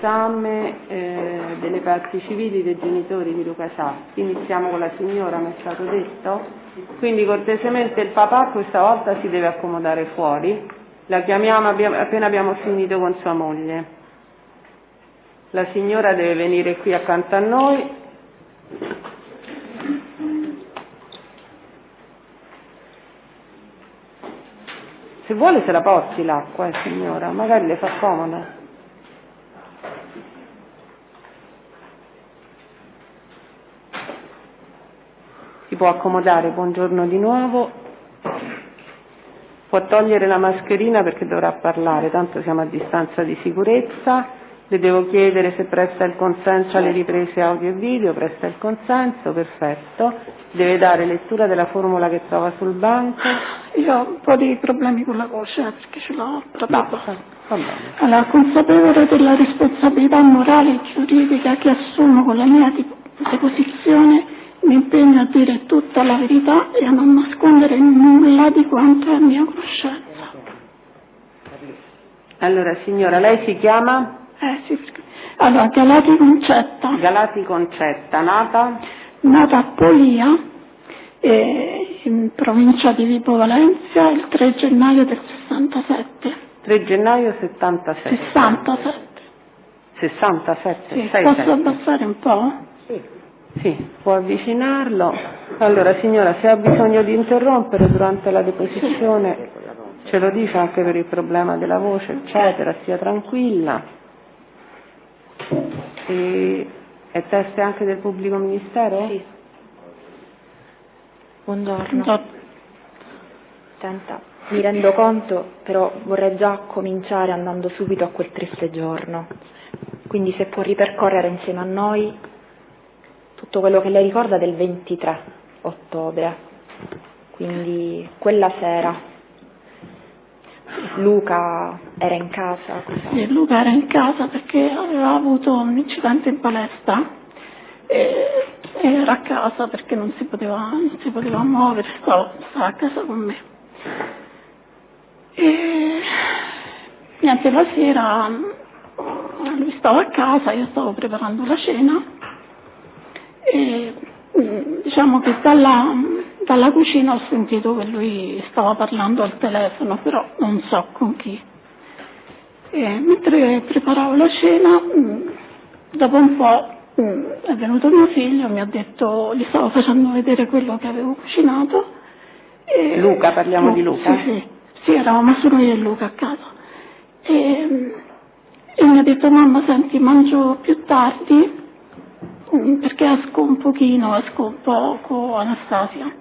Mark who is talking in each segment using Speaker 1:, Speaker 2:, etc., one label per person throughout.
Speaker 1: l'esame delle parti civili dei genitori di Luca Sassi. Iniziamo con la signora, mi è stato detto. Quindi cortesemente il papà questa volta si deve accomodare fuori. La chiamiamo appena abbiamo finito con sua moglie. La signora deve venire qui accanto a noi. Se vuole se la porti l'acqua, signora, magari le fa comoda. Si può accomodare, buongiorno di nuovo. Può togliere la mascherina perché dovrà parlare, tanto siamo a distanza di sicurezza. Le devo chiedere se presta il consenso alle riprese audio e video, presta il consenso, perfetto. Deve dare lettura della formula che trova sul banco.
Speaker 2: Io ho un po' di problemi con la voce perché ce l'ho proprio.
Speaker 1: Va bene.
Speaker 2: Allora, consapevole della responsabilità morale e giuridica che assumo con la mia deposizione, mi impegno a dire tutta la verità e a non nascondere nulla di quanto è a mia conoscenza.
Speaker 1: Allora, signora, lei si chiama?
Speaker 2: Sì, perché... Allora, Galati Concetta.
Speaker 1: Galati Concetta, nata?
Speaker 2: Nata a Polia, in provincia di Vibo Valentia, il 3 gennaio del 67.
Speaker 1: 3 gennaio 77.
Speaker 2: 67.
Speaker 1: 67?
Speaker 2: Sì, posso abbassare un po'?
Speaker 1: Sì, può avvicinarlo. Allora, signora, se ha bisogno di interrompere durante la deposizione, ce lo dice anche per il problema della voce, eccetera, stia tranquilla. È teste anche del pubblico ministero?
Speaker 3: Sì. Buongiorno. Senta, mi rendo conto, però vorrei già cominciare andando subito a quel triste giorno. Quindi se può ripercorrere insieme a noi tutto quello che lei ricorda del 23 ottobre. Quindi quella sera Luca era in casa?
Speaker 2: Sì, Luca era in casa perché aveva avuto un incidente in palestra e era a casa perché non si poteva muovere, stava a casa con me. E niente, la sera lui stava a casa, io stavo preparando la cena e diciamo che dalla cucina ho sentito che lui stava parlando al telefono, però non so con chi. E mentre preparavo la cena, dopo un po' è venuto mio figlio, mi ha detto, gli stavo facendo vedere quello che avevo cucinato. E,
Speaker 1: Luca, parliamo di Luca?
Speaker 2: Sì, eravamo solo io e Luca a casa. E mi ha detto, mamma, senti, mangio più tardi, perché esco un pochino, esco un poco, Anastasia.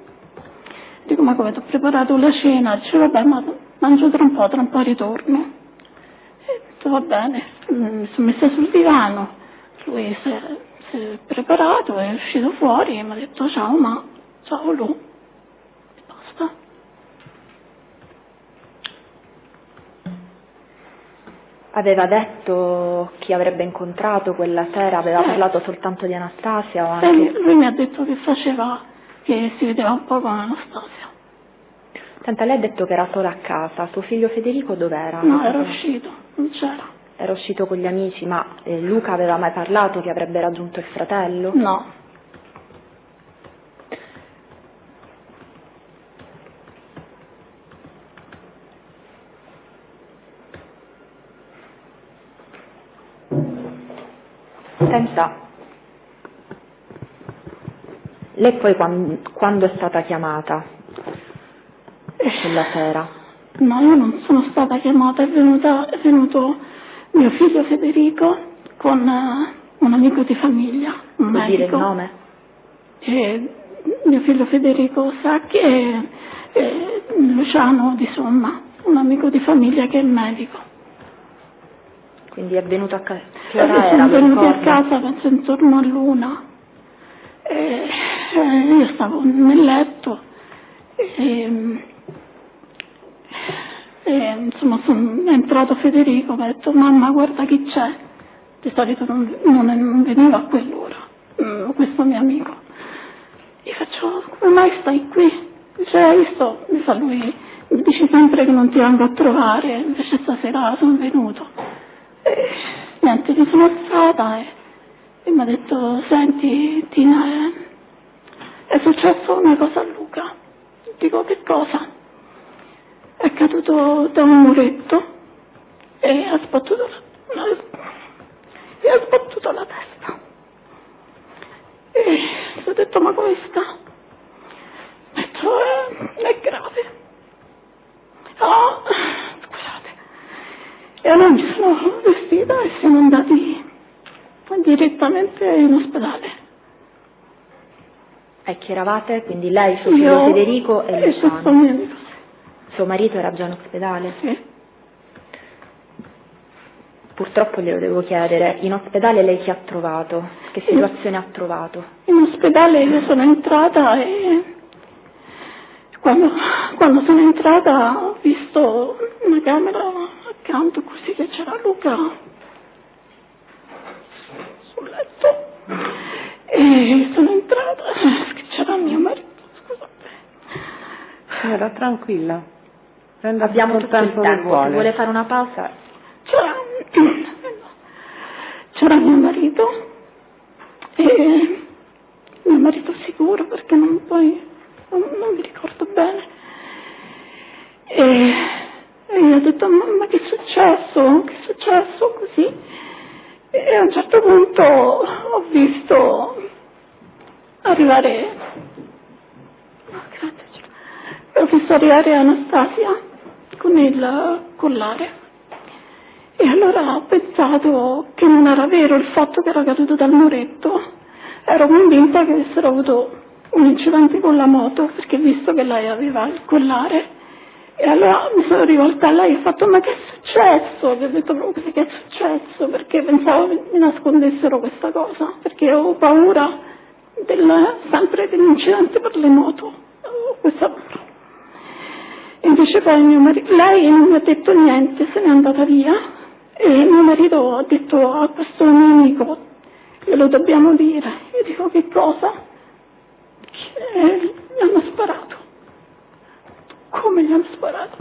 Speaker 2: Dico, ma come, ti ho preparato la cena? Dice, vabbè, ma mangio tra un po' ritorno. E ho detto, va bene, mi sono messa sul divano, lui si è preparato, è uscito fuori e mi ha detto, ciao ma, ciao Lu, e basta.
Speaker 3: Aveva detto chi avrebbe incontrato quella sera, aveva parlato soltanto di Anastasia o anche...
Speaker 2: Lui mi ha detto che si vedeva un po' con Anastasia.
Speaker 3: Senta, lei ha detto che era sola a casa, suo figlio Federico dov'era?
Speaker 2: No, era uscito, non c'era.
Speaker 3: Era uscito con gli amici, ma Luca aveva mai parlato che avrebbe raggiunto il fratello?
Speaker 2: No.
Speaker 3: Senta, lei poi quando è stata chiamata? Quella sera?
Speaker 2: No, io non sono stata chiamata, è venuto mio figlio Federico con un amico di famiglia, un medico.
Speaker 3: Può dire il nome?
Speaker 2: E mio figlio Federico Sacchi e Luciano di Somma, un amico di famiglia che è medico.
Speaker 3: Quindi è venuto a casa? Che ora era?
Speaker 2: Sono venuti a casa, penso intorno all'1. Io stavo nel letto e insomma è entrato Federico, mi ha detto, mamma guarda chi c'è. Di solito non veniva a quell'ora, questo mio amico. Gli faccio, come mai stai qui? Dice, mi fa lui, mi dici sempre che non ti vengo a trovare, invece stasera sono venuto. niente, mi sono alzata e mi ha detto: senti Tina, è successo una cosa a Luca. Dico: che cosa? È caduto da un muretto e ha sbattuto la testa. E ho detto: ma come sta? Ho detto: è grave. Oh, scusate. E allora mi sono vestita e siamo andati direttamente in ospedale.
Speaker 3: E chi eravate? Quindi lei, suo figlio Federico e
Speaker 2: questo
Speaker 3: Luciano.
Speaker 2: mio amico,
Speaker 3: Suo marito era già in ospedale?
Speaker 2: sì.
Speaker 3: Purtroppo glielo devo chiedere, in ospedale lei chi ha trovato? Che situazione ha trovato?
Speaker 2: In ospedale io sono entrata e quando sono entrata ho visto una camera accanto, così, che c'era Luca sul letto, e sono entrata, che c'era mio marito, scusate.
Speaker 1: Signora, tranquilla. Prenda
Speaker 3: Abbiamo
Speaker 1: tutto il
Speaker 3: tutto il
Speaker 1: tempo che
Speaker 3: tempo, se vuole
Speaker 1: vuole.
Speaker 3: fare una pausa.
Speaker 2: C'era mio marito, e mio marito sicuro, perché non mi ricordo bene, e io ho detto: ma che è successo? Che è successo? Così. E a un certo punto ho visto arrivare, Anastasia con il collare. E allora ho pensato che non era vero il fatto che era caduto dal muretto. Ero convinta che avessero avuto un incidente con la moto, perché visto che lei aveva il collare. E allora mi sono rivolta a lei e ho fatto: ma che è successo? Gli ho detto proprio così: che è successo? Perché pensavo mi nascondessero questa cosa, perché avevo paura sempre dell'incidente per le moto, avevo questa paura. E invece poi mio marito, lei non mi ha detto niente, se n'è andata via. E mio marito ha detto a questo mio amico: glielo dobbiamo dire. Io dico: che cosa? Che gli hanno sparato. Come gli hanno sparato?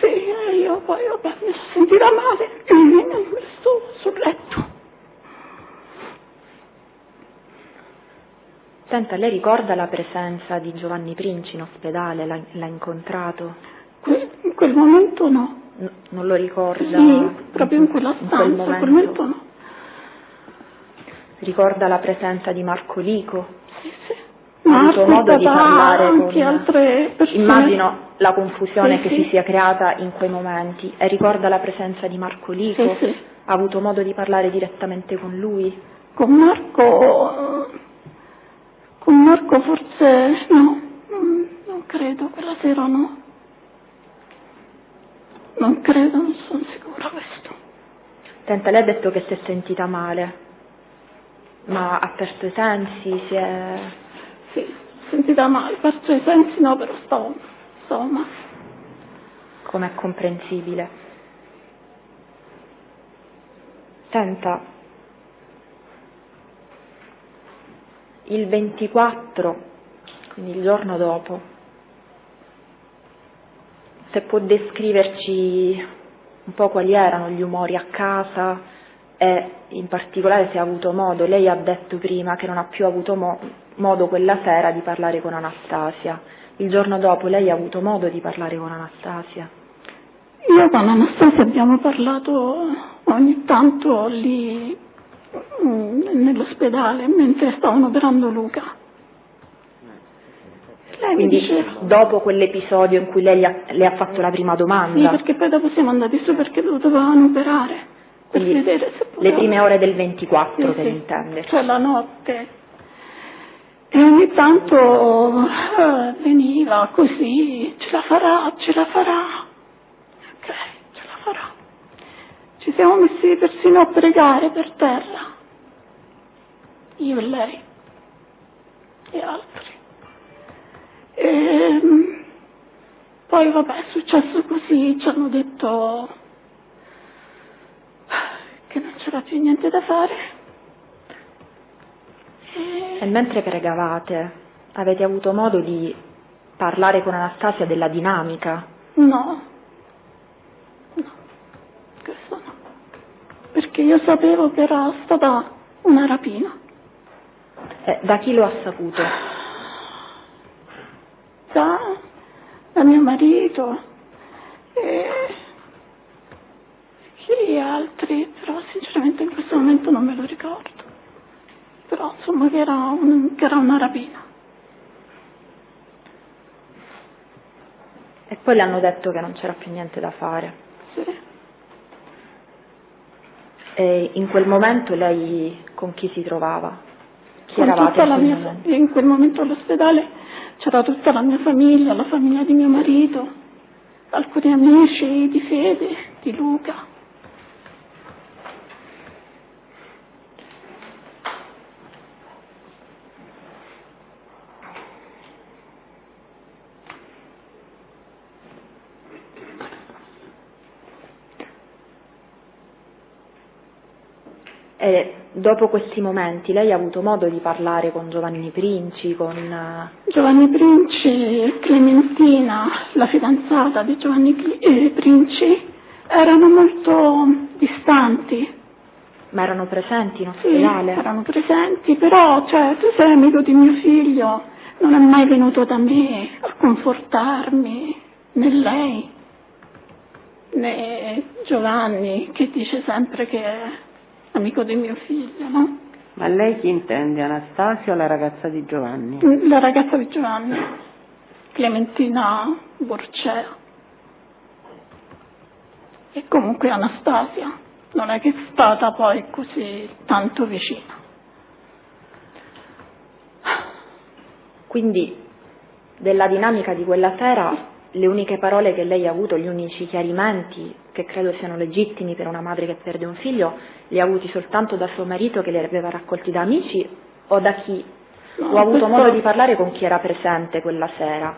Speaker 2: Sì, e io poi mi sono sentita male e mi hanno messo sul letto.
Speaker 3: Senta, lei ricorda la presenza di Giovanni Princi in ospedale? L'ha incontrato?
Speaker 2: In quel momento no.
Speaker 3: Non lo ricorda?
Speaker 2: Sì, proprio in quella stanza,
Speaker 3: in
Speaker 2: in quel momento no.
Speaker 3: Ricorda la presenza di Marco Lico?
Speaker 2: Sì, sì.
Speaker 3: Ha avuto modo di parlare
Speaker 2: anche
Speaker 3: con
Speaker 2: altre persone.
Speaker 3: Immagino la confusione
Speaker 2: Sì,
Speaker 3: che
Speaker 2: sì.
Speaker 3: si sia creata in quei momenti. E ricorda la presenza di Marco Lico?
Speaker 2: Sì, sì.
Speaker 3: Ha avuto modo di parlare direttamente con lui?
Speaker 2: Con Marco forse no, non credo, quella sera no. Non credo, non sono sicura questo.
Speaker 3: Senta, lei ha detto che si è sentita male, ma ha perso i sensi, si è...
Speaker 2: Sì, sentita male, perso i sensi no, però stavo male.
Speaker 3: Com'è comprensibile. Senta, il 24, quindi il giorno dopo, se può descriverci un po' quali erano gli umori a casa e in particolare se ha avuto modo, lei ha detto prima che non ha più avuto modo quella sera di parlare con Anastasia. Il giorno dopo lei ha avuto modo di parlare con Anastasia?
Speaker 2: Io con Anastasia abbiamo parlato ogni tanto lì nell'ospedale mentre stavano operando Luca. Lei
Speaker 3: Quindi
Speaker 2: mi diceva,
Speaker 3: dopo quell'episodio in cui lei le ha fatto la prima
Speaker 2: sì,
Speaker 3: domanda,
Speaker 2: perché poi dopo siamo andati su perché lo dovevano operare, per
Speaker 3: quindi
Speaker 2: vedere se
Speaker 3: le
Speaker 2: poteva.
Speaker 3: prime ore del 24
Speaker 2: Sì,
Speaker 3: per
Speaker 2: sì,
Speaker 3: intendere.
Speaker 2: cioè la notte. E ogni tanto veniva così: ce la farà. Ok, ce la farà. Ci siamo messi persino a pregare per terra, io e lei e altri. E poi vabbè, è successo così, ci hanno detto che non c'era più niente da fare.
Speaker 3: E mentre pregavate, avete avuto modo di parlare con Anastasia della dinamica?
Speaker 2: No, questo no. perché io sapevo che era stata una rapina.
Speaker 3: Da chi lo ha saputo?
Speaker 2: Da mio marito e chi altri, però sinceramente in questo momento non me lo ricordo. Però insomma che era una rapina.
Speaker 3: E poi le hanno detto che non c'era più niente da fare.
Speaker 2: Sì.
Speaker 3: E in quel momento lei con chi si trovava? Chi
Speaker 2: Con
Speaker 3: eravate
Speaker 2: tutta
Speaker 3: in
Speaker 2: la
Speaker 3: quel
Speaker 2: mia
Speaker 3: momento?
Speaker 2: in quel momento all'ospedale c'era tutta la mia famiglia, la famiglia di mio marito, alcuni amici di Fede, di Luca.
Speaker 3: E dopo questi momenti lei ha avuto modo di parlare con Giovanni Princi, con...
Speaker 2: Giovanni Princi, Clementina, la fidanzata di Giovanni Princi, erano molto distanti.
Speaker 3: Ma erano presenti in
Speaker 2: Sì,
Speaker 3: ospedale?
Speaker 2: erano presenti, però cioè, tu sei amico di mio figlio, non è mai venuto da me a confortarmi, né lei, né Giovanni, che dice sempre che è amico di mio figlio, no?
Speaker 1: Ma lei chi intende, Anastasia o la ragazza di Giovanni?
Speaker 2: La ragazza di Giovanni, Clementina Borcea. E comunque Anastasia non è che è stata poi così tanto vicina.
Speaker 3: Quindi della dinamica di quella sera le uniche parole che lei ha avuto, gli unici chiarimenti che credo siano legittimi per una madre che perde un figlio, li ha avuti soltanto da suo marito che li aveva raccolti da amici o da chi?
Speaker 2: No,
Speaker 3: O ha avuto
Speaker 2: questo-
Speaker 3: modo di parlare con chi era presente quella sera?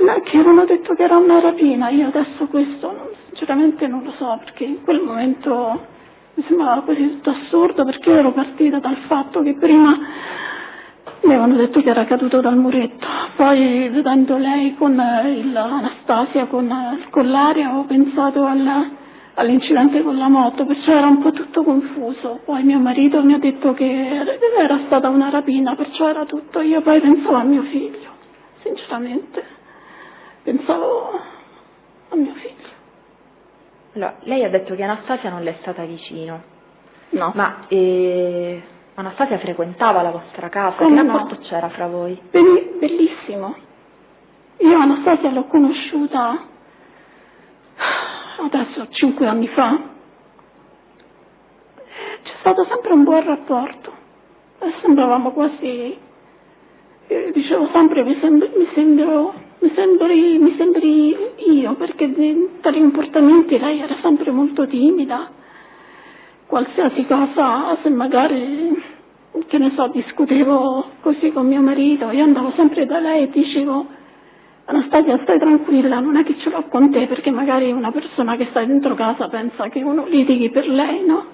Speaker 2: Ma che avevano detto che era una rapina, io adesso questo sinceramente non lo so, perché in quel momento mi sembrava così tutto assurdo, perché io ero partita dal fatto che prima mi avevano detto che era caduto dal muretto, poi vedendo lei con Anastasia con il collare ho pensato all'incidente con la moto, perciò era un po' tutto confuso. Poi mio marito mi ha detto che era stata una rapina, perciò era tutto. Io poi pensavo a mio figlio, sinceramente, pensavo a mio figlio.
Speaker 3: Allora, lei ha detto che Anastasia non le è stata vicino,
Speaker 2: No,
Speaker 3: ma Anastasia frequentava la vostra casa,
Speaker 2: Come
Speaker 3: che
Speaker 2: no?
Speaker 3: rapporto c'era fra voi?
Speaker 2: Bellissimo. Io Anastasia l'ho conosciuta adesso 5 anni fa. C'è stato sempre un buon rapporto. Sembravamo quasi, dicevo sempre mi sembri io, perché di tali comportamenti lei era sempre molto timida. Qualsiasi cosa, se magari, che ne so, discutevo così con mio marito, io andavo sempre da lei e dicevo: Anastasia, stai tranquilla, non è che ce l'ho con te, perché magari una persona che sta dentro casa pensa che uno litighi per lei, no?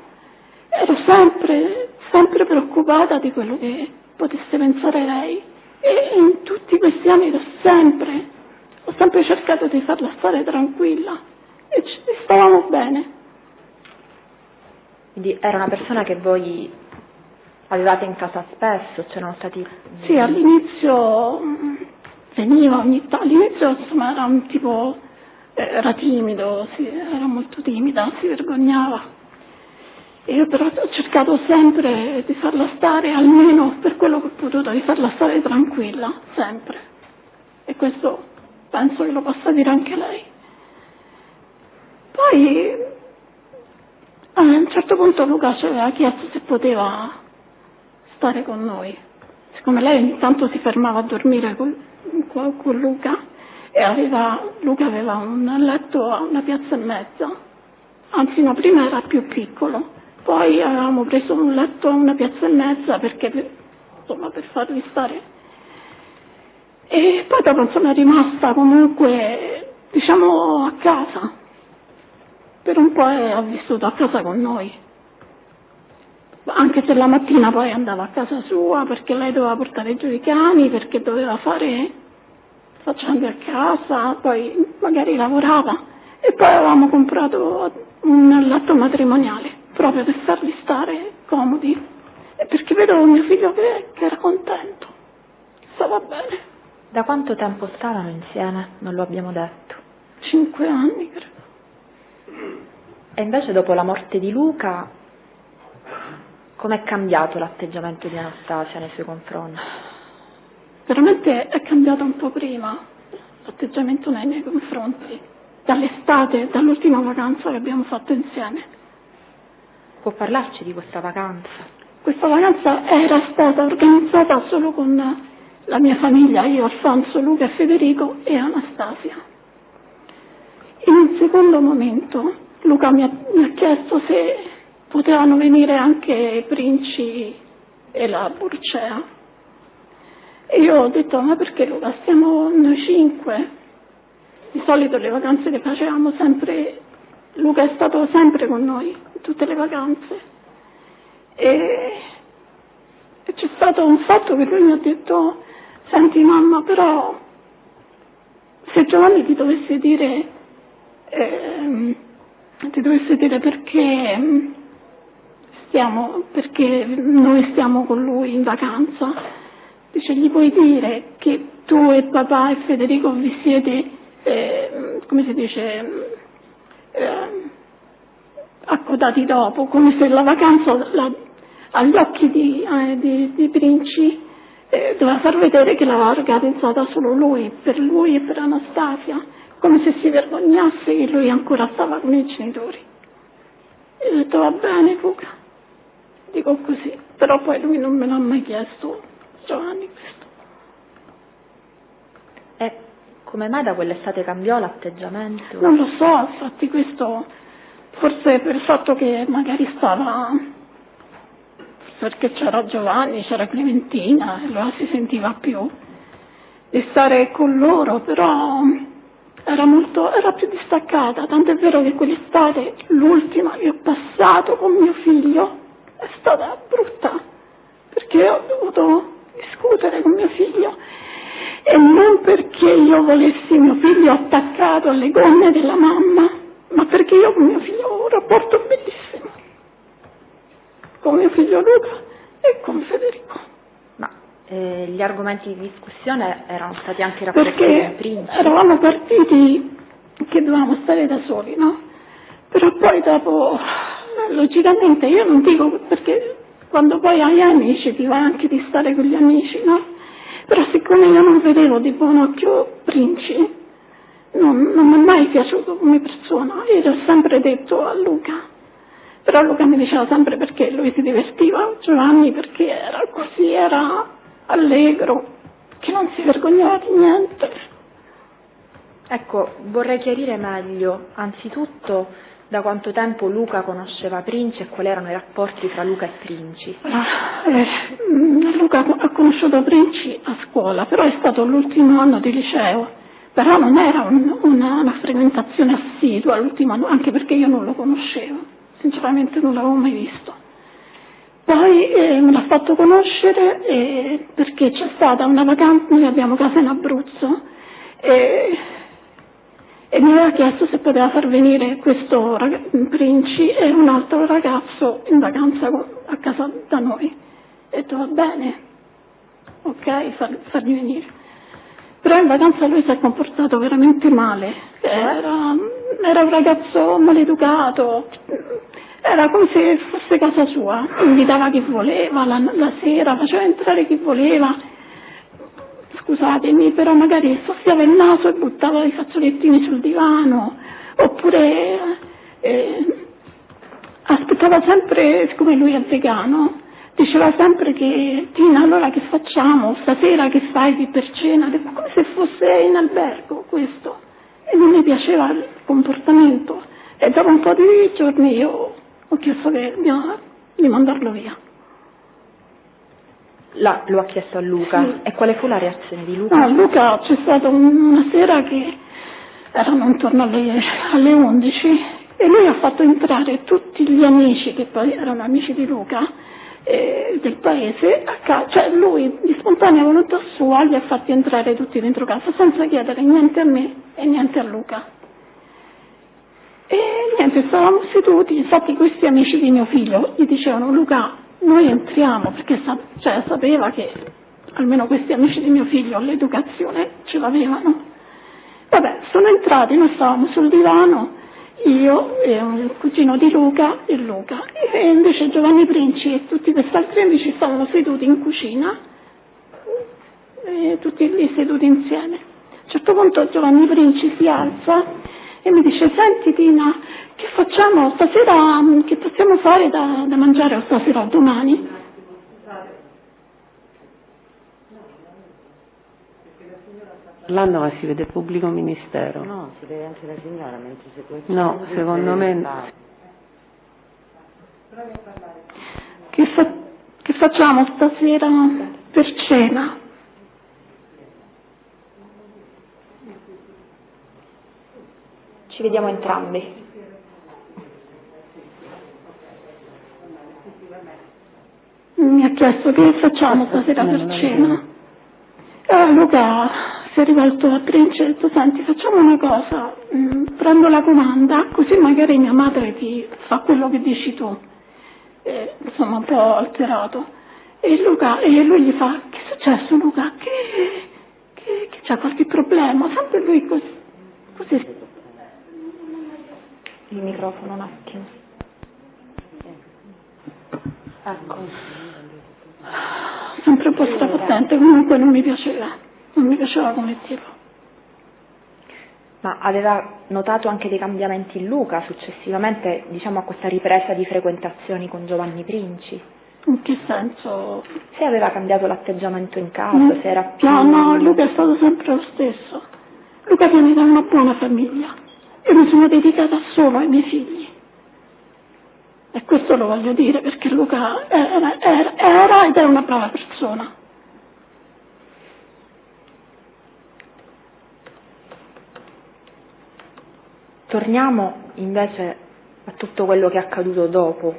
Speaker 2: Ero sempre preoccupata di quello che potesse pensare lei, e in tutti questi anni ho sempre cercato di farla stare tranquilla e stavamo bene.
Speaker 3: Quindi era una persona che voi avevate in casa spesso, c'erano stati...
Speaker 2: Sì, all'inizio veniva all'inizio insomma era un tipo, era timido, sì, era molto timida, si vergognava. E io però ho cercato sempre di farla stare, almeno per quello che ho potuto, di farla stare tranquilla, sempre. E questo penso che lo possa dire anche lei. Poi a un certo punto Luca ci aveva chiesto se poteva stare con noi. Siccome lei ogni tanto si fermava a dormire con Luca e Luca aveva un letto a 1,5 piazze, anzi no, prima era più piccolo, poi avevamo preso un letto a 1,5 piazze perché insomma per farli stare. E poi dopo sono rimasta comunque diciamo a casa, per un po' ha vissuto a casa con noi. Anche se la mattina poi andava a casa sua perché lei doveva portare giù i cani, perché doveva fare faccende a casa, poi magari lavorava e poi avevamo comprato un letto matrimoniale. proprio per farli stare comodi, e perché vedevo mio figlio che era contento, stava bene.
Speaker 3: Da quanto tempo stavano insieme? Non lo abbiamo detto.
Speaker 2: 5 anni, credo.
Speaker 3: E invece dopo la morte di Luca, com'è cambiato l'atteggiamento di Anastasia nei suoi confronti?
Speaker 2: Veramente è cambiato un po' prima l'atteggiamento nei miei confronti, dall'estate, dall'ultima vacanza che abbiamo fatto insieme.
Speaker 3: Può parlarci di questa vacanza?
Speaker 2: Questa vacanza era stata organizzata solo con la mia famiglia, io, Alfonso, Luca e Federico e Anastasia. In un secondo momento Luca mi ha chiesto se potevano venire anche i Princi e la Burcea. E io ho detto, ma perché Luca, stiamo noi 5? Di solito le vacanze le facevamo sempre, Luca è stato sempre con noi, in tutte le vacanze. E c'è stato un fatto che lui mi ha detto, senti mamma, però se Giovanni ti dovesse dire perché noi stiamo con lui in vacanza, dice, gli puoi dire che tu e papà e Federico vi siete, come si dice, accodati dopo, come se la vacanza agli occhi di Princi doveva far vedere che l'aveva organizzata solo lui e per Anastasia, come se si vergognasse che lui ancora stava con i genitori. E ho detto, va bene Luca, dico così, però poi lui non me l'ha mai chiesto, Giovanni, questo.
Speaker 3: E come mai da quell'estate cambiò l'atteggiamento?
Speaker 2: Non lo so, infatti questo, forse per il fatto che magari perché c'era Giovanni, c'era Clementina, e allora si sentiva più di stare con loro, però era più distaccata, tant'è vero che quell'estate, l'ultima che ho passato con mio figlio, è stata brutta, perché ho dovuto discutere con mio figlio, e non perché io volessi mio figlio attaccato alle gonne della mamma, ma perché io con mio figlio ho un rapporto bellissimo, con mio figlio Luca e con Federico.
Speaker 3: Ma gli argomenti di discussione erano stati anche rapporti con
Speaker 2: Perché
Speaker 3: Princi?
Speaker 2: eravamo partiti che dovevamo stare da soli, no? Però poi dopo, logicamente, io non dico, perché quando poi hai amici ti va anche di stare con gli amici, no? Però siccome io non vedevo di buon occhio Princi, non mi è mai piaciuto come persona, io gli ho sempre detto a Luca, però Luca mi diceva sempre perché lui si divertiva, Giovanni perché era così, era allegro, che non si vergognava di niente.
Speaker 3: Ecco, vorrei chiarire meglio, anzitutto, da quanto tempo Luca conosceva Princi e quali erano i rapporti tra Luca e Princi.
Speaker 2: Luca ha conosciuto Princi a scuola, però è stato l'ultimo anno di liceo, però non era una frequentazione assidua l'ultimo anno, anche perché io non lo conoscevo, sinceramente non l'avevo mai visto. Poi me l'ha fatto conoscere perché c'è stata una vacanza, noi abbiamo casa in Abruzzo, e mi aveva chiesto se poteva far venire questo Princi e un altro ragazzo in vacanza a casa da noi. Ho detto va bene, ok, fargli venire. Però in vacanza lui si è comportato veramente male, era un ragazzo maleducato, era come se fosse casa sua, invitava chi voleva, la sera faceva entrare chi voleva. Scusatemi, però magari soffiava il naso e buttava i fazzolettini sul divano, oppure aspettava sempre, siccome lui è vegano, diceva sempre che Tina, allora che facciamo? Stasera che fai per cena? Come se fosse in albergo questo. E non mi piaceva il comportamento. E dopo un po' di giorni io ho chiesto di mandarlo via.
Speaker 3: Lo ha chiesto a Luca.
Speaker 2: Sì.
Speaker 3: E quale fu la reazione di Luca?
Speaker 2: No, Luca, c'è stata una sera che erano intorno alle 11 e lui ha fatto entrare tutti gli amici, che poi erano amici di Luca, del paese, a casa. Cioè lui di spontanea volontà sua li ha fatti entrare tutti dentro casa senza chiedere niente a me e niente a Luca. E niente, stavamo seduti, infatti questi amici di mio figlio gli dicevano: Luca, noi entriamo, perché sapeva che almeno questi amici di mio figlio l'educazione ce l'avevano. Vabbè, sono entrati, noi stavamo sul divano, io e un cugino di Luca e Luca, e invece Giovanni Princi e tutti quest'altri amici stavano seduti in cucina, e tutti lì seduti insieme. A un certo punto Giovanni Princi si alza e mi dice: senti Tina, che facciamo stasera, che possiamo fare da mangiare o stasera o domani?
Speaker 1: Parlando, ma si vede pubblico ministero.
Speaker 4: No, si vede anche la signora mentre si può.
Speaker 1: No, secondo me.
Speaker 2: Che facciamo stasera per cena?
Speaker 3: Ci vediamo entrambi.
Speaker 2: Mi ha chiesto: che facciamo stasera per cena? Luca si è rivolto a Princi e ha detto: senti, facciamo una cosa, prendo la comanda, così magari mia madre ti fa quello che dici tu. Insomma, un po' alterato. E lui gli fa: che è successo Luca? Che c'è qualche problema? Sempre lui così.
Speaker 3: Il microfono un attimo. Ecco.
Speaker 2: Sempre un po' strafottente, comunque non mi piaceva come tipo.
Speaker 3: Ma aveva notato anche dei cambiamenti in Luca successivamente, diciamo, a questa ripresa di frequentazioni con Giovanni Princi?
Speaker 2: In che senso?
Speaker 3: Se aveva cambiato l'atteggiamento in casa, se era più...
Speaker 2: No, Luca è stato sempre lo stesso. Luca viene da una buona famiglia. Io mi sono dedicata solo ai miei figli. E questo lo voglio dire perché Luca era ed è una brava persona.
Speaker 3: Torniamo invece a tutto quello che è accaduto dopo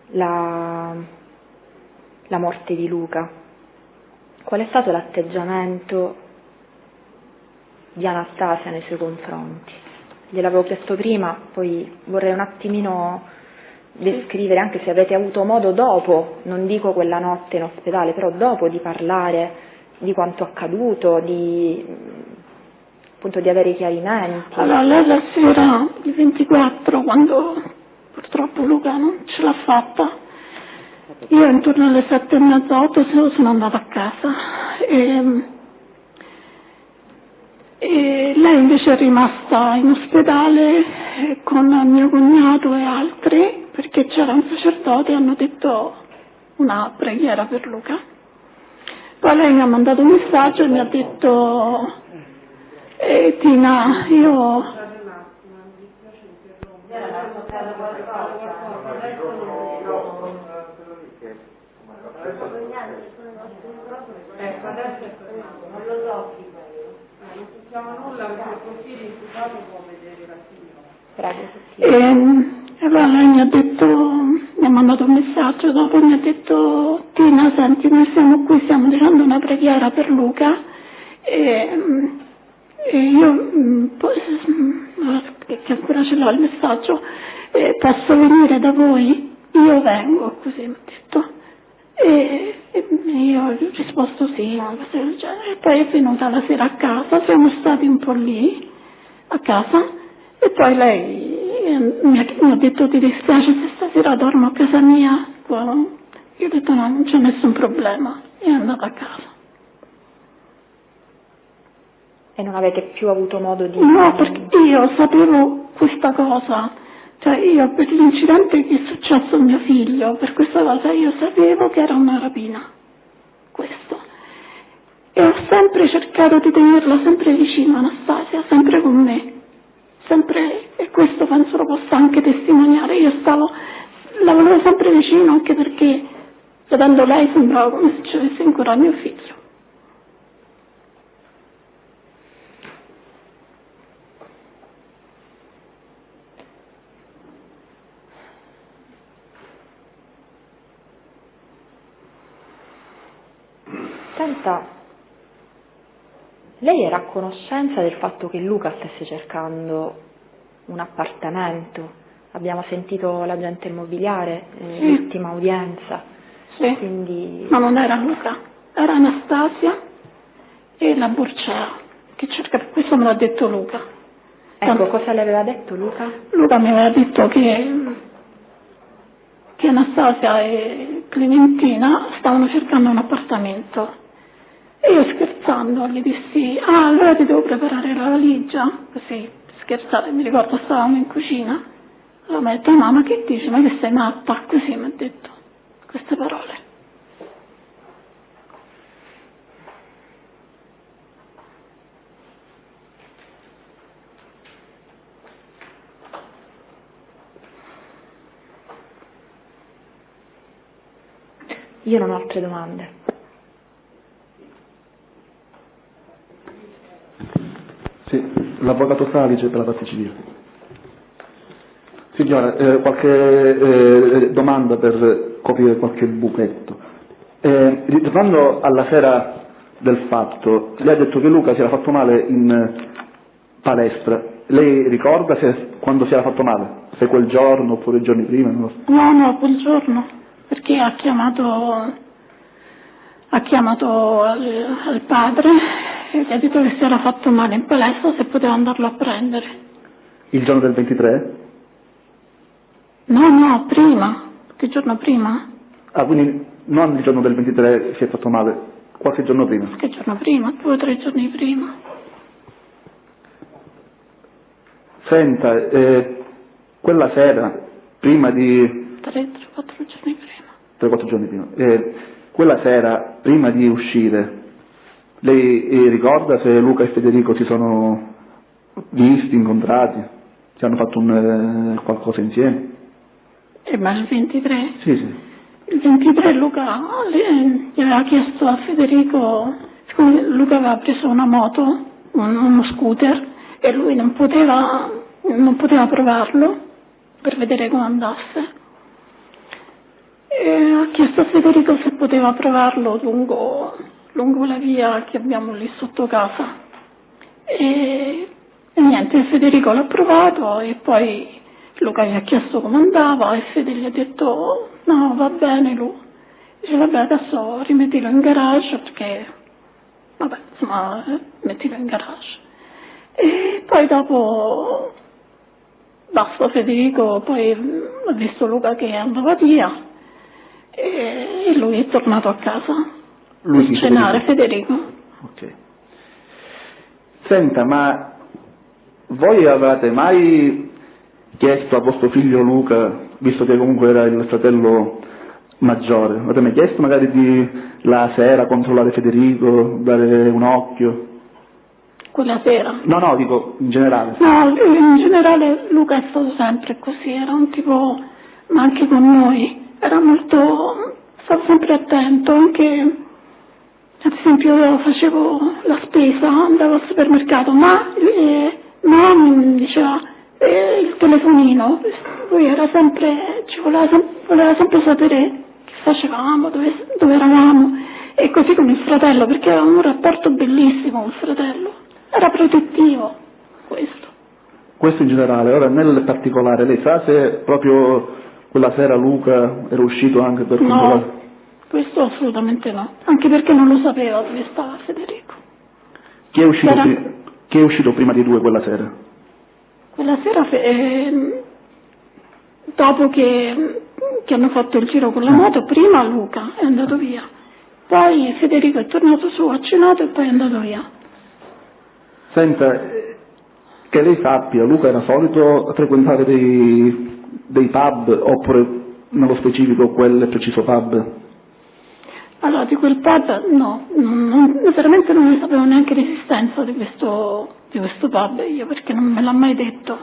Speaker 3: la morte di Luca. Qual è stato l'atteggiamento di Anastasia nei suoi confronti? Gliel'avevo chiesto prima, poi vorrei un attimino descrivere, anche se avete avuto modo dopo, non dico quella notte in ospedale, però dopo, di parlare di quanto accaduto, appunto di avere chiarimenti.
Speaker 2: Allora, lei la sera il 24, quando purtroppo Luca non ce l'ha fatta, io intorno alle 7:30, 8 sono andata a casa e lei invece è rimasta in ospedale con mio cognato e altri, perché c'era un sacerdote e hanno detto una preghiera per Luca. Poi lei mi ha mandato un messaggio e mi ha detto: Tina, io...
Speaker 1: Ecco, adesso non lo so chi non sentiamo nulla perché così l'imputato può vedere la signora.
Speaker 3: Prego.
Speaker 2: E allora lei mi ha mandato un messaggio, dopo mi ha detto: Tina, senti, noi siamo qui, stiamo dicendo una preghiera per Luca e io, che ancora ce l'ho il messaggio, posso venire da voi? Io vengo, così mi ha detto. E io ho risposto sì, una cosa del genere. E poi è venuta la sera a casa, siamo stati un po' lì a casa e poi lei mi ha detto: ti dispiace se stasera dormo a casa mia? Io ho detto: no, non c'è nessun problema, e è andata a casa.
Speaker 3: E non avete più avuto modo di...
Speaker 2: No, perché io sapevo questa cosa, cioè io per l'incidente che è successo a mio figlio, per questa cosa io sapevo che era una rapina, questo. E ho sempre cercato di tenerla sempre vicino, Anastasia, sempre con me, sempre, e questo penso lo possa anche testimoniare. La volevo sempre vicino, anche perché vedendo lei sembrava come se ci avesse ancora mio figlio.
Speaker 3: Senta, lei era a conoscenza del fatto che Luca stesse cercando un appartamento, abbiamo sentito l'agente immobiliare, l'ultima udienza.
Speaker 2: Sì,
Speaker 3: Quindi
Speaker 2: ma non era Luca, era Anastasia e la Borcea, che cerca, questo me l'ha detto Luca.
Speaker 3: ecco, cosa le aveva detto Luca?
Speaker 2: Luca mi aveva detto che Anastasia e Clementina stavano cercando un appartamento. E io scherzando gli dissi, allora ti devo preparare la valigia, così scherzate, mi ricordo stavamo in cucina. Allora mi ha detto, mamma che dici, ma che sei matta? Così mi ha detto queste parole.
Speaker 3: Io non ho altre domande.
Speaker 5: Sì, l'avvocato Salice per la parte civile. Signora, qualche domanda per coprire qualche buchetto. Ritornando alla sera del fatto, lei ha detto che Luca si era fatto male in palestra. Lei ricorda quando si era fatto male? Se quel giorno oppure i giorni prima? Non lo so.
Speaker 2: No, quel giorno, perché ha chiamato al padre e gli ha detto che si era fatto male in palestra, se poteva andarlo a prendere.
Speaker 5: Il giorno del 23?
Speaker 2: No, prima, che giorno prima?
Speaker 5: Ah, quindi non il giorno del 23 si è fatto male, qualche giorno prima.
Speaker 2: Che giorno prima? 2 o 3 giorni prima.
Speaker 5: Senta, quella sera, prima di
Speaker 2: 3 o 4 giorni prima.
Speaker 5: 3-4 giorni prima, quella sera, prima di uscire, lei ricorda se Luca e Federico si sono visti, incontrati, si hanno fatto qualcosa insieme?
Speaker 2: Ma il 23?
Speaker 5: Sì.
Speaker 2: Il 23 Luca gli aveva chiesto a Federico, siccome Luca aveva preso una moto, uno scooter, e lui non poteva provarlo per vedere come andasse. E ha chiesto a Federico se poteva provarlo lungo la via che abbiamo lì sotto casa. E niente, Federico l'ha provato e poi Luca gli ha chiesto come andava e Fede gli ha detto no, va bene lui. Dice vabbè adesso rimettilo in garage perché, vabbè insomma, mettilo in garage. E poi dopo, basta, Federico poi ha visto Luca che andava via e lui è tornato a casa
Speaker 5: Lui
Speaker 2: a cenare, Federico.
Speaker 5: Ok. Senta, ma voi avevate mai chiesto a vostro figlio Luca, visto che comunque era il fratello maggiore, avete mai chiesto magari di la sera controllare Federico, dare un occhio?
Speaker 2: Quella sera?
Speaker 5: No, dico in generale.
Speaker 2: No, in generale Luca è stato sempre così, era un tipo, ma anche con noi, stava sempre attento, anche ad esempio io facevo la spesa, andavo al supermercato, ma mi diceva il telefonino, lui era sempre, voleva sempre sapere che facevamo, dove eravamo, e così con il fratello, perché avevamo un rapporto bellissimo con il fratello, era protettivo, questo.
Speaker 5: Questo in generale, ora nel particolare, lei sa se proprio quella sera Luca era uscito anche per controllare?
Speaker 2: No, questo assolutamente no, anche perché non lo sapeva dove stava Federico.
Speaker 5: Chi è uscito prima di due quella sera?
Speaker 2: Quella sera, dopo che hanno fatto il giro con la moto, prima Luca è andato via, poi Federico è tornato su, ha cenato e poi è andato via.
Speaker 5: Senta, che lei sappia, Luca era solito frequentare dei pub, oppure nello specifico quel preciso pub?
Speaker 2: Allora, di quel pub no, veramente non ne sapevo neanche l'esistenza di questo pub io, perché non me l'ha mai detto.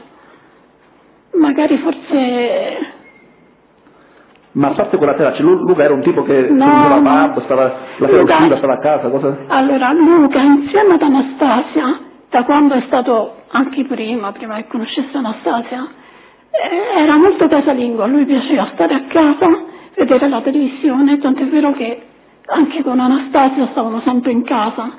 Speaker 2: Magari forse...
Speaker 5: Ma a parte quella sera, Luca era un tipo che frequentava pub, la sera usciva, stava a casa, cosa?
Speaker 2: Allora, Luca insieme ad Anastasia, da quando è stato, anche prima che conoscesse Anastasia, era molto casalingo, a lui piaceva stare a casa, vedere la televisione, tant'è vero che anche con Anastasia stavano sempre in casa.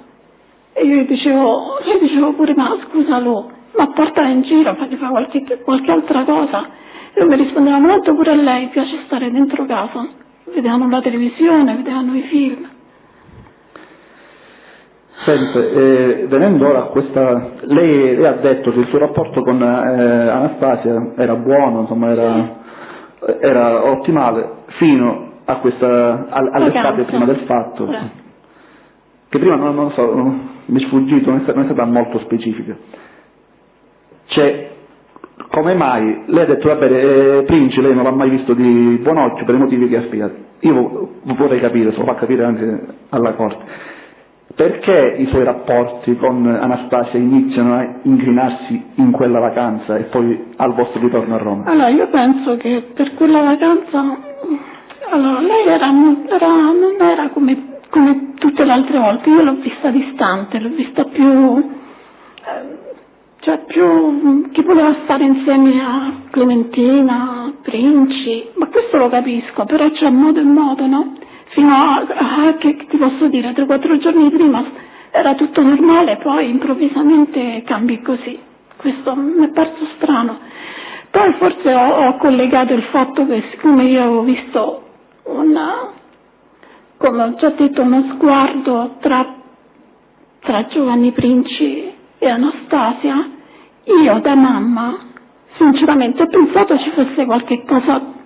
Speaker 2: E io gli dicevo pure, ma scusa Lu, ma portala in giro, fagli fare qualche altra cosa. E lui mi rispondeva, ma tanto pure a lei piace stare dentro casa, vedevano la televisione, vedevano i film.
Speaker 5: Senta, venendo ora a questa, lei ha detto che il suo rapporto con Anastasia era buono, insomma era ottimale, fino a all'estate prima del fatto, che prima non so, mi è sfuggito, non è stata molto specifica. Cioè, come mai? Lei ha detto, va bene, Princi lei non l'ha mai visto di buon occhio per i motivi che ha spiegato. Io vorrei capire, se lo fa capire anche alla Corte. Perché i suoi rapporti con Anastasia iniziano a inclinarsi in quella vacanza e poi al vostro ritorno a Roma?
Speaker 2: Allora, io penso che per quella vacanza, allora, lei non era come tutte le altre volte, io l'ho vista distante, l'ho vista più che voleva stare insieme a Clementina, a Princi, ma questo lo capisco, però c'è modo e modo, no? Fino a che ti posso dire, 3-4 giorni prima era tutto normale, poi improvvisamente cambi così. Questo mi è parso strano. Poi forse ho collegato il fatto che siccome io avevo visto come ho già detto, uno sguardo tra Giovanni Princi e Anastasia, io da mamma sinceramente ho pensato ci fosse qualche cosa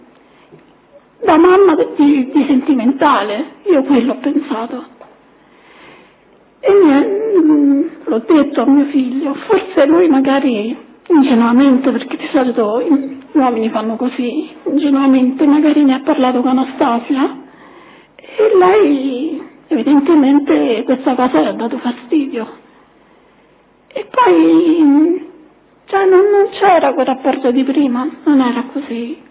Speaker 2: da mamma di sentimentale, io quello ho pensato. E l'ho detto a mio figlio, forse lui magari ingenuamente, perché di solito gli uomini fanno così, ingenuamente magari ne ha parlato con Anastasia e lei evidentemente questa cosa le ha dato fastidio. E poi non c'era quel rapporto di prima, non era così.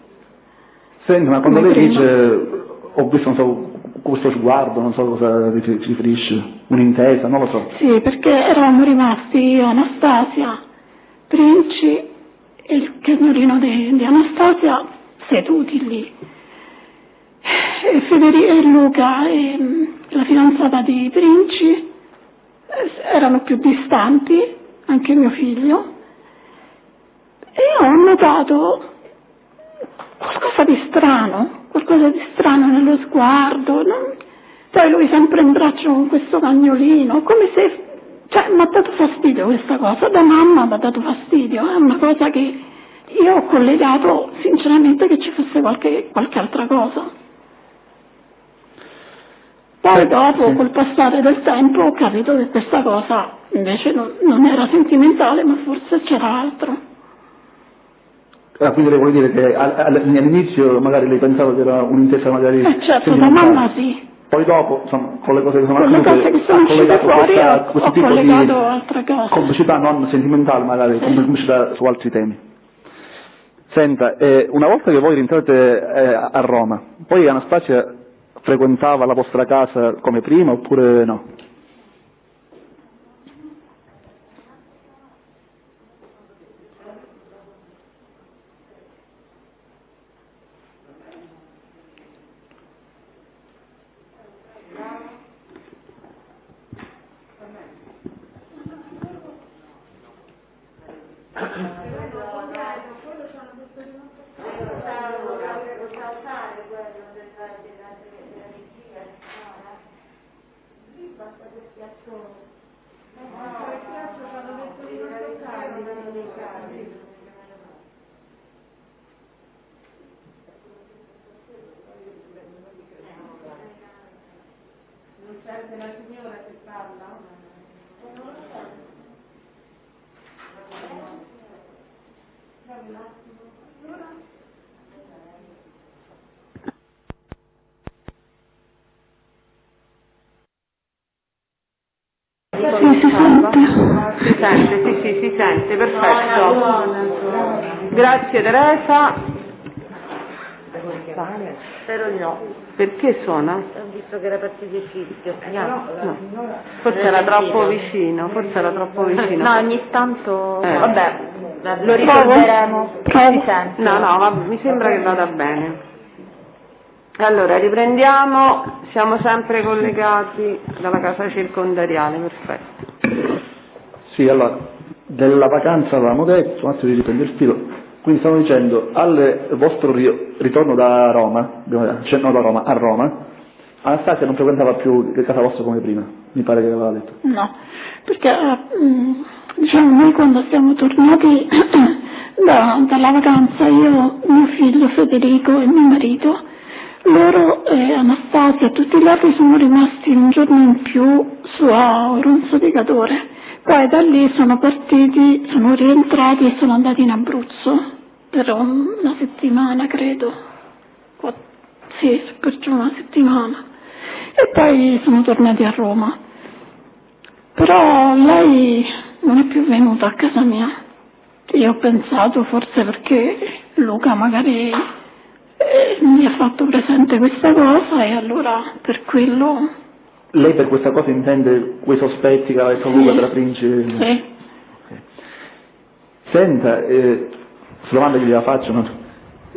Speaker 5: Senti, ma quando lei dice ho visto, non so, questo sguardo, non so cosa si riferisce, un'intesa, non lo so.
Speaker 2: Sì, perché eravamo rimasti io, Anastasia, Princi e il cagnolino di Anastasia seduti lì. E Federica e Luca e la fidanzata di Princi erano più distanti, anche mio figlio, e io ho notato qualcosa di strano nello sguardo, poi lui sempre in braccio con questo cagnolino, come se, mi ha dato fastidio questa cosa, da mamma mi ha dato fastidio, è una cosa che io ho collegato sinceramente che ci fosse qualche altra cosa. Poi dopo, col passare del tempo, ho capito che questa cosa invece non era sentimentale, ma forse c'era altro.
Speaker 5: Quindi lei vuole dire che all'inizio magari lei pensava che era un'intesa magari
Speaker 2: certo, da mamma sì.
Speaker 5: Poi dopo, insomma, con le cose che sono
Speaker 2: con le cose che sono uscite fuori ho collegato altre cose.
Speaker 5: Complicità non sentimentale magari, complicità su altri temi. Senta, una volta che voi rientrate a Roma, poi Anastasia frequentava la vostra casa come prima oppure no?
Speaker 1: Si sente, perfetto. Grazie Teresa.
Speaker 4: Spero di no.
Speaker 1: Perché suona?
Speaker 4: Ho visto che era partito il fischio.
Speaker 1: No. Forse era troppo vicino,
Speaker 3: No, ogni tanto,
Speaker 1: vabbè,
Speaker 3: lo risolveremo. Si sente.
Speaker 1: No, ma mi sembra che vada bene. Allora, riprendiamo, siamo sempre collegati dalla casa circondariale, perfetto.
Speaker 5: Sì, allora, Della vacanza avevamo detto, un attimo di riprendere il filo, quindi stiamo dicendo al vostro ritorno da Roma, cioè no da Roma, a Roma, Anastasia non frequentava più casa vostra come prima, mi pare che aveva detto.
Speaker 2: No, perché diciamo noi quando siamo tornati dalla vacanza, io, mio figlio Federico e mio marito, loro Anastasia e tutti gli altri sono rimasti un giorno in più su Auronzo di Cadore. Poi da lì sono partiti, sono rientrati e sono andati in Abruzzo per una settimana, credo. Sì, per giù una settimana. E poi sono tornati a Roma. Però lei non è più venuta a casa mia. Io ho pensato forse perché Luca magari mi ha fatto presente questa cosa e allora per quello...
Speaker 5: Lei per questa cosa intende quei sospetti che aveva detto Luca della Principe?
Speaker 2: Sì.
Speaker 5: Okay. Senta, sulla domanda che gliela faccio, no?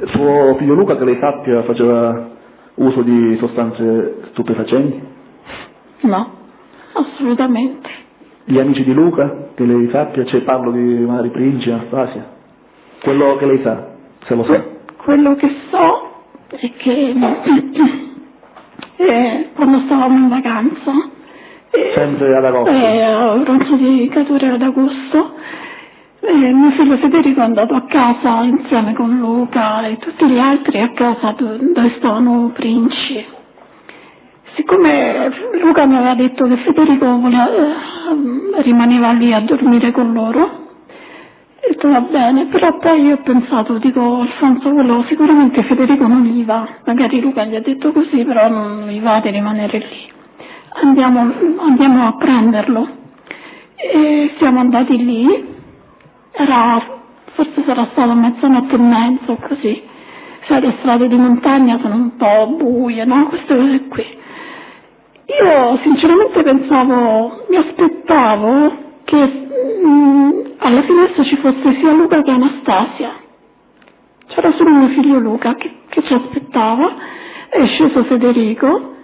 Speaker 5: Suo figlio Luca, che lei sappia, faceva uso di sostanze stupefacenti?
Speaker 2: No, assolutamente.
Speaker 5: Gli amici di Luca, che lei sappia, cioè parlo di magari Principe, Anastasia? Quello che lei sa, se lo sa.
Speaker 2: Quello che so è che quando stavamo in vacanza,
Speaker 5: sempre ad agosto,
Speaker 2: a Auronzo di Cadore ad agosto, mio figlio Federico è andato a casa insieme con Luca e tutti gli altri a casa dove stavano Princi. Siccome Luca mi aveva detto che Federico rimaneva lì a dormire con loro, ho detto va bene, però poi io ho pensato, dico Alfonso, quello sicuramente Federico non gli va, magari Luca gli ha detto così, però non gli va di rimanere lì, andiamo a prenderlo. E siamo andati lì, forse sarà stato 00:30 così, sai le strade di montagna sono un po' buie, no? Queste cose qui. Io sinceramente mi aspettavo che alla finestra ci fosse sia Luca che Anastasia. C'era solo mio figlio Luca che ci aspettava, è sceso Federico,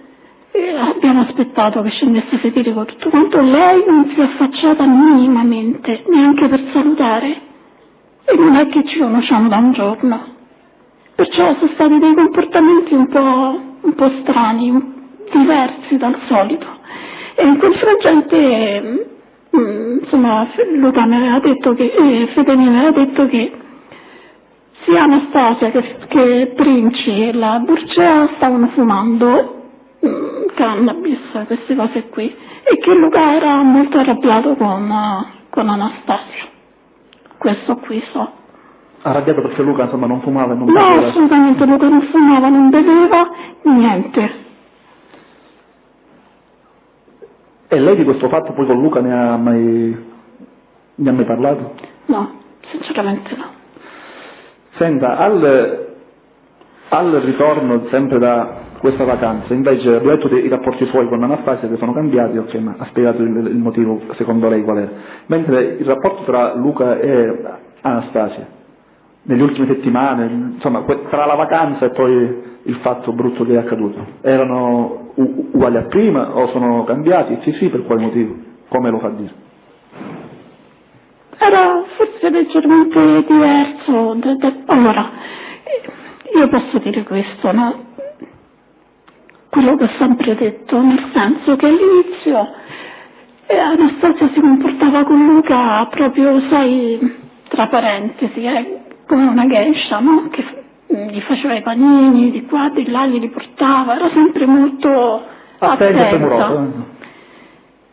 Speaker 2: e abbiamo aspettato che scendesse Federico tutto quanto, lei non si è affacciata minimamente, neanche per salutare, e non è che ci conosciamo da un giorno. Perciò sono stati dei comportamenti un po' strani, diversi dal solito. E in quel frangente insomma Luca mi aveva detto che Fede mi aveva detto che sia Anastasia che Princi e la Burgea stavano fumando cannabis, queste cose qui, e che Luca era molto arrabbiato con Anastasia. Questo qui so.
Speaker 5: Arrabbiato perché Luca insomma non fumava e non
Speaker 2: No,
Speaker 5: beveva?
Speaker 2: assolutamente Luca non fumava, non beveva, niente.
Speaker 5: E lei di questo fatto poi con Luca ne ha mai parlato?
Speaker 2: No, sinceramente no.
Speaker 5: Senta, al ritorno sempre da questa vacanza, invece abbiamo detto i rapporti suoi con Anastasia che sono cambiati, ok, ma ha spiegato il motivo secondo lei qual era. Mentre il rapporto tra Luca e Anastasia, nelle ultime settimane, insomma, tra la vacanza e poi il fatto brutto che è accaduto, erano uguali a prima o sono cambiati? Sì, per quale motivo? Come lo fa dire?
Speaker 2: Era forse leggermente diverso. Allora, io posso dire questo, no? Quello che ho sempre detto, nel senso che all'inizio Anastasia si comportava con Luca proprio, sai, tra parentesi, come una geisha, no? Che gli faceva i panini, di qua, di là, glieli portava, era sempre molto attenta.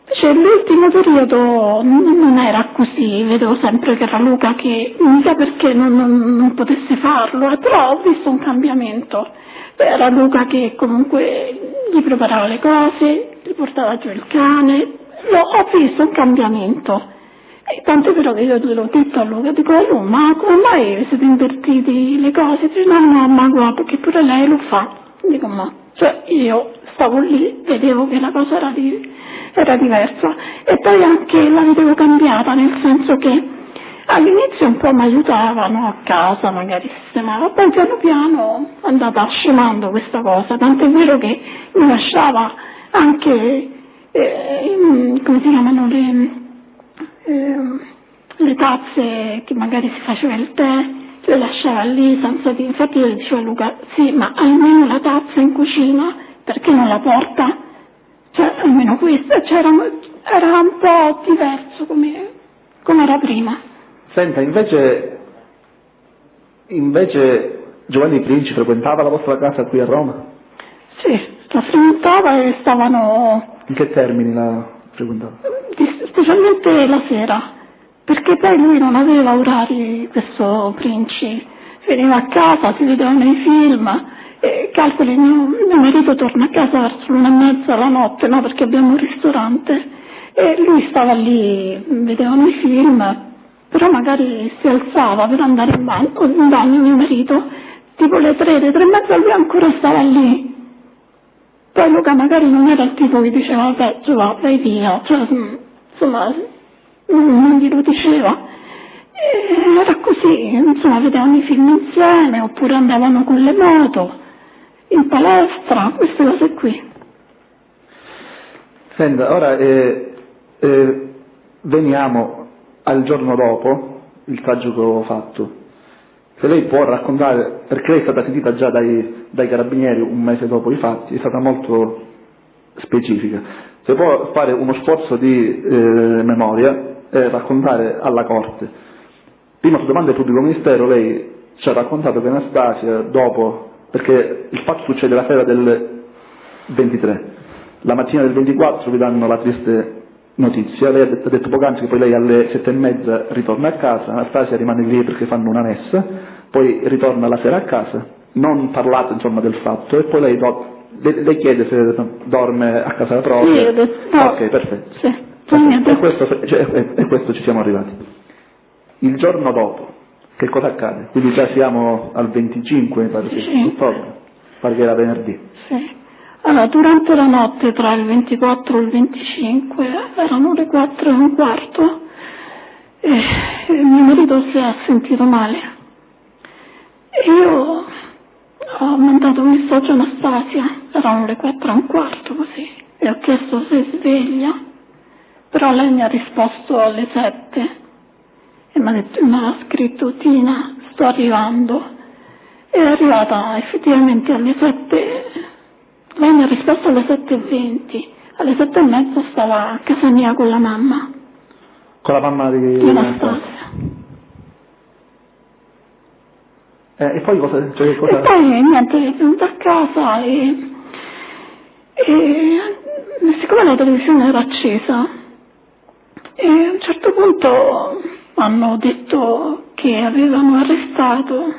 Speaker 2: Invece l'ultimo periodo non era così, vedevo sempre che era Luca che, mica perché non potesse farlo, però ho visto un cambiamento. Era Luca che comunque gli preparava le cose, gli portava giù il cane, ho visto un cambiamento. E tanto è vero che io gliel'ho detto a Luca, dico ma come mai vi siete invertiti le cose? Dice no, ma guarda, che pure lei lo fa. Dico ma, cioè io stavo lì, vedevo che la cosa era diversa e poi anche la vedevo cambiata, nel senso che all'inizio un po' mi aiutavano a casa, magari sistemava, poi piano piano è andata scemando questa cosa, tanto è vero che mi lasciava anche, come si chiamano, le le tazze che magari si faceva il tè, le lasciava lì senza di... Infatti io dicevo a Luca, sì, ma almeno la tazza in cucina, perché non la porta? Cioè, almeno questa, cioè, era un po' diverso come era prima.
Speaker 5: Senta, invece Giovanni Princi frequentava la vostra casa qui a Roma?
Speaker 2: Sì, la frequentava e stavano...
Speaker 5: In che termini la frequentava?
Speaker 2: Specialmente la sera, perché poi lui non aveva orari, questo Princi, veniva a casa, si vedevano i film, e calcoli, mio marito torna a casa verso l'1:30 la notte, no, perché abbiamo un ristorante, e lui stava lì, vedevano i film, però magari si alzava per andare in bagno mio marito, tipo le 3, le 3:30 lui ancora stava lì. Poi Luca magari non era il tipo che diceva vabbè, Giova, vai via, cioè, insomma, non glielo diceva. E era così, insomma, vedevano i film insieme, oppure andavano con le moto, in palestra, queste cose qui.
Speaker 5: Senta, ora veniamo al giorno dopo, il tragico fatto. Se lei può raccontare, perché lei è stata sentita già dai carabinieri un mese dopo i fatti, è stata molto specifica. Se può fare uno sforzo di memoria e raccontare alla Corte. Prima su domanda del pubblico ministero lei ci ha raccontato che Anastasia dopo, perché il fatto succede la sera del 23, la mattina del 24 vi danno la triste notizia, lei ha detto poc'anzi che poi lei alle 7:30 ritorna a casa, Anastasia rimane lì perché fanno una messa, poi ritorna la sera a casa, non parlate insomma del fatto, e poi lei chiede se dorme a casa propria.
Speaker 2: Sì, io ho detto, no.
Speaker 5: Ok, perfetto.
Speaker 2: Sì.
Speaker 5: E questo ci siamo arrivati. Il giorno dopo, che cosa accade? Quindi già siamo al 25, mi pare che
Speaker 2: Sì.
Speaker 5: ottobre, pare che era venerdì.
Speaker 2: Sì. Allora, durante la notte tra il 24 e il 25 erano le 4:15 e mio marito si è sentito male. E io ho mandato un messaggio a Anastasia, erano le 4:15 così, e ho chiesto se è sveglia, però lei mi ha risposto alle 7 e mi ha scritto Tina, sto arrivando. È arrivata effettivamente alle 7. Lei mi ha risposto alle 7:20, alle 7:30 stava a casa mia con la mamma.
Speaker 5: Con la mamma di
Speaker 2: Anastasia.
Speaker 5: E poi cosa?
Speaker 2: E poi niente, è venuta a casa e siccome la televisione era accesa, e a un certo punto hanno detto che avevano arrestato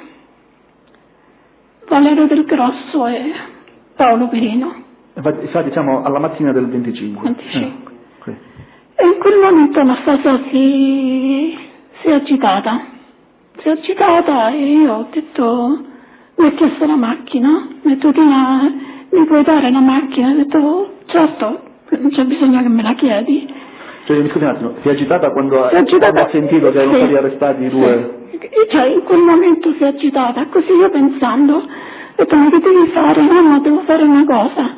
Speaker 2: Valerio Del Grosso e Paolo Perino.
Speaker 5: Diciamo alla mattina del 25.
Speaker 2: 25.
Speaker 5: Okay.
Speaker 2: E in quel momento Anastasia si è agitata. Si è agitata e io ho detto, mi ha chiesto la macchina, ho detto Tina, mi puoi dare la macchina? Ho detto, certo, non c'è bisogno che me la chiedi.
Speaker 5: Cioè, mi scusi un attimo, si è agitata quando ha sentito che erano
Speaker 2: sì,
Speaker 5: stati arrestati i due?
Speaker 2: Sì. Cioè, in quel momento si è agitata, così io pensando, ho detto, ma che devi fare? Mamma, devo fare una cosa.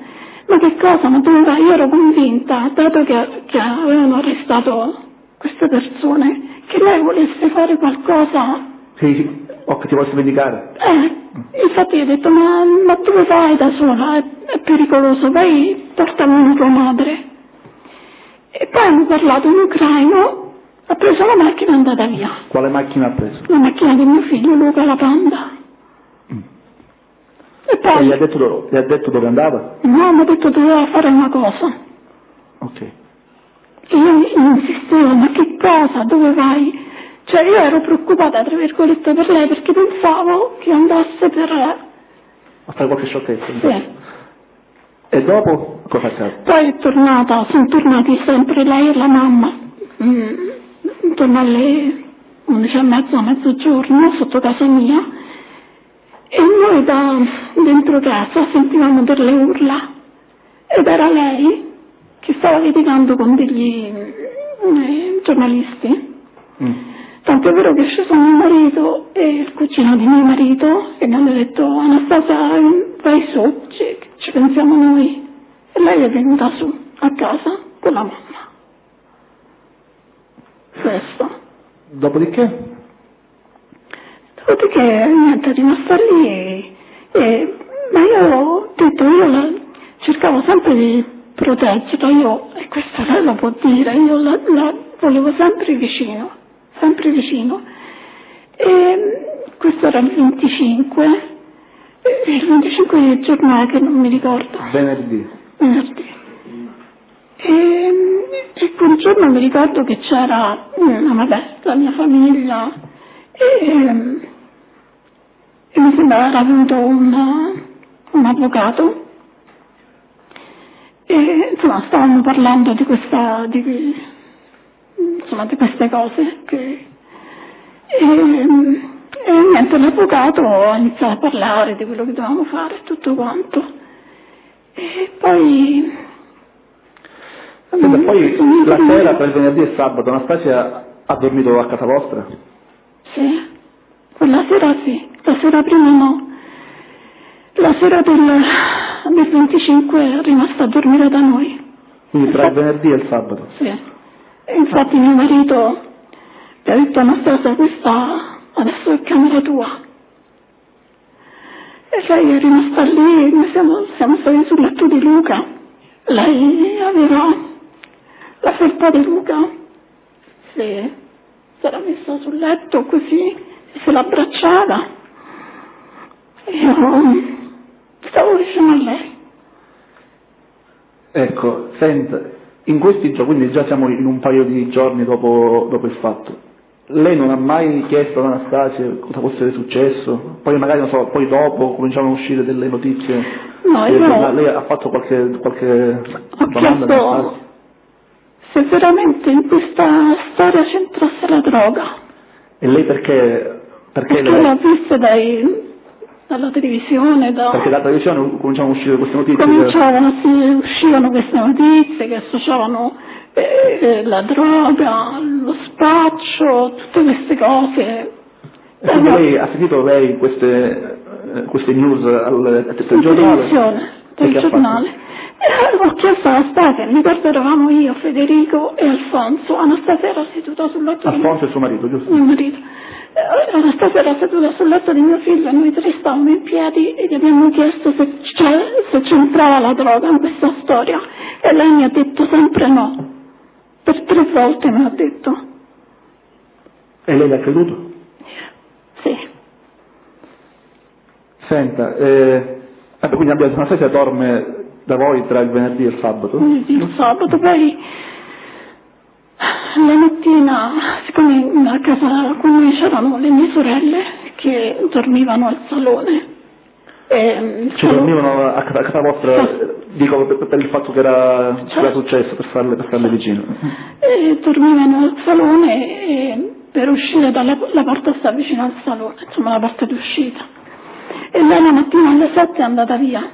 Speaker 2: Ma che cosa? Ma dove vai? Io ero convinta, dato che avevano arrestato queste persone, che lei volesse fare qualcosa.
Speaker 5: Sì, o che ti volesse vendicare.
Speaker 2: Infatti ho detto, ma dove vai da sola? È pericoloso, vai, portami tua madre. E poi hanno parlato in ucraino, ha preso la macchina e è andata via.
Speaker 5: Quale macchina ha preso?
Speaker 2: La macchina di mio figlio Luca, la Panda. E poi
Speaker 5: gli ha detto dove andava?
Speaker 2: no, mi ha detto doveva fare una cosa.
Speaker 5: Ok.
Speaker 2: E io insistevo, ma che cosa? Dove vai? Cioè io ero preoccupata, tra virgolette, per lei, perché pensavo che andasse per...
Speaker 5: A fare qualche sciocchezza.
Speaker 2: Sì.
Speaker 5: E dopo cosa accade?
Speaker 2: Poi sono tornati sempre lei e la mamma, intorno alle 11:30, mezzogiorno, sotto casa mia, e noi da dentro casa sentivamo delle urla, ed era lei che stava litigando con degli giornalisti. Tanto è vero che è sceso mio marito e il cugino di mio marito e mi hanno detto Anastasia vai su, ci pensiamo noi. E lei è venuta su a casa con la mamma. Questo.
Speaker 5: Dopodiché?
Speaker 2: Dopodiché niente, è rimasta lì ma io ho detto, cercavo sempre di proteggerla, e questo lei lo può dire, io la volevo sempre vicino, e questo era il 25 di giornata che non mi ricordo.
Speaker 5: Venerdì.
Speaker 2: E quel giorno mi ricordo che c'era la mia famiglia e mi sembra era venuto un avvocato e insomma stavamo parlando di queste cose e niente, l'avvocato ha iniziato a parlare di quello che dovevamo fare e tutto quanto e poi
Speaker 5: la sera tra il venerdì e sabato Anastasia ha dormito a casa vostra?
Speaker 2: Sì, quella sera sì, la sera prima no. La sera del 25 è rimasta a dormire da noi.
Speaker 5: Quindi tra il venerdì e il sabato?
Speaker 2: Sì. E infatti mio marito mi ha detto Anastasia, questa adesso è camera tua. E lei è rimasta lì, noi siamo stati sul letto di Luca. Lei aveva la felpa di Luca, si era messa sul letto così, se l'abbracciava. Io stavo vicino a lei.
Speaker 5: Ecco, senta, in questi giorni, quindi già siamo in un paio di giorni dopo il fatto, lei non ha mai chiesto ad Anastasia cosa fosse successo? Poi magari, non so, poi dopo cominciano a uscire delle notizie?
Speaker 2: No, io
Speaker 5: lei ha fatto qualche
Speaker 2: ho
Speaker 5: domanda?
Speaker 2: chiesto se veramente in questa storia c'entrasse la droga.
Speaker 5: E lei perché
Speaker 2: Perché
Speaker 5: lei...
Speaker 2: l'ho vista dalla televisione,
Speaker 5: Perché dalla televisione cominciano a uscire queste notizie?
Speaker 2: Uscivano queste notizie che associavano la droga, lo spaccio, tutte queste cose.
Speaker 5: E quindi lei ha sentito queste news al giornale?
Speaker 2: Del giornale. Ho chiesto a Anastasia, mi ricordo eravamo io, Federico e Alfonso. Anastasia era seduta sul letto
Speaker 5: Alfonso è suo marito, giusto?
Speaker 2: mio marito. Anastasia era seduta sul letto di mio figlio e noi tre stavamo in piedi e gli abbiamo chiesto se c'entrava la droga in questa storia e lei mi ha detto sempre no. Per 3 volte mi ha detto.
Speaker 5: E lei l'ha creduto?
Speaker 2: Sì.
Speaker 5: Senta, quindi Anastasia dorme da voi tra il venerdì e il sabato?
Speaker 2: Il sabato, poi la mattina, siccome a casa con noi c'erano le mie sorelle che dormivano al salone.
Speaker 5: Dormivano a casa vostra, dico per il fatto che era successo, per farle vicino.
Speaker 2: Dormivano al salone e per uscire la porta sta vicino al salone, insomma la porta d'uscita. E lei la mattina alle 7 è andata via.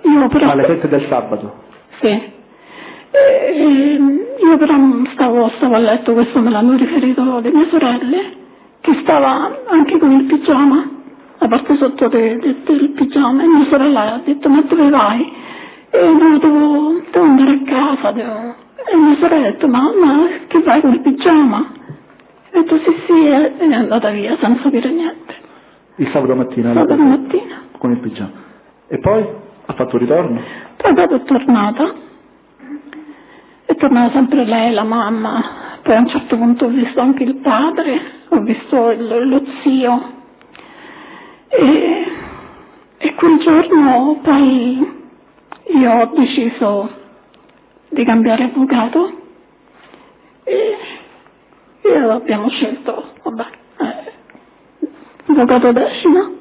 Speaker 2: Io però...
Speaker 5: Alle 7 del sabato?
Speaker 2: Sì. Io però non stavo a letto, questo me l'hanno riferito le mie sorelle, che stava anche con il pigiama, la parte sotto del pigiama, e mia sorella ha detto ma dove vai? E no, devo andare a casa, e mia sorella ha detto ma che vai con il pigiama? E ho detto sì, e è andata via senza dire niente.
Speaker 5: Il sabato mattina?
Speaker 2: Sabato mattina.
Speaker 5: Con il pigiama. E poi ha fatto ritorno?
Speaker 2: Poi dopo è tornata sempre lei, la mamma, poi a un certo punto ho visto anche il padre, ho visto lo zio e quel giorno poi io ho deciso di cambiare avvocato e abbiamo scelto, avvocato Decima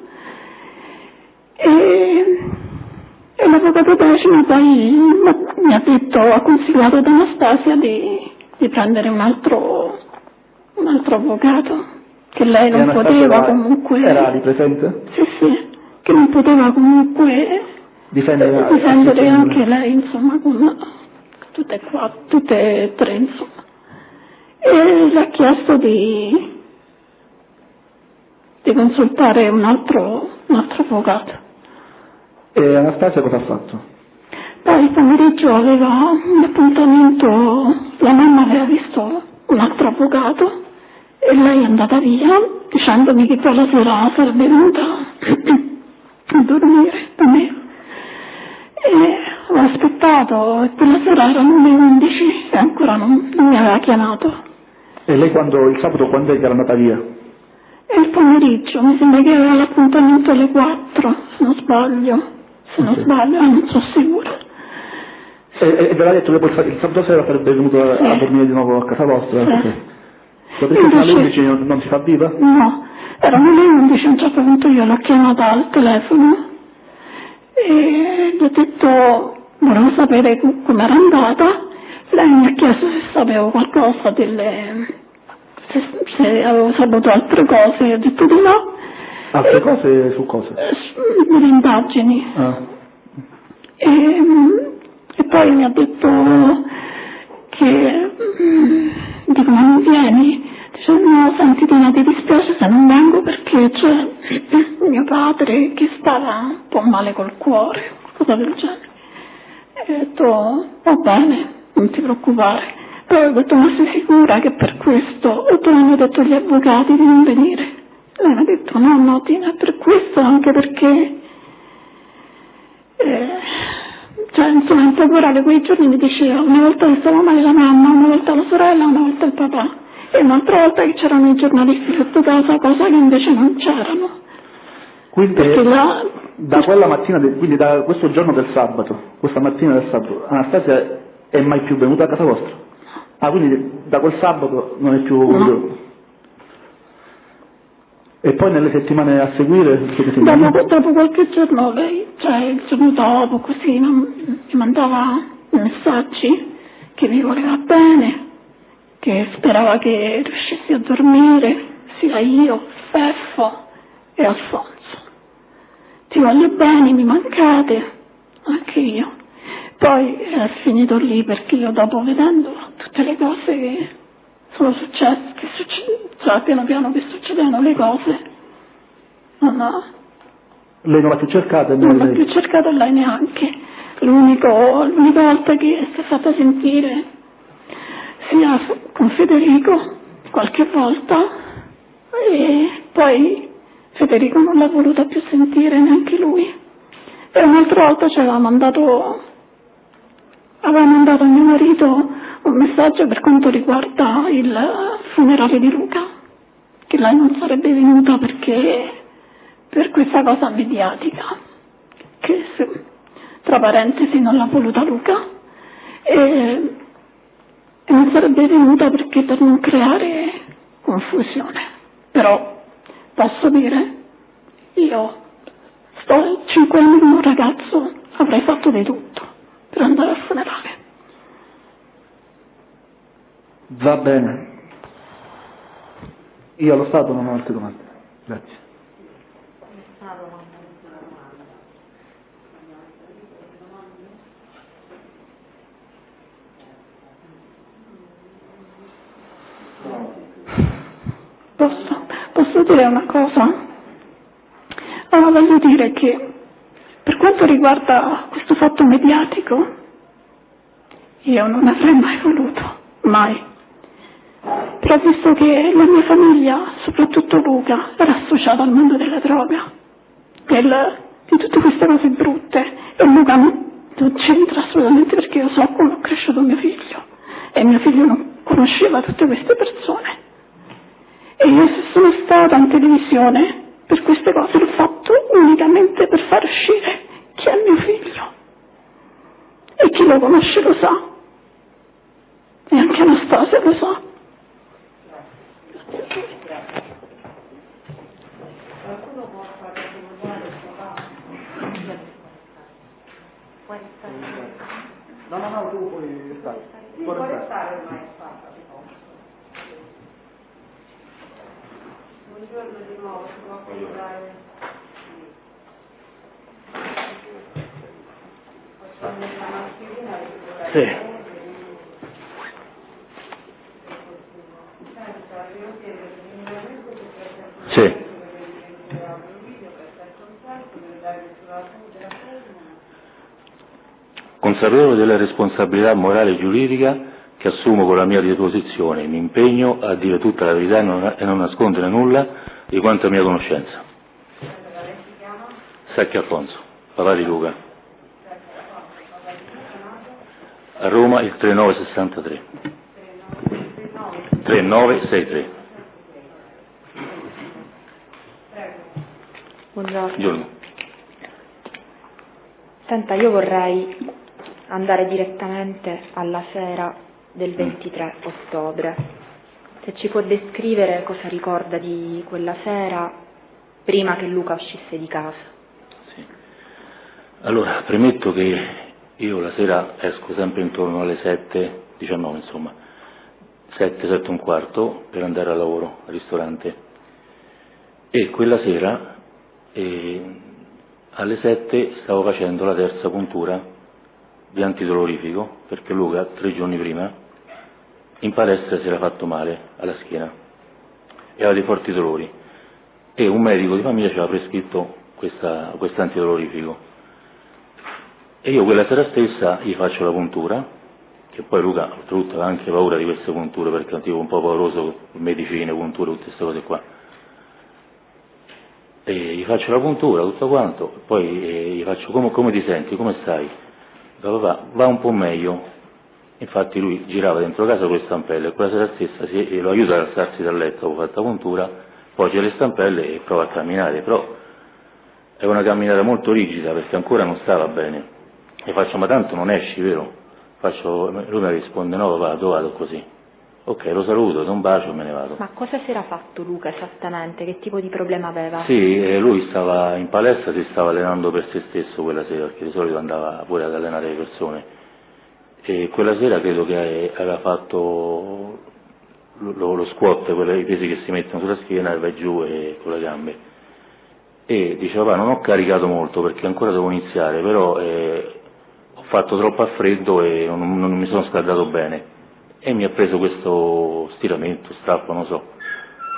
Speaker 2: e l'avvocato Decima poi mi ha detto, ha consigliato ad Anastasia di prendere un altro avvocato, che lei non poteva comunque...
Speaker 5: Era lì presente?
Speaker 2: Sì, che non poteva comunque difendere anche lei, insomma, con tutte e tre, insomma. E le ha chiesto di consultare un altro avvocato.
Speaker 5: E Anastasia cosa ha fatto?
Speaker 2: Poi il pomeriggio aveva un appuntamento, la mamma aveva visto un altro avvocato e lei è andata via dicendomi che quella sera sarebbe venuta a dormire da me. E ho aspettato e quella sera erano le 11 e ancora non mi aveva chiamato.
Speaker 5: E lei il sabato quando è che era andata via?
Speaker 2: E il pomeriggio, mi sembra che aveva l'appuntamento alle 4, se non sbaglio, non sono sicura.
Speaker 5: E ve l'ha detto che poi il sabato sera sarebbe venuto a dormire di nuovo a casa vostra?
Speaker 2: Sì.
Speaker 5: Perché fino alle 11 non si fa viva?
Speaker 2: No, erano le 11, a un certo punto io l'ho chiamata al telefono e gli ho detto, volevo sapere come era andata. Lei mi ha chiesto se sapevo qualcosa se avevo saputo altre cose, io ho detto di no.
Speaker 5: Altre cose su cosa?
Speaker 2: Delle indagini.
Speaker 5: Ah.
Speaker 2: E poi mi ha detto che dico, ma non vieni? Dice, no, senti Tina, ti dispiace se non vengo perché c'è mio padre che stava un po' male col cuore, qualcosa del genere. E ho detto, va bene, non ti preoccupare. Poi ho detto, ma sei sicura che per questo? E poi mi hanno detto gli avvocati di non venire. Lei mi ha detto, no Tina, è per questo, anche perché cioè insomma in temporale quei giorni mi diceva, una volta che stava male la mamma, una volta la sorella, una volta il papà, e un'altra volta che c'erano i giornalisti sotto casa, cosa che invece non c'erano.
Speaker 5: Quindi da quella mattina, quindi da questo giorno del sabato, questa mattina del sabato, Anastasia è mai più venuta a casa vostra? Ah, quindi da quel sabato non è più...
Speaker 2: No.
Speaker 5: E poi nelle settimane a seguire?
Speaker 2: Dopo qualche giorno lei, cioè il giorno dopo, così, mi mandava messaggi che mi voleva bene, che sperava che riuscissi a dormire, sia io, Feffo e Alfonso. Ti voglio bene, mi mancate, anche io. Poi è finito lì perché io dopo vedendo tutte le cose che sono successe, cioè piano piano che succedevano le cose,
Speaker 5: Lei non l'ha più cercata?
Speaker 2: Non l'ha più cercata lei neanche. L'unica volta che si è fatta sentire sia con Federico, qualche volta, e poi Federico non l'ha voluta più sentire neanche lui. E un'altra volta aveva mandato a mio marito un messaggio per quanto riguarda il funerale di Luca, che lei non sarebbe venuta perché per questa cosa mediatica, che tra parentesi non l'ha voluta Luca, e non sarebbe venuta perché per non creare confusione. Però posso dire, io sto 5 anni con un ragazzo, avrei fatto di tutto per andare al funerale.
Speaker 5: Va bene. Io allo Stato non ho altre domande. Grazie.
Speaker 2: Posso dire una cosa? Allora, voglio dire che per quanto riguarda questo fatto mediatico, io non avrei mai voluto, mai. Però visto che la mia famiglia, soprattutto Luca, era associata al mondo della droga, di tutte queste cose brutte, e Luca non c'entra assolutamente perché io so come ho cresciuto mio figlio, e mio figlio non conosceva tutte queste persone. E io se sono stata in televisione per queste cose l'ho fatto unicamente per far uscire chi è mio figlio. E chi lo conosce lo sa. E anche Anastasia lo sa.
Speaker 4: Qualcuno può fare
Speaker 5: No, tu puoi stare.
Speaker 4: può restare ormai è fatta. Buongiorno di nuovo, si può parlare. Facciamo la mascherina e
Speaker 5: Sì. Sì.
Speaker 6: Consapevole della responsabilità morale e giuridica che assumo con la mia disposizione, mi impegno a dire tutta la verità e non nascondere nulla di quanto mia conoscenza. Sacchi Alfonso, papà di Luca. A Roma il 3963. 3963.
Speaker 3: Buongiorno. Senta, io vorrei andare direttamente alla sera del 23 ottobre. Se ci può descrivere cosa ricorda di quella sera prima che Luca uscisse di casa.
Speaker 6: Sì. Allora, premetto che io la sera esco sempre intorno alle 7:19, insomma, 7 un quarto per andare al lavoro, al ristorante. E quella sera alle 7 stavo facendo la terza puntura di antidolorifico, perché Luca 3 giorni prima in palestra si era fatto male alla schiena e aveva dei forti dolori e un medico di famiglia ci aveva prescritto questo antidolorifico e io quella sera stessa gli faccio la puntura, che poi Luca oltretutto aveva anche paura di queste punture perché è un tipo un po' pauroso, medicine, punture, tutte queste cose qua. E gli faccio la puntura, tutto quanto, poi gli faccio come ti senti, come stai? Papà, va un po' meglio. Infatti lui girava dentro casa con le stampelle e quella sera stessa lo aiuta ad alzarsi dal letto, ho fatto la puntura, poi c'è le stampelle e prova a camminare, però è una camminata molto rigida perché ancora non stava bene. E faccio, ma tanto non esci, vero? Lui mi risponde, no papà, dove vado così? Ok, lo saluto, do un bacio e me ne vado.
Speaker 3: Ma cosa si era fatto Luca esattamente? Che tipo di problema aveva?
Speaker 6: Sì, lui stava in palestra, si stava allenando per se stesso quella sera, perché di solito andava pure ad allenare le persone. E quella sera credo che aveva fatto lo squat, i pesi che si mettono sulla schiena e vai giù e con le gambe. E diceva, papà, non ho caricato molto perché ancora devo iniziare, però ho fatto troppo a freddo e non mi sono scaldato bene. E mi ha preso questo stiramento, strappo, non so.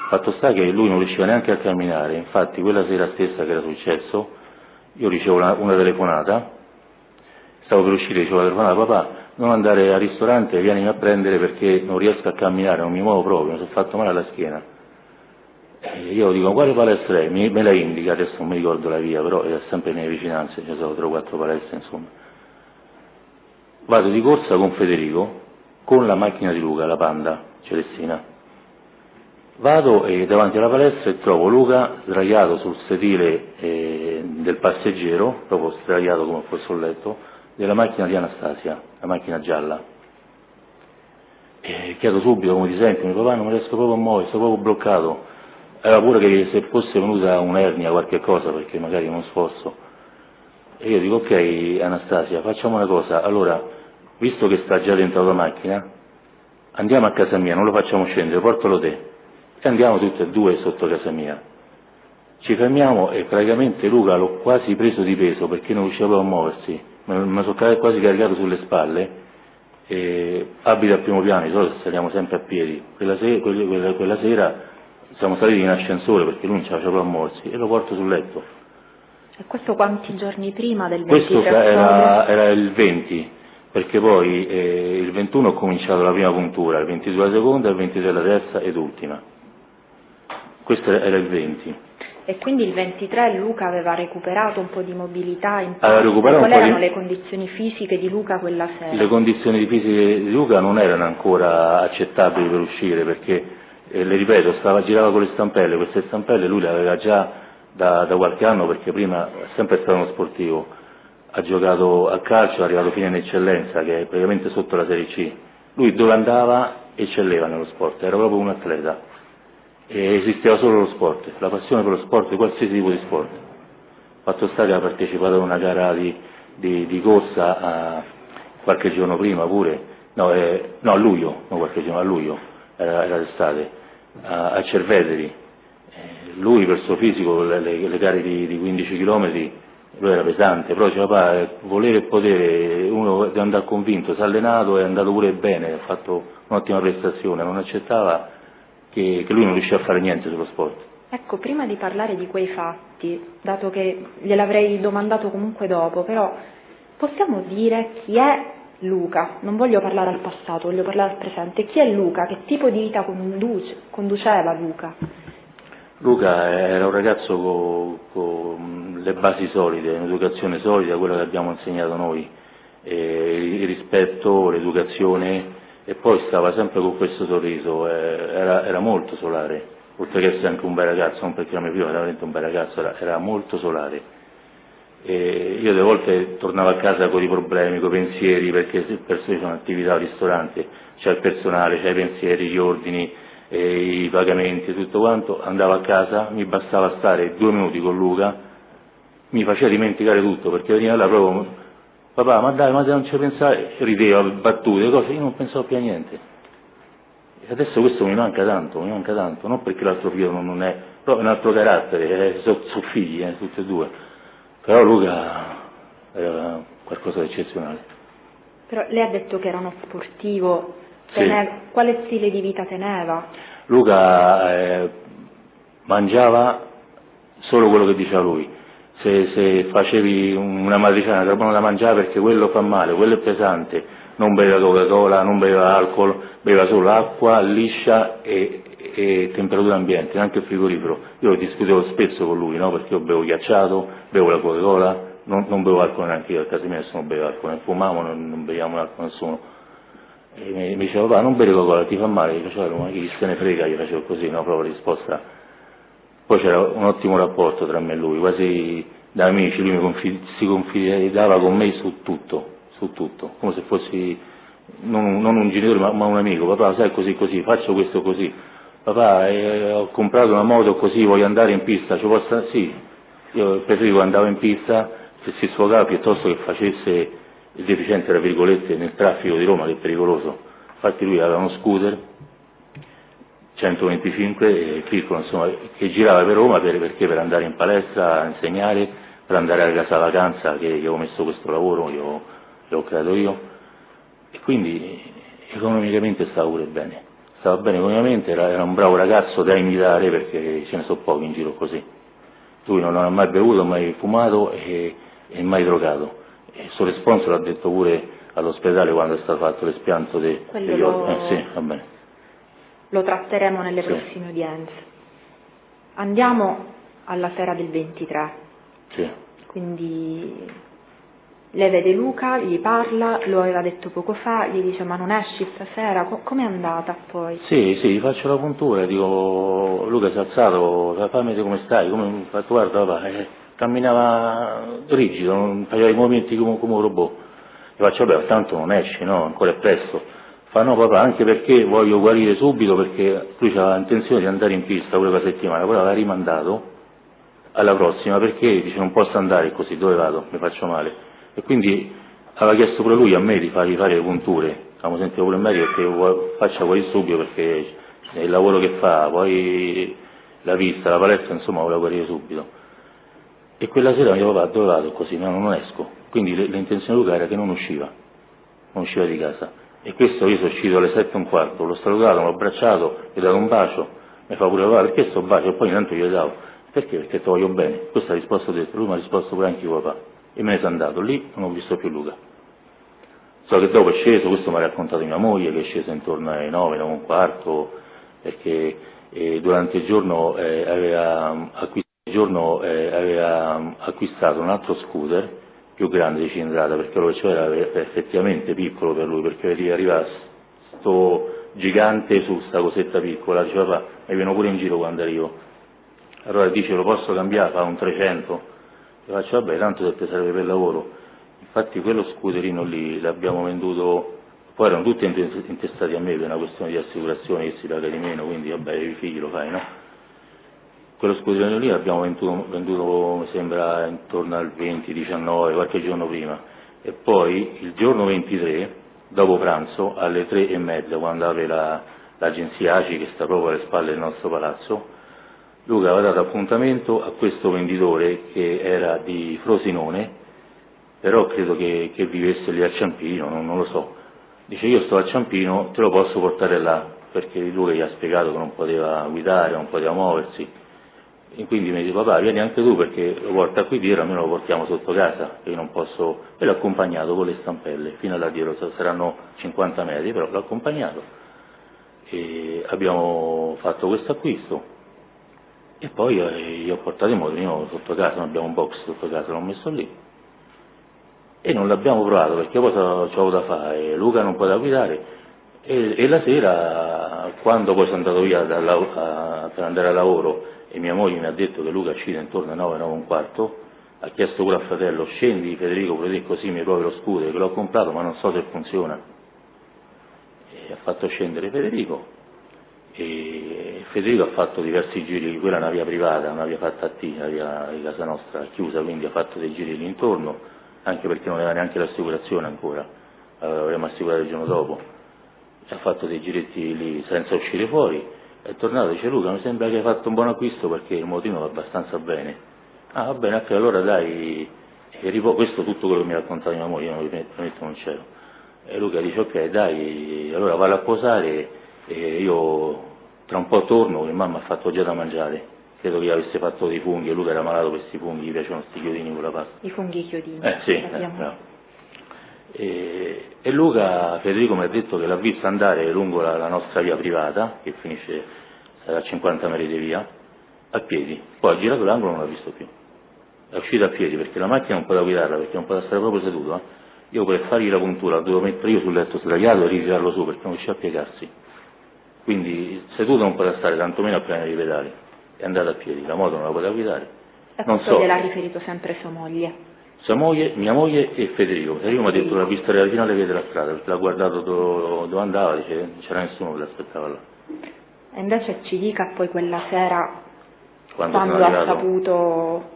Speaker 6: Fatto sta che lui non riusciva neanche a camminare, infatti quella sera stessa che era successo, io ricevo una telefonata, stavo per uscire, ricevo la telefonata, papà, non andare al ristorante, vienimi a prendere perché non riesco a camminare, non mi muovo proprio, mi sono fatto male alla schiena. E io dico, quale palestra è? Me la indica, adesso non mi ricordo la via, però è sempre nelle vicinanze, ci sono 3 o 4 palestre, insomma. Vado di corsa con Federico, con la macchina di Luca, la Panda Celestina. Vado davanti alla palestra e trovo Luca sdraiato sul sedile del passeggero, proprio sdraiato come fosse un letto, della macchina di Anastasia, la macchina gialla. E chiedo subito come ti senti, papà non riesco proprio a muovere, sto proprio bloccato. Aveva paura che se fosse venuta un'ernia, qualche cosa, perché magari non sforzo. E io dico, ok Anastasia, facciamo una cosa, allora, visto che sta già dentro la macchina, andiamo a casa mia, non lo facciamo scendere, portalo te. E andiamo tutti e due sotto casa mia. Ci fermiamo e praticamente Luca l'ho quasi preso di peso perché non riusciva proprio a muoversi. Mi sono quasi caricato sulle spalle, abita al primo piano, di solito saliamo sempre a piedi. Quella sera siamo saliti in ascensore perché lui non ce la faceva proprio a muoversi e lo porto sul letto.
Speaker 3: E questo quanti giorni prima del 23
Speaker 6: Questo era il 20. Perché poi il 21 ho cominciato la prima puntura, il 22 la seconda, il 23 la terza ed ultima. Questo era il 20.
Speaker 3: E quindi il 23 Luca aveva recuperato un po' di mobilità in
Speaker 6: Aveva recuperato
Speaker 3: Quali
Speaker 6: un po'
Speaker 3: erano le condizioni fisiche di Luca quella sera?
Speaker 6: Le condizioni fisiche di Luca non erano ancora accettabili per uscire perché, le ripeto, girava con le stampelle, queste stampelle lui le aveva già da qualche anno perché prima è sempre stato uno sportivo. Ha giocato a calcio, è arrivato fino in eccellenza, che è praticamente sotto la Serie C. Lui dove andava eccelleva nello sport, era proprio un atleta. E esisteva solo lo sport, la passione per lo sport, qualsiasi tipo di sport. Fatto sta che ha partecipato a una gara di corsa qualche giorno prima pure, a luglio, non qualche giorno, a luglio, era d'estate, a Cerveteri. Lui per il suo fisico, le gare di 15 km, lui era pesante, però diceva papà, volere e potere, uno deve andare convinto, si è allenato, è andato pure bene, ha fatto un'ottima prestazione, non accettava che lui non riusciva a fare niente sullo sport.
Speaker 3: Ecco, prima di parlare di quei fatti, dato che gliel'avrei domandato comunque dopo, però possiamo dire chi è Luca? Non voglio parlare al passato, voglio parlare al presente. Chi è Luca? Che tipo di vita conduceva Luca?
Speaker 6: Luca era un ragazzo con le basi solide, un'educazione solida, quella che abbiamo insegnato noi, il rispetto, l'educazione, e poi stava sempre con questo sorriso, era molto solare, oltre che essere anche un bel ragazzo, non perché era mio figlio, era veramente un bel ragazzo, era molto solare. E io delle volte tornavo a casa con i problemi, con i pensieri, perché spesso io sono attività al ristorante, c'è il personale, c'è i pensieri, gli ordini, i pagamenti, tutto quanto, andavo a casa, mi bastava stare 2 minuti con Luca, mi faceva dimenticare tutto, perché veniva là proprio, papà, ma dai, ma non ci pensare, rideva, battute, cose, io non pensavo più a niente. E adesso questo mi manca tanto, non perché l'altro figlio non è, però è un altro carattere, sono figli, tutti e due. Però Luca era qualcosa di eccezionale.
Speaker 3: Però lei ha detto che era uno sportivo,
Speaker 6: Sì.
Speaker 3: Quale stile di vita teneva?
Speaker 6: Luca mangiava solo quello che diceva lui. Se facevi una matriciana, era buono da mangiare perché quello fa male, quello è pesante, non beveva Coca-Cola, non beveva alcol, beveva solo acqua liscia e temperatura ambiente, neanche il frigorifero. Io lo discutevo spesso con lui, no? Perché io bevo ghiacciato, bevo la Coca-Cola, non bevo alcol neanche io, a casa mia nessuno beve alcol, ne fumavo, non beviamo alcol nessuno. E mi diceva, papà, non bere Coca-Cola, ti fa male, io facevo, ma chi se ne frega, gli facevo così, no? Proprio risposta. Poi c'era un ottimo rapporto tra me e lui, quasi da amici, lui si confidava con me su tutto, come se fossi non un genitore ma un amico. Papà, sai, così, faccio questo così. Papà, ho comprato una moto così, voglio andare in pista, ci posso? Sì, io preferivo andare in pista se si sfogava piuttosto che facesse il deficiente, tra virgolette, nel traffico di Roma, che è pericoloso. Infatti lui aveva uno scooter 125 piccolo, insomma, che girava per Roma perché per andare in palestra a insegnare, per andare alla casa vacanza che gli avevo messo questo lavoro, l'ho creato io, e quindi economicamente stava pure bene. Stava bene economicamente, era un bravo ragazzo da imitare, perché ce ne sono pochi in giro così. Lui non ha mai bevuto, mai fumato e mai drogato. E il suo sponsor l'ha detto pure all'ospedale quando è stato fatto l'espianto degli organi. Sì, va bene.
Speaker 3: Lo tratteremo nelle
Speaker 6: Sì.
Speaker 3: prossime udienze. Andiamo alla sera del 23.
Speaker 6: Sì.
Speaker 3: Quindi lei vede Luca, gli parla, lo aveva detto poco fa, gli dice ma non esci stasera? Com'è andata poi?
Speaker 6: Sì, gli faccio la puntura, dico, Luca si è alzato, fammi vedere come stai, come mi ha fatto, guarda papà, camminava rigido, non faceva i movimenti come un robot. Gli faccio, vabbè, tanto non esci, no, ancora è presto. Fa no papà, anche perché voglio guarire subito, perché lui aveva intenzione di andare in pista pure la settimana, poi l'aveva rimandato alla prossima, perché dice non posso andare così, dove vado? Mi faccio male. E quindi aveva chiesto pure lui a me di fargli fare le punture, abbiamo sentito pure il medico perché faccia guarire subito, perché il lavoro che fa, poi la vista, la palestra, insomma voleva guarire subito. E quella sera mi diceva, papà, dove vado? Così, no, non esco. Quindi l'intenzione di Luca era che non usciva di casa. E questo io sono uscito alle 7:15, l'ho salutato, l'ho abbracciato, gli ho dato un bacio, mi fa pure, papà, perché sto bacio? E poi intanto gli davo, perché? Perché ti voglio bene. Questa ha risposto detto, lui mi ha risposto pure anche io, papà. E me ne sono andato, lì non ho visto più Luca. So che dopo è sceso, questo mi ha raccontato mia moglie, che è scesa intorno alle 9, 9:15, perché durante il giorno aveva acquistato un altro scooter più grande di cilindrata, perché lo che era effettivamente piccolo per lui, perché arriva sto gigante su sta cosetta piccola, diceva papà, mi viene pure in giro quando arrivo. Allora dice, lo posso cambiare, fa un 300, io faccio, vabbè, tanto se serve per lavoro. Infatti quello scooterino lì l'abbiamo venduto, poi erano tutti intestati a me per una questione di assicurazione, che si paga di meno, quindi vabbè, i figli lo fai, no? Quello scooterino lì l'abbiamo venduto, mi sembra, intorno al 20-19, qualche giorno prima. E poi il giorno 23, dopo pranzo, alle 3:30, quando apre l'agenzia ACI, che sta proprio alle spalle del nostro palazzo, Luca aveva dato appuntamento a questo venditore che era di Frosinone, però credo che vivesse lì a Ciampino, non lo so. Dice, io sto a Ciampino, te lo posso portare là, perché Luca gli ha spiegato che non poteva guidare, non poteva muoversi. E quindi mi dice papà vieni anche tu perché lo porta qui dietro, almeno lo portiamo sotto casa, che io non posso, e l'ho accompagnato con le stampelle fino là dietro, saranno 50 metri, però l'ho accompagnato e abbiamo fatto questo acquisto e poi gli ho portato il motorino sotto casa, non abbiamo un box sotto casa, l'ho messo lì e non l'abbiamo provato perché poi c'avevo da fare, Luca non poteva guidare e la sera quando poi sono andato via per andare al lavoro e mia moglie mi ha detto che Luca scende intorno alle 9, 9 e un quarto, ha chiesto pure al fratello scendi Federico, così mi provi lo scooter che l'ho comprato ma non so se funziona, e ha fatto scendere Federico e Federico ha fatto diversi giri, quella è una via privata, una via fatta a T, una via di casa nostra chiusa, quindi ha fatto dei giri lì intorno, anche perché non aveva neanche l'assicurazione ancora, l'avremmo assicurato il giorno dopo, ha fatto dei giretti lì senza uscire fuori, è tornato e dice Luca mi sembra che hai fatto un buon acquisto perché il motorino va abbastanza bene, ah va bene, ok, allora dai, questo tutto quello che mi ha raccontato mia moglie, non non c'ero, e Luca dice ok dai, allora vado a posare e io tra un po' torno che mamma ha fatto già da mangiare, credo che gli avesse fatto dei funghi e Luca era malato per questi funghi, gli piacevano questi chiodini con la pasta.
Speaker 3: I funghi chiodini.
Speaker 6: Sì, bravo. E Luca, Federico mi ha detto che l'ha vista andare lungo la nostra via privata, che finisce a 50 metri di via, a piedi, poi ha girato l'angolo e non l'ha visto più, è uscito a piedi perché la macchina non poteva guidarla, perché non poteva stare proprio seduto, io per fargli la puntura dovevo mettere io sul letto sdraiato e ritirarlo su perché non riusciva a piegarsi, quindi seduto non poteva stare tantomeno a premere i pedali, è andato a piedi, la moto non la poteva guidare.
Speaker 3: E
Speaker 6: non
Speaker 3: questo
Speaker 6: so,
Speaker 3: gliel'ha riferito sempre sua moglie.
Speaker 6: sua moglie, mia moglie e Federico mi ha detto che l'ha visto arrivare fino alle vie della strada, perché l'ha guardato dove andava, dice non c'era nessuno che l'aspettava là.
Speaker 3: E invece ci dica poi quella sera,
Speaker 6: Quando
Speaker 3: quando
Speaker 6: sono
Speaker 3: ha
Speaker 6: arrivato,
Speaker 3: saputo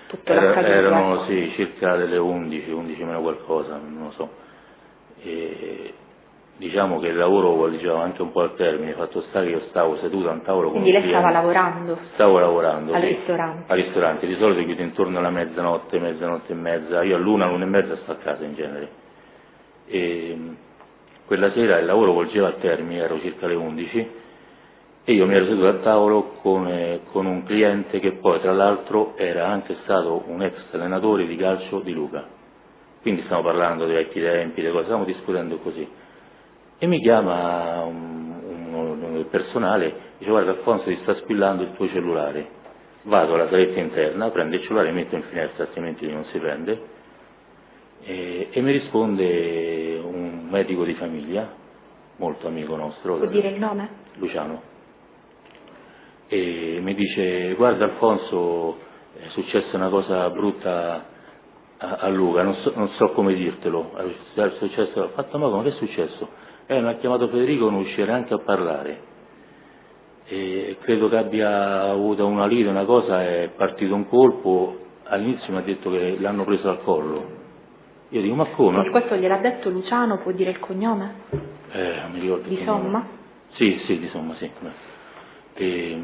Speaker 3: tutto l'accaduto.
Speaker 6: erano sì, circa delle 11 meno qualcosa, non lo so. E diciamo che il lavoro volgeva anche un po' al termine, fatto sta che io stavo seduto a un tavolo con
Speaker 3: Quindi
Speaker 6: un
Speaker 3: lei stava
Speaker 6: cliente.
Speaker 3: lavorando?
Speaker 6: Stavo lavorando,
Speaker 3: al
Speaker 6: sì,
Speaker 3: ristorante?
Speaker 6: al ristorante, di solito chiudo intorno alla mezzanotte, mezzanotte e mezza, io all'una, l'una e mezza sto a casa in genere. E quella sera il lavoro volgeva al termine, ero circa le 11, e io mi ero seduto al tavolo con un cliente che poi tra l'altro era anche stato un ex allenatore di calcio di Luca, quindi stiamo parlando dei vecchi tempi, le cose, stiamo discutendo così, e mi chiama un personale, dice guarda Alfonso ti sta squillando il tuo cellulare, vado alla saletta interna, prendo il cellulare e metto in finestra altrimenti non si prende, e mi risponde un medico di famiglia, molto amico nostro.
Speaker 3: Può dire il nome?
Speaker 6: Luciano. E mi dice guarda Alfonso è successa una cosa brutta a Luca, non so come dirtelo, è successo, ho fatto ma che è successo? Mi ha chiamato Federico, non uscire neanche a parlare e credo che abbia avuto una lite, una cosa, è partito un colpo, all'inizio mi ha detto che l'hanno preso al collo, io dico ma come?
Speaker 3: Quindi questo gliel'ha detto Luciano, può dire il cognome?
Speaker 6: Non mi ricordo.
Speaker 3: Di Somma?
Speaker 6: Sì, di Somma, sì. E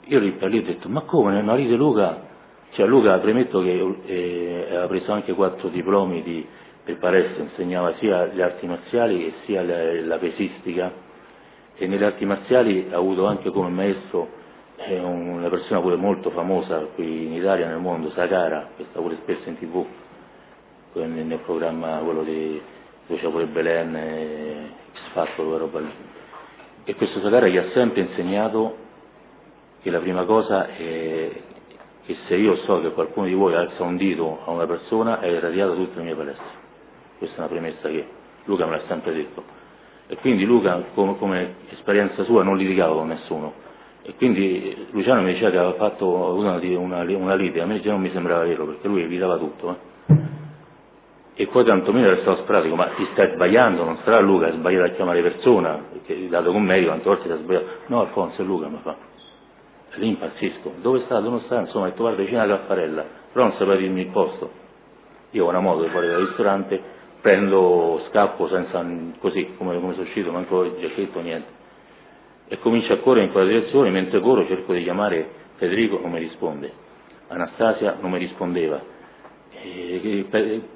Speaker 6: io lì per lì ho detto, ma come, nel marito Luca? Cioè Luca, premetto che aveva preso anche 4 diplomi per palestra, insegnava sia le arti marziali e sia la pesistica, e nelle arti marziali ha avuto anche come maestro una persona pure molto famosa qui in Italia, nel mondo, Sakara, che sta pure spesso in TV, nel programma quello dove c'è pure Belen, X Factor, quella roba lì. E questo Sakara gli ha sempre insegnato che la prima cosa è che se io so che qualcuno di voi alza un dito a una persona è irradiato tutte le mie palestre. Questa è una premessa che Luca me l'ha sempre detto. E quindi Luca, come esperienza sua, non litigava con nessuno. E quindi Luciano mi diceva che aveva fatto una lite, a me già non mi sembrava vero, perché lui evitava tutto. E poi tantomeno restavo spratico, ma ti stai sbagliando, non sarà Luca, hai sbagliato a chiamare persona, perché dato con me, quante volte ti ha sbagliato. No Alfonso, è Luca, mi fa. E lì impazzisco, dove sta, dove non sta? Insomma, ho detto guarda vicino alla Caffarella, però non sapeva dirmi il posto. Io ho una moto fuori dal ristorante, prendo, scappo senza, così, come sono uscito, manco il giacchetto, niente. E comincio a correre in quella direzione, mentre corro cerco di chiamare Federico, non mi risponde. Anastasia non mi rispondeva.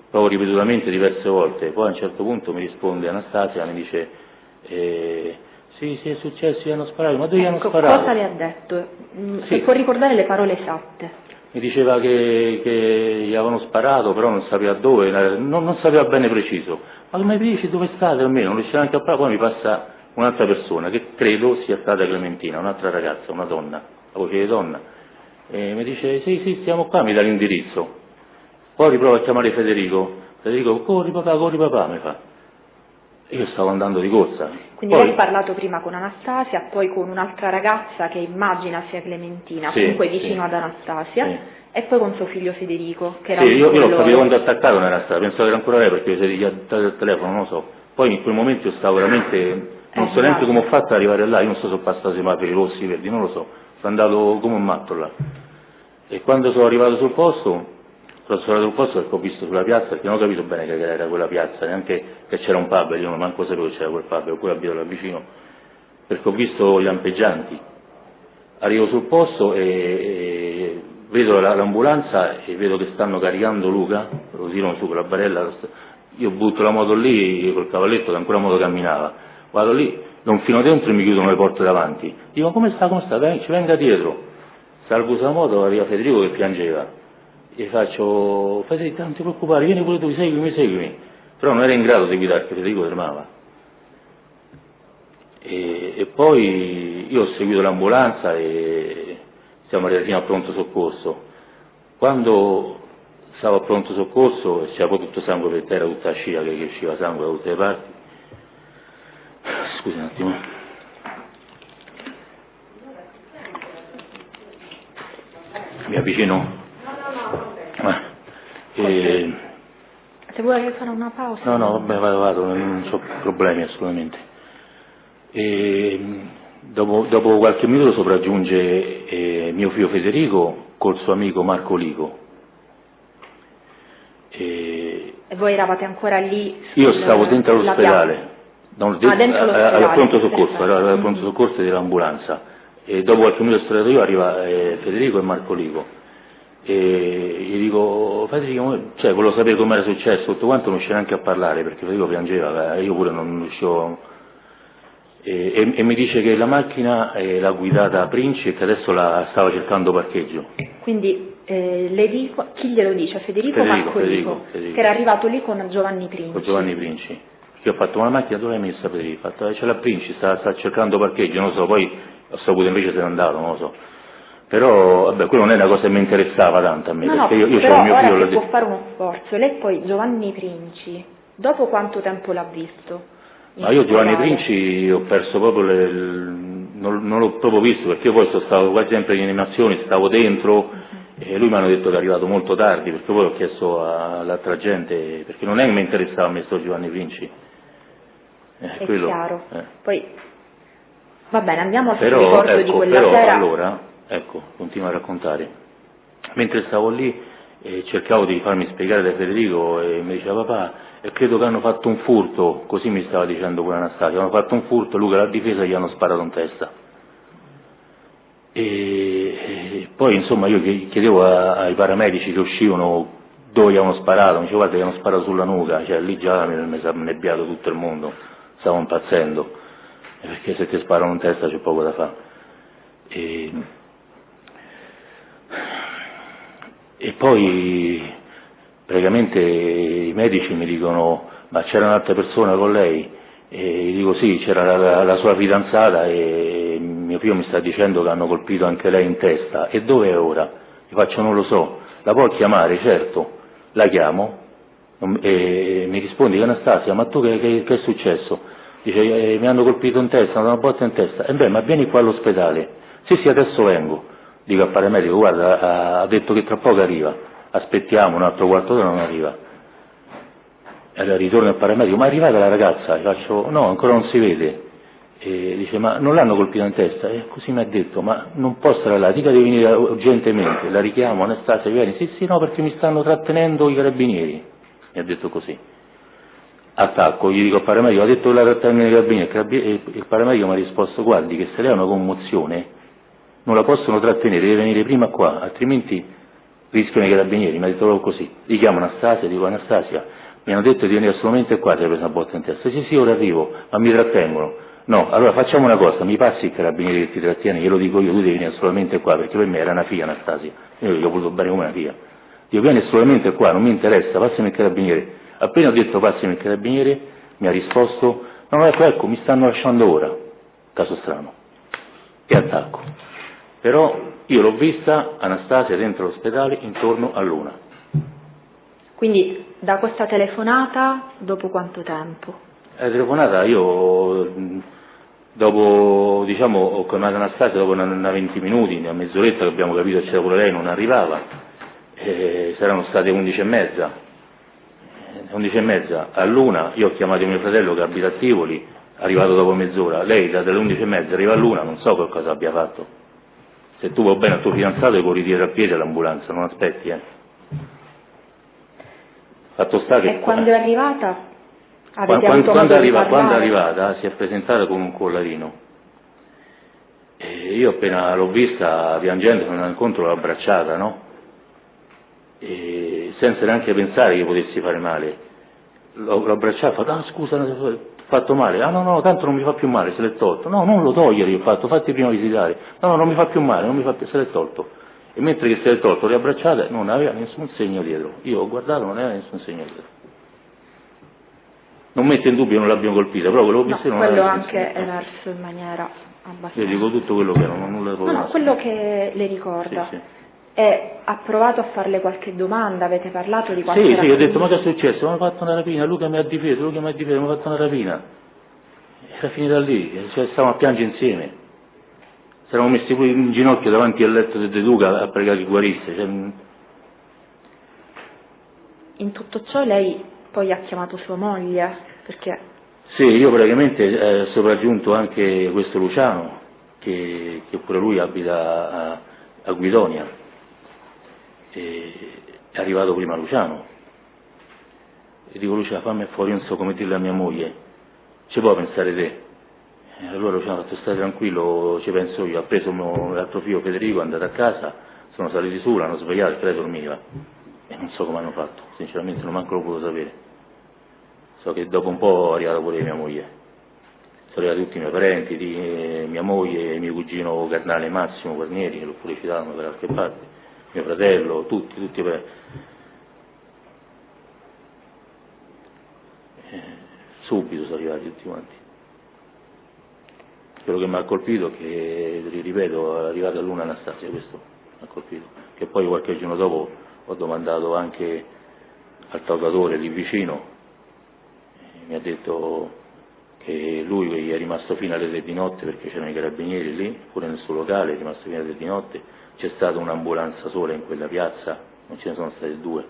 Speaker 6: Provo ripetutamente diverse volte, poi a un certo punto mi risponde Anastasia, mi dice Sì, è successo, gli hanno sparato, ma dove gli hanno
Speaker 3: Ecco,
Speaker 6: sparato?
Speaker 3: cosa le ha detto?
Speaker 6: Sì.
Speaker 3: Se può ricordare le parole esatte.
Speaker 6: Mi diceva che gli avevano sparato, però non sapeva dove, non sapeva bene preciso. Ma come mi dici dove state almeno? Non riusciva neanche a parlare, poi mi passa un'altra persona, che credo sia stata Clementina, un'altra ragazza, una donna, la voce di donna, e mi dice sì, stiamo qua, mi dà l'indirizzo. Poi riprova a chiamare Federico, corri papà, mi fa. Io stavo andando di corsa.
Speaker 3: Quindi
Speaker 6: Poi,
Speaker 3: lei ha parlato prima con Anastasia, poi con un'altra ragazza che immagina sia Clementina,
Speaker 6: Sì,
Speaker 3: comunque
Speaker 6: sì.
Speaker 3: vicino ad Anastasia,
Speaker 6: Sì.
Speaker 3: e poi con suo figlio Federico, che era
Speaker 6: sì, io
Speaker 3: con
Speaker 6: l'ho
Speaker 3: loro.
Speaker 6: capito quando ho attaccato, non era stata, pensavo che era ancora lei perché se gli ha dato il telefono, non lo so. Poi in quel momento io stavo veramente, non so neanche come ho fatto ad arrivare là, io non so se ho passato semafori rossi, verdi, non lo so, sono andato come un matto là. E quando sono arrivato sul posto perché ho visto sulla piazza, perché non ho capito bene che era quella piazza, neanche che c'era un pub, io non manco sapevo che c'era quel pub, oppure abito là vicino, perché ho visto gli lampeggianti. Arrivo sul posto e vedo l'ambulanza e vedo che stanno caricando Luca, lo tirano su con la barella, io butto la moto lì col cavalletto che ancora moto camminava, vado lì, lo infilo dentro e mi chiudono le porte davanti. Dico come sta, ci venga dietro. Salvo sulla moto, arriva Federico che piangeva. Gli faccio, Federico, non ti preoccupare, vieni pure tu, seguimi. Però non era in grado di guidare, perché Federico tremava. E poi io ho seguito l'ambulanza e siamo arrivati fino al pronto soccorso. Quando stavo al pronto soccorso c'era poi tutto sangue per terra, tutta la scia che usciva sangue da tutte le parti. Scusi un attimo. Mi avvicino?
Speaker 3: Se vuole fare una pausa.
Speaker 6: No, vabbè, vado, non ho problemi assolutamente. Dopo qualche minuto sopraggiunge mio figlio Federico col suo amico Marco Lico.
Speaker 3: E voi eravate ancora lì?
Speaker 6: Io stavo dentro all'ospedale,
Speaker 3: dentro all'ospedale,
Speaker 6: al pronto soccorso,
Speaker 3: perfetto.
Speaker 6: era al pronto soccorso dell'ambulanza. E dopo qualche minuto sperato io arriva Federico e Marco Lico. E gli dico, Federico, volevo sapere come era successo, tutto quanto, non riuscivo neanche a parlare perché Federico piangeva, io pure non riuscivo. E mi dice che la macchina l'ha guidata Princi e che adesso la stava cercando parcheggio.
Speaker 3: Quindi chi glielo dice? Federico Marco Lico, che era arrivato lì con Giovanni Princi.
Speaker 6: Con Giovanni Princi. Io ho fatto, ma la macchina dove l'hai messa Federico? Ho fatto, c'è la Princi, sta cercando parcheggio, non lo so, poi ho saputo invece se n'è andato, non lo so. Però, vabbè, quello non è una cosa che mi interessava tanto a me, perché io c'ho il mio figlio.
Speaker 3: Ora può fare uno sforzo. Lei poi Giovanni Princi, dopo quanto tempo l'ha visto?
Speaker 6: Ma io Giovanni Princi ho perso proprio, non l'ho proprio visto, perché io poi sono stato quasi sempre in animazioni, stavo dentro, e lui mi hanno detto che è arrivato molto tardi, perché poi ho chiesto all'altra gente, perché non è che mi interessava a me sto Giovanni Princi.
Speaker 3: È
Speaker 6: quello,
Speaker 3: chiaro. Poi, va bene, andiamo al ricordo di quella
Speaker 6: però,
Speaker 3: sera.
Speaker 6: Allora, ecco, continuo a raccontare. Mentre stavo lì cercavo di farmi spiegare da Federico e mi diceva papà, credo che hanno fatto un furto, così mi stava dicendo pure Anastasia, hanno fatto un furto, Luca l'ha difesa e gli hanno sparato in testa. E poi insomma io chiedevo ai paramedici che uscivano dove gli avevano sparato, mi dicevo guarda gli hanno sparato sulla nuca, cioè lì già mi si è annebbiato tutto il mondo, stavo impazzendo, perché se ti sparano in testa c'è poco da fare. E poi praticamente i medici mi dicono ma c'era un'altra persona con lei? E gli dico sì, c'era la sua fidanzata e mio figlio mi sta dicendo che hanno colpito anche lei in testa. E dove è ora? Gli faccio non lo so, la può chiamare? Certo, la chiamo e mi rispondi Anastasia, ma tu che è successo? Dice mi hanno colpito in testa, hanno dato una botta in testa. E beh, ma vieni qua all'ospedale. Sì, adesso vengo. Dico al paramedico, guarda, ha detto che tra poco arriva, aspettiamo un altro quarto d'ora, non arriva. E allora ritorno al paramedico, ma è arrivata la ragazza? Gli faccio, no, ancora non si vede. E dice, ma non l'hanno colpita in testa? E così mi ha detto, ma non può stare là, dica di venire urgentemente. La richiamo, Anastasia, vieni? Sì, no, perché mi stanno trattenendo i carabinieri. Mi ha detto così. Attacco, gli dico al paramedico, ha detto che la trattengono i carabinieri, e il paramedico mi ha risposto, guardi che se lei ha una commozione, non la possono trattenere, deve venire prima qua, altrimenti rischiano i carabinieri, mi ha detto proprio così. Gli chiamo Anastasia, dico Anastasia, mi hanno detto di venire assolutamente qua, ti ha preso una botta in testa. Sì, ora arrivo, ma mi trattengono. No, allora facciamo una cosa, mi passi il carabiniere che ti trattiene, glielo dico io, tu devi venire solamente qua, perché per me era una figlia Anastasia, io gli ho voluto bene come una figlia. Io vieni solamente qua, non mi interessa, passami il carabiniere. Appena ho detto passami il carabiniere, mi ha risposto, no, ecco, mi stanno lasciando ora, caso strano, e attacco. Però io l'ho vista, Anastasia, dentro l'ospedale, intorno all'1.
Speaker 3: Quindi da questa telefonata, dopo quanto tempo?
Speaker 6: La telefonata io, dopo, diciamo, ho chiamato Anastasia dopo una 20 minuti, una mezz'oretta che abbiamo capito che c'era pure lei, non arrivava, saranno state 11:30. 11:30, all'1 io ho chiamato mio fratello che abita a Tivoli, arrivato dopo mezz'ora, lei dalle 11:30 arriva all'1, non so che cosa abbia fatto. Se tu vuoi bene al tuo fidanzato corri dietro a piedi all'ambulanza, non aspetti, Fatto sta che...
Speaker 3: E quando è arrivata? Avete
Speaker 6: Quando
Speaker 3: avuto modo
Speaker 6: è
Speaker 3: di parlare?
Speaker 6: quando è arrivata si è presentata con un collarino. E io appena l'ho vista piangendo, sono andato incontro, l'ho abbracciata, no? E senza neanche pensare che potessi fare male. L'ho abbracciata, ho fatto, scusa, ho fatto male. No, tanto non mi fa più male, se l'è tolto. No, non lo togliere, io ho fatto, fatti prima visitare. No, non mi fa più male, non mi fa più, se l'è tolto. E mentre che se l'è tolto, riabbracciata, non aveva nessun segno dietro. Io ho guardato, non aveva nessun segno dietro. Non mette in dubbio che non l'abbiamo colpita, però quello che ho visto non
Speaker 3: quello
Speaker 6: aveva
Speaker 3: anche
Speaker 6: nessun
Speaker 3: è
Speaker 6: segno.
Speaker 3: emerso in maniera abbastanza...
Speaker 6: Io dico tutto quello che era, non nulla di
Speaker 3: No, quello che le ricorda.
Speaker 6: Sì.
Speaker 3: E ha provato a farle qualche domanda, avete parlato di qualche
Speaker 6: Sì, ho
Speaker 3: rapina?
Speaker 6: detto, ma che è successo? Mi ha fatto una rapina, Luca mi ha difeso, mi ha fatto una rapina. Era finita lì, stavamo a piangere insieme. Ci eravamo messi pure in ginocchio davanti al letto di De Luca a pregare che guarisse.
Speaker 3: In tutto ciò lei poi ha chiamato sua moglie, perché...
Speaker 6: Sì, io praticamente ho sopraggiunto anche questo Luciano, che pure lui abita a Guidonia. È arrivato prima Luciano. E dico, Luciano, fammi fuori, non so come dirle a mia moglie. Ci puoi pensare te? E allora Luciano ha fatto, stai tranquillo, ci penso io. Ha preso l'altro figlio Federico, è andato a casa, sono saliti su, l'hanno svegliato, lei dormiva. E non so come hanno fatto, sinceramente non manco lo potevo sapere. So che dopo un po' è arrivata pure mia moglie. Sono arrivati tutti i miei parenti, mia moglie, mio cugino carnale Massimo Guarnieri, che l'ho pure citato per qualche parte, mio fratello, tutti subito sono arrivati tutti quanti. Quello che mi ha colpito è che, ripeto, è arrivata l'una Anastasia, questo mi ha colpito. Che poi qualche giorno dopo ho domandato anche al tautatore lì vicino, mi ha detto che lui è rimasto fino alle 3 di notte perché c'erano i carabinieri lì, pure nel suo locale è rimasto fino alle 3 di notte, c'è stata un'ambulanza sola in quella piazza, non ce ne sono state 2,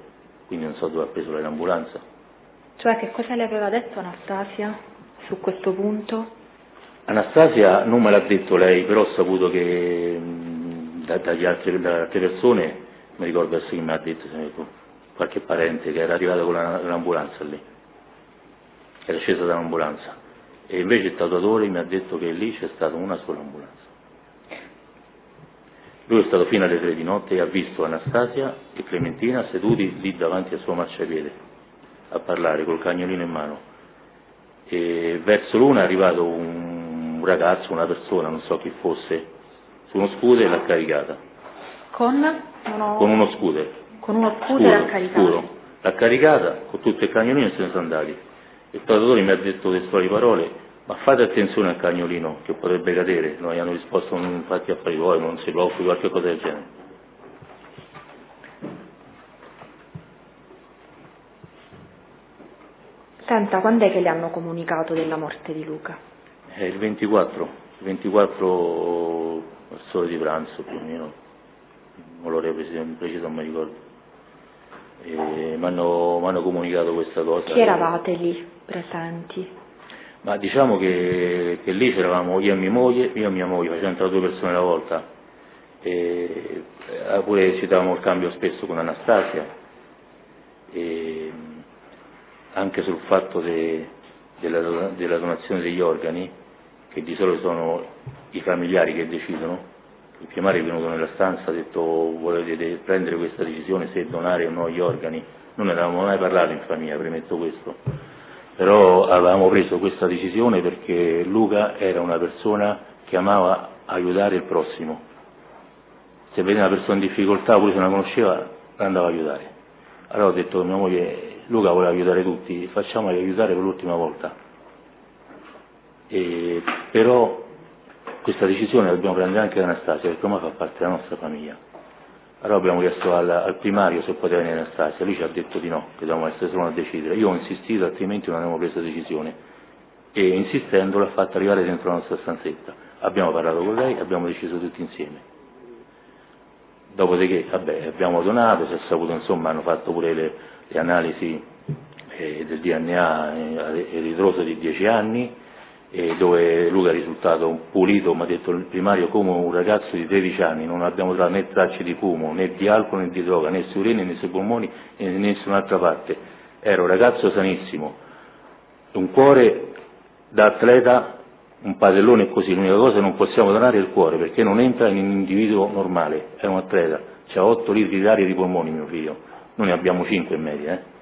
Speaker 6: quindi non so dove ha preso l'ambulanza.
Speaker 3: Cioè, che cosa le aveva detto Anastasia su questo punto?
Speaker 6: Anastasia non me l'ha detto lei, però ho saputo che da altre persone, mi ricordo che mi ha detto qualche parente che era arrivato con l'ambulanza lì, era scesa dall'ambulanza, e invece il tatuatore mi ha detto che lì c'è stata una sola ambulanza. Lui è stato fino alle 3 di notte e ha visto Anastasia e Clementina seduti lì davanti al suo marciapiede a parlare col cagnolino in mano, e verso l'una è arrivato un ragazzo, una persona, non so chi fosse, su uno scooter e l'ha caricata.
Speaker 3: Con
Speaker 6: uno scooter.
Speaker 3: Con uno scooter l'ha caricata?
Speaker 6: Scuro. L'ha caricata con tutto il cagnolino e se ne sono andati. Il tatuatore mi ha detto testuali parole, ma fate attenzione al cagnolino che potrebbe cadere. Noi hanno risposto, non fatti affari tuoi, non si preoccupi, qualche cosa del genere.
Speaker 3: Senta, quando è che le hanno comunicato della morte di Luca?
Speaker 6: Il 24 al sole di pranzo più o meno, non l'ho preciso, non mi ricordo. Mi hanno comunicato questa cosa.
Speaker 3: Chi eravate lì presenti?
Speaker 6: Ma diciamo che lì c'eravamo io e mia moglie, facevamo entrare 2 persone alla volta, e pure ci davamo il cambio spesso con Anastasia, e anche sul fatto della donazione degli organi, che di solito sono i familiari che decidono. Il primario è venuto nella stanza, ha detto volete prendere questa decisione se donare o no gli organi. Non ne avevamo mai parlato in famiglia, premetto questo. però avevamo preso questa decisione perché Luca era una persona che amava aiutare il prossimo. Se vedeva una persona in difficoltà, pure se non la conosceva, l'andava a aiutare. Allora ho detto a mia moglie, Luca voleva aiutare tutti, facciamoli aiutare per l'ultima volta. Però questa decisione la dobbiamo prendere anche da Anastasia, perché ormai fa parte della nostra famiglia. Allora abbiamo chiesto al primario se poteva venire Anastasia, lui ci ha detto di no, che dovevamo essere solo a decidere. Io ho insistito, altrimenti non avremmo preso decisione. E insistendo l'ha fatta arrivare dentro la nostra stanzetta. Abbiamo parlato con lei, abbiamo deciso tutti insieme. Dopodiché, abbiamo donato, si è saputo, insomma, hanno fatto pure le analisi del DNA ritroso di 10 anni, dove Luca è risultato pulito, mi ha detto il primario, come un ragazzo di 13 anni, non abbiamo trovato né tracce di fumo, né di alcol, né di droga, né sui reni, né sui polmoni, né in nessun'altra parte. Era un ragazzo sanissimo, un cuore da atleta, un padellone così, l'unica cosa che non possiamo donare è il cuore, perché non entra in un individuo normale, è un atleta, c'ha 8 litri d'aria di polmoni mio figlio, noi ne abbiamo 5 in media,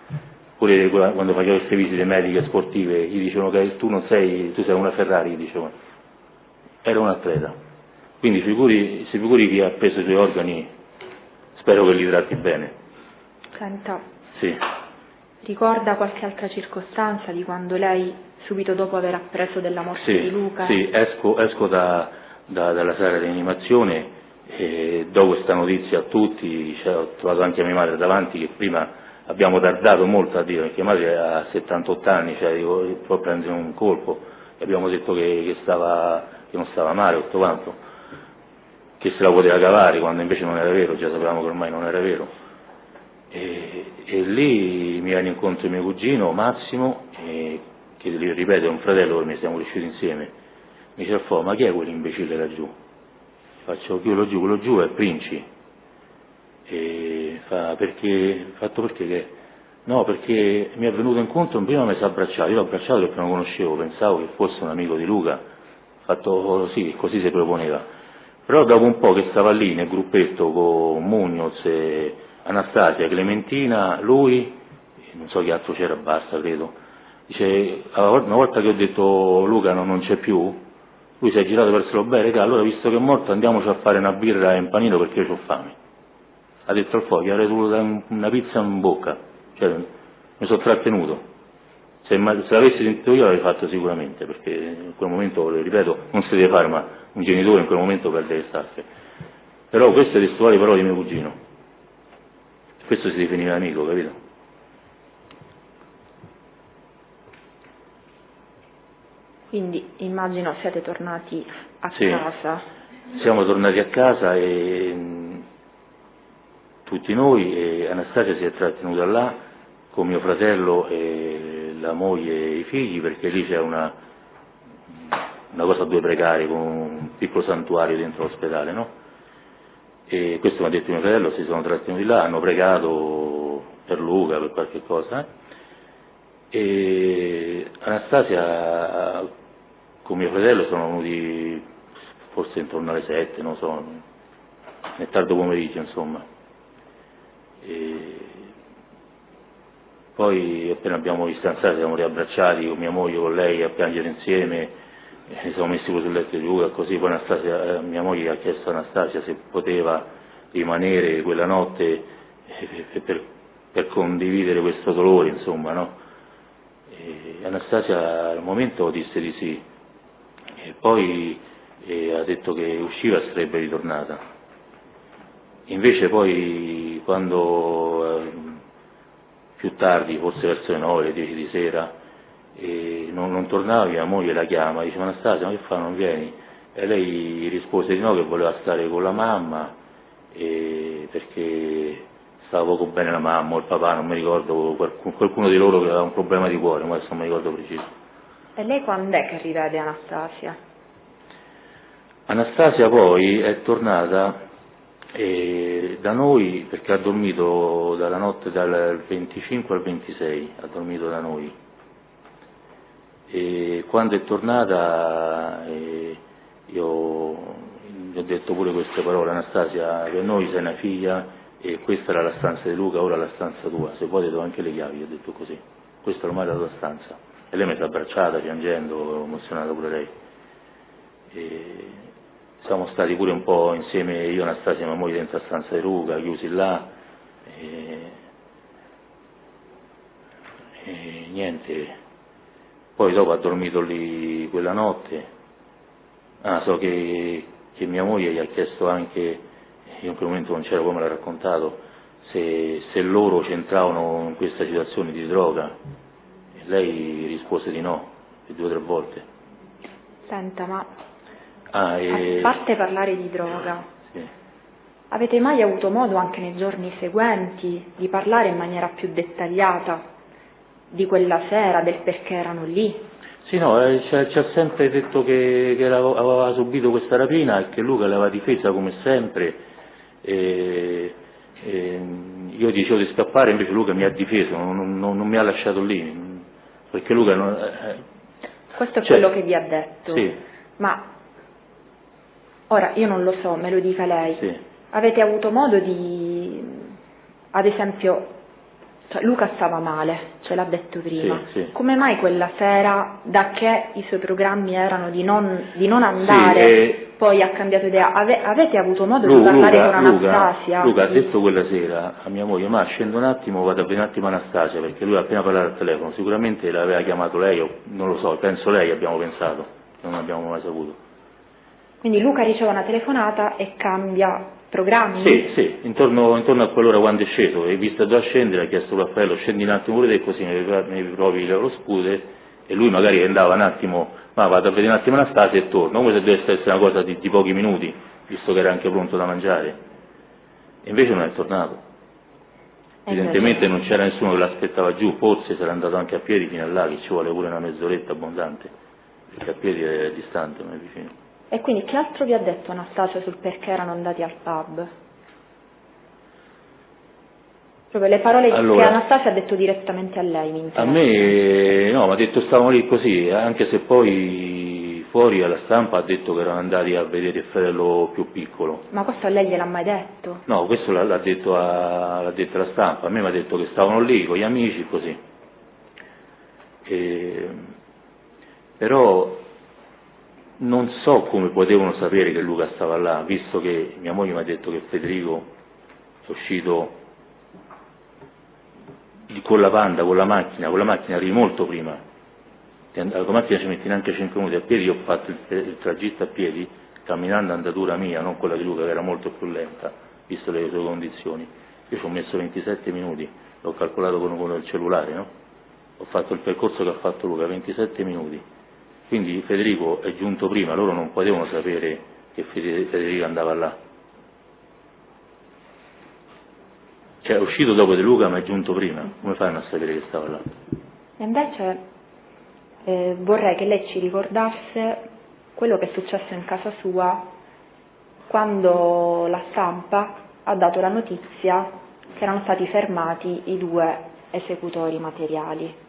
Speaker 6: Pure quando facevo queste visite mediche sportive, gli dicevano che tu sei una Ferrari, gli dicevano. Era un atleta. Quindi si figuri chi ha preso i suoi organi, spero che li tratti bene.
Speaker 3: Senta,
Speaker 6: Sì.
Speaker 3: ricorda qualche altra circostanza di quando lei, subito dopo aver appreso della morte di Luca?
Speaker 6: Sì, esco dalla sala di animazione e do questa notizia a tutti, ho trovato anche a mia madre davanti che prima abbiamo tardato molto a dire, perché mia madre ha 78 anni, può prendere un colpo, e abbiamo detto che non stava male, tutto quanto, che se la poteva cavare, quando invece non era vero, già sapevamo che ormai non era vero. E lì mi viene incontro mio cugino Massimo, che ripeto è un fratello per me, siamo cresciuti insieme, mi dice ma chi è quell'imbecille laggiù? Faccio quello giù è Princi. E fatto perché che? No, perché mi è venuto incontro, prima mi si è abbracciato, io l'ho abbracciato perché non lo conoscevo, pensavo che fosse un amico di Luca, fatto sì, così si proponeva. Però dopo un po' che stava lì nel gruppetto con Munoz, Anastasia, Clementina, lui, non so chi altro c'era, basta credo, dice, una volta che ho detto Luca non c'è più, lui si è girato verso lo bere, allora visto che è morto andiamoci a fare una birra in panino perché io ho fame. Ha detto al fuoco, avrei dovuto una pizza in bocca, mi sono trattenuto. Se l'avessi sentito io l'avrei fatto sicuramente, perché in quel momento, ripeto, non si deve fare, ma un genitore in quel momento perde le staffe. Però queste testuali parole di mio cugino, questo si definiva amico, capito?
Speaker 3: Quindi immagino siete tornati a casa.
Speaker 6: Siamo tornati a casa e tutti noi, e Anastasia si è trattenuta là con mio fratello e la moglie e i figli, perché lì c'è una cosa a due precari con un piccolo santuario dentro l'ospedale, no? E questo mi ha detto mio fratello, si sono trattenuti là, hanno pregato per Luca, per qualche cosa, E Anastasia con mio fratello sono venuti forse intorno alle 7, non so, nel tardo pomeriggio insomma. E poi appena abbiamo visto Anastasia siamo riabbracciati con mia moglie, con lei a piangere insieme, ci siamo messi sul letto di Luca, così poi Anastasia, mia moglie ha chiesto a Anastasia se poteva rimanere quella notte per condividere questo dolore, insomma, no? E Anastasia al momento disse di sì, e poi ha detto che usciva e sarebbe ritornata. Invece poi quando più tardi, forse verso le 9, le 10 di sera, non tornava, mia moglie la chiama, dice ma Anastasia, ma che fa, non vieni? E lei rispose di no, che voleva stare con la mamma, perché stava poco bene la mamma o il papà, non mi ricordo, qualcuno di loro che aveva un problema di cuore, ma adesso non mi ricordo preciso.
Speaker 3: E lei quando è che rivede Anastasia?
Speaker 6: Anastasia poi è tornata da noi perché ha dormito dalla notte dal 25 al 26, ha dormito da noi. E quando è tornata io gli ho detto pure queste parole: Anastasia, per noi sei una figlia e questa era la stanza di Luca, ora la stanza tua, se vuoi ti do anche le chiavi, ho detto così, questa ormai è la tua stanza. e lei mi si è abbracciata piangendo, emozionata pure lei. E siamo stati pure un po' insieme, io e Anastasia e mia moglie, dentro la stanza di Luca, chiusi là, e niente. Poi dopo ha dormito lì quella notte. So che mia moglie gli ha chiesto anche, io in quel momento non c'era, come l'ha raccontato, se loro c'entravano in questa situazione di droga, e lei rispose di no, 2 o 3 volte.
Speaker 3: Senta, ma
Speaker 6: A
Speaker 3: parte parlare di droga,
Speaker 6: sì.
Speaker 3: avete mai avuto modo anche nei giorni seguenti di parlare in maniera più dettagliata di quella sera, del perché erano lì?
Speaker 6: Sì, no, ci ha sempre detto che aveva subito questa rapina e che Luca l'aveva difesa come sempre. Io dicevo di scappare, invece Luca mi ha difeso, non mi ha lasciato lì, perché Luca non...
Speaker 3: Questo è quello che vi ha detto.
Speaker 6: Sì.
Speaker 3: Ma ora io non lo so, me lo dica lei.
Speaker 6: Sì.
Speaker 3: Avete avuto modo di, ad esempio, Luca stava male, ce l'ha detto prima.
Speaker 6: Sì.
Speaker 3: Come mai quella sera, da che i suoi programmi erano di non andare, poi ha cambiato idea? Avete avuto modo di parlare con Anastasia?
Speaker 6: Luca ha detto quella sera a mia moglie: ma scendo un attimo, vado a vedere un attimo Anastasia, perché lui ha appena parlato al telefono, sicuramente l'aveva chiamato lei, o non lo so, penso lei, abbiamo pensato, non abbiamo mai saputo.
Speaker 3: Quindi Luca riceve una telefonata e cambia programmi?
Speaker 6: Sì, intorno a quell'ora, quando è sceso, e visto già scendere, ha chiesto a Raffaello: scendi un attimo pure te, così mi provi lo scooter, e lui magari andava un attimo, ma vado a vedere un attimo Anastasia e torno, come se dovesse essere una cosa di pochi minuti, visto che era anche pronto da mangiare. E invece non è tornato. Evidentemente non c'era nessuno che l'aspettava giù, forse sarà andato anche a piedi fino a là, che ci vuole pure una mezz'oretta abbondante, perché a piedi è distante, non è vicino.
Speaker 3: E quindi che altro vi ha detto Anastasia sul perché erano andati al pub? Proprio le parole che Anastasia ha detto direttamente a lei, mi interessa.
Speaker 6: A me no, mi ha detto stavano lì così, anche se poi fuori alla stampa ha detto che erano andati a vedere il fratello più piccolo.
Speaker 3: Ma questo a lei gliel'ha mai detto?
Speaker 6: No, questo l'ha detto alla stampa, a me mi ha detto che stavano lì con gli amici così. Però non so come potevano sapere che Luca stava là, visto che mia moglie mi ha detto che Federico è uscito con la Panda, con la macchina arrivi molto prima. La macchina ci metti neanche 5 minuti a piedi, io ho fatto il tragitto a piedi, camminando a andatura mia, non quella di Luca che era molto più lenta, visto le sue condizioni. Io ci ho messo 27 minuti, l'ho calcolato con il cellulare, no? Ho fatto il percorso che ha fatto Luca, 27 minuti. Quindi Federico è giunto prima, loro non potevano sapere che Federico andava là. Cioè è uscito dopo di Luca ma è giunto prima, come fanno a sapere che stava là?
Speaker 3: E invece vorrei che lei ci ricordasse quello che è successo in casa sua quando la stampa ha dato la notizia che erano stati fermati i 2 esecutori materiali.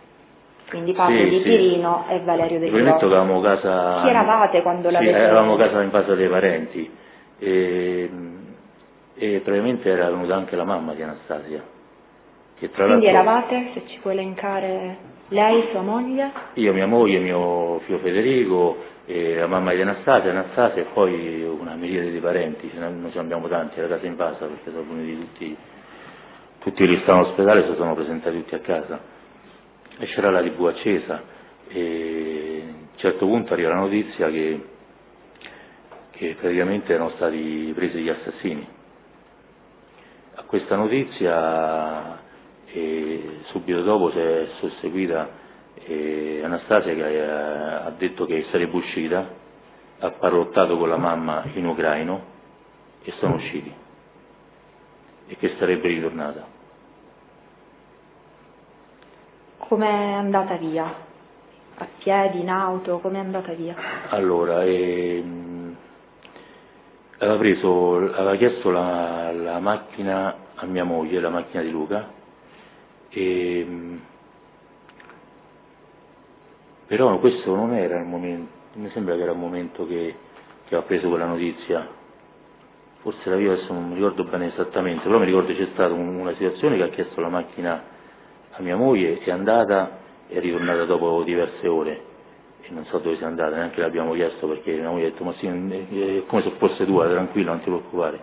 Speaker 3: Quindi parlo di Pirino e Valerio Del Grotto.
Speaker 6: Che avevamo casa...
Speaker 3: Chi eravate quando l'avete...
Speaker 6: eravamo casa in casa dei parenti e probabilmente era venuta anche la mamma di Anastasia. Che tra
Speaker 3: Quindi
Speaker 6: l'altro...
Speaker 3: eravate, se ci può elencare, lei, sua moglie?
Speaker 6: Io, mia moglie, mio figlio Federico, la mamma di Anastasia e poi una miriade di parenti, noi ce ne abbiamo tanti, la casa in casa, perché sono venuti tutti che stavano all'ospedale si sono presentati tutti a casa. E c'era la TV accesa e a un certo punto arriva la notizia che praticamente erano stati presi gli assassini. A questa notizia subito dopo si è susseguita Anastasia che ha detto che sarebbe uscita, ha parlottato con la mamma in ucraino e sono usciti e che sarebbe ritornata.
Speaker 3: Come è andata via? A piedi, in auto, come è andata via?
Speaker 6: Allora, aveva chiesto la macchina a mia moglie, la macchina di Luca, però questo non era il momento, mi sembra che era il momento che ha preso quella notizia, forse era io, adesso non mi ricordo bene esattamente, però mi ricordo c'è stata una situazione che ha chiesto la macchina a mia moglie, è andata è ritornata dopo diverse ore e non so dove sia andata, neanche l'abbiamo chiesto perché mia moglie ha detto ma sì, è come se fosse tua, tranquillo, non ti preoccupare.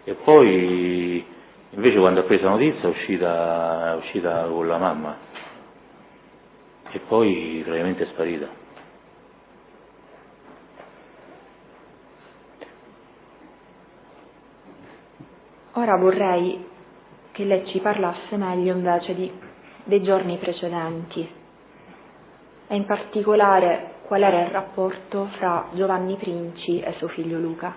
Speaker 6: E poi invece quando ha preso la notizia è uscita con la mamma e poi praticamente è sparita.
Speaker 3: Ora vorrei che lei ci parlasse meglio invece dei giorni precedenti e in particolare qual era il rapporto fra Giovanni Princi e suo figlio Luca.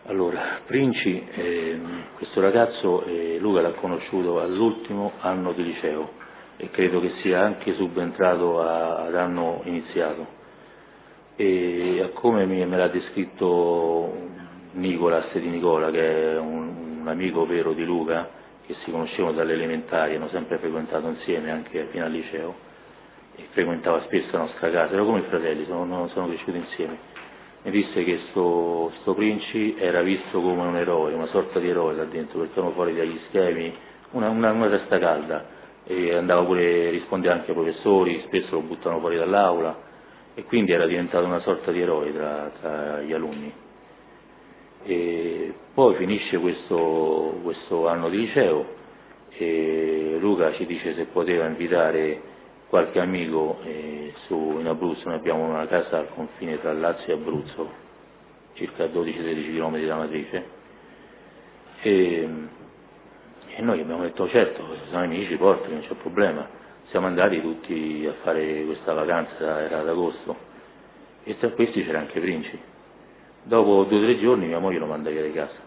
Speaker 6: Allora, Princi, questo ragazzo Luca l'ha conosciuto all'ultimo anno di liceo e credo che sia anche subentrato ad anno iniziato. E come me l'ha descritto Nicolas di Nicola, che è un amico vero di Luca, che si conoscevano dalle elementari, hanno sempre frequentato insieme anche fino al liceo, e frequentava spesso la nostra casa, erano come fratelli, sono cresciuti insieme. Mi disse che sto Princi era visto come un eroe, una sorta di eroe là dentro, perché erano fuori dagli schemi, una testa calda, e andava pure, rispondeva anche ai professori, spesso lo buttavano fuori dall'aula, e quindi era diventato una sorta di eroe tra gli alunni. E poi finisce questo anno di liceo e Luca ci dice se poteva invitare qualche amico in Abruzzo. Noi abbiamo una casa al confine tra Lazio e Abruzzo, circa 12-13 km da Matrice, e noi abbiamo detto certo, sono amici, portali, non c'è problema. Siamo andati tutti a fare questa vacanza, era ad agosto, e tra questi c'era anche Princi. Dopo 2 o 3 giorni mia moglie lo manda via di casa,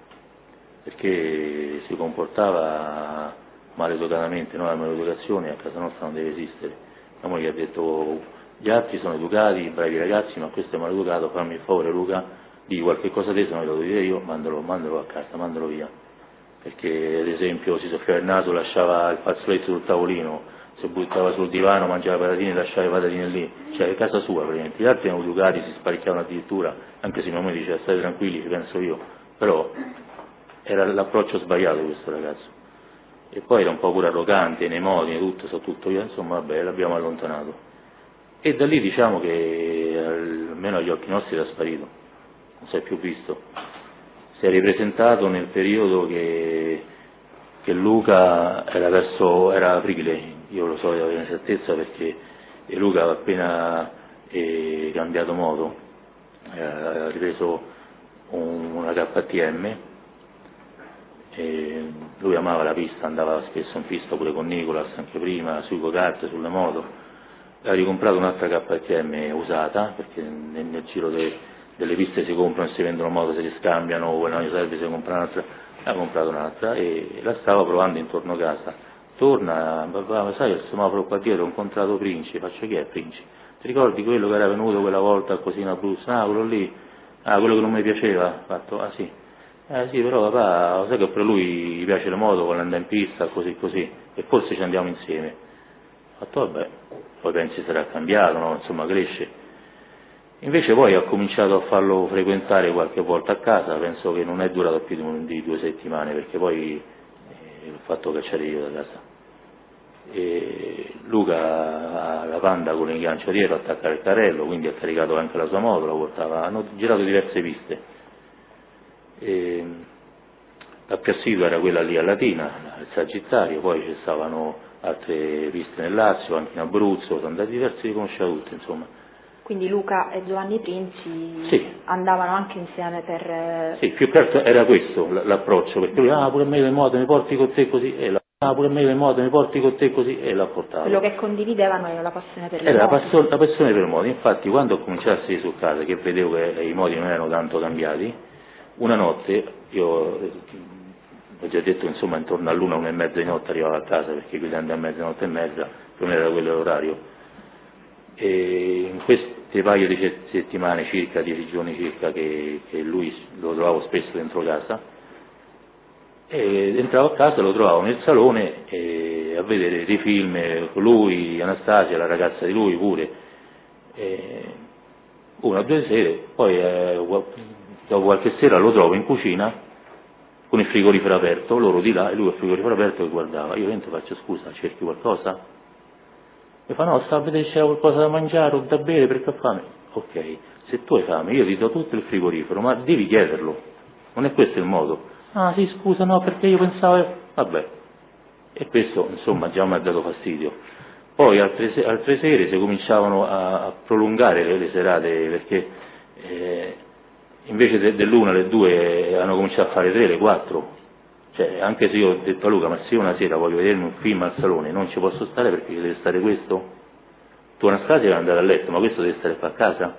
Speaker 6: perché si comportava maleducatamente, noi la maleducazione a casa nostra non deve esistere. Mia moglie ha detto gli altri sono educati, bravi ragazzi, ma questo è maleducato, fammi il favore Luca, di qualche cosa te, se non lo devo dire io, mandalo a casa, mandalo via. Perché ad esempio si soffiava il naso, lasciava il fazzoletto sul tavolino, si buttava sul divano, mangiava patatine e lasciava le patatine lì, cioè è casa sua praticamente. Gli altri erano educati, si sparecchiavano addirittura, anche se mia moglie diceva state tranquilli, ci penso io, però era l'approccio sbagliato di questo ragazzo. E poi era un po' pure arrogante nei modi, in tutto, so tutto io, insomma vabbè, l'abbiamo allontanato. E da lì diciamo che almeno agli occhi nostri era sparito, non si è più visto. Si è ripresentato nel periodo che Luca era aprile, io lo so di avere certezza perché Luca aveva appena cambiato moto, ha ripreso una KTM, e lui amava la pista, andava spesso in pista pure con Nicolas, anche prima, sui go-kart, sulle moto, ha ricomprato un'altra KTM usata, perché nel giro delle piste si comprano e si vendono moto, se li scambiano, quella non gli serve, si compra un'altra, ha comprato un'altra e la stava provando intorno a casa. Torna, papà, sai, il semaforo qua dietro, ho incontrato Princi, faccio chi è Princi? Ti ricordi quello che era venuto quella volta così in Abruzzo? Ah, quello lì, quello che non mi piaceva? Fatto, ah sì. Sì, però papà, sai che per lui gli piace le moto, vuole andare in pista, così così, e forse ci andiamo insieme. Ho fatto vabbè, poi pensi sarà cambiato, no? Insomma cresce. Invece poi ho cominciato a farlo frequentare qualche volta a casa, penso che non è durato più di 2 settimane, perché poi l'ho fatto cacciare io da casa. E Luca ha la Panda con l'ingancio dietro, attacca il carrello, quindi ha caricato anche la sua moto, la portava, hanno girato diverse piste. La più assidua era quella lì a Latina, il Sagittario, poi ci stavano altre piste nel Lazio, anche in Abruzzo, sono andati diversi, li conosceva tutti, insomma.
Speaker 3: Quindi Luca e Giovanni Princi
Speaker 6: sì,
Speaker 3: andavano anche insieme per...
Speaker 6: Sì, più che altro era questo l'approccio, perché lui, pure a me le moto mi porti con te così, e pure a me le moto mi porti con te così, e l'ha portato.
Speaker 3: Quello che condividevano era la passione per le
Speaker 6: moto.
Speaker 3: Era
Speaker 6: la passione per le moto, infatti quando ho cominciato a stare su casa, che vedevo che i modi non erano tanto cambiati, una notte, io ho già detto insomma intorno all'1, 1 e mezza di notte arrivavo a casa, perché guidando a mezzanotte e mezza, più o meno era quello l'orario. E in queste paio di settimane circa, 10 giorni circa, che lui lo trovavo spesso dentro casa, e entravo a casa, lo trovavo nel salone a vedere dei film con lui, Anastasia, la ragazza di lui pure, 1 o 2 sere, poi dopo qualche sera lo trovo in cucina con il frigorifero aperto, loro di là e lui con il frigorifero aperto che guardava. Io faccio scusa, cerchi qualcosa? Mi fa no, sta a vedere se c'è qualcosa da mangiare o da bere perché ho fame. Ok, se tu hai fame io ti do tutto il frigorifero, ma devi chiederlo, non è questo il modo. Ah sì scusa no perché io pensavo, vabbè, e questo insomma già mi ha dato fastidio. Poi altre sere si cominciavano a prolungare le serate perché invece dell'1 alle 2 hanno cominciato a fare 3, le 4. Cioè, anche se io ho detto a Luca, ma se io una sera voglio vedermi un film al salone, non ci posso stare perché ci deve stare questo? Tu Anastasia deve andare a letto, ma questo deve stare qua a casa?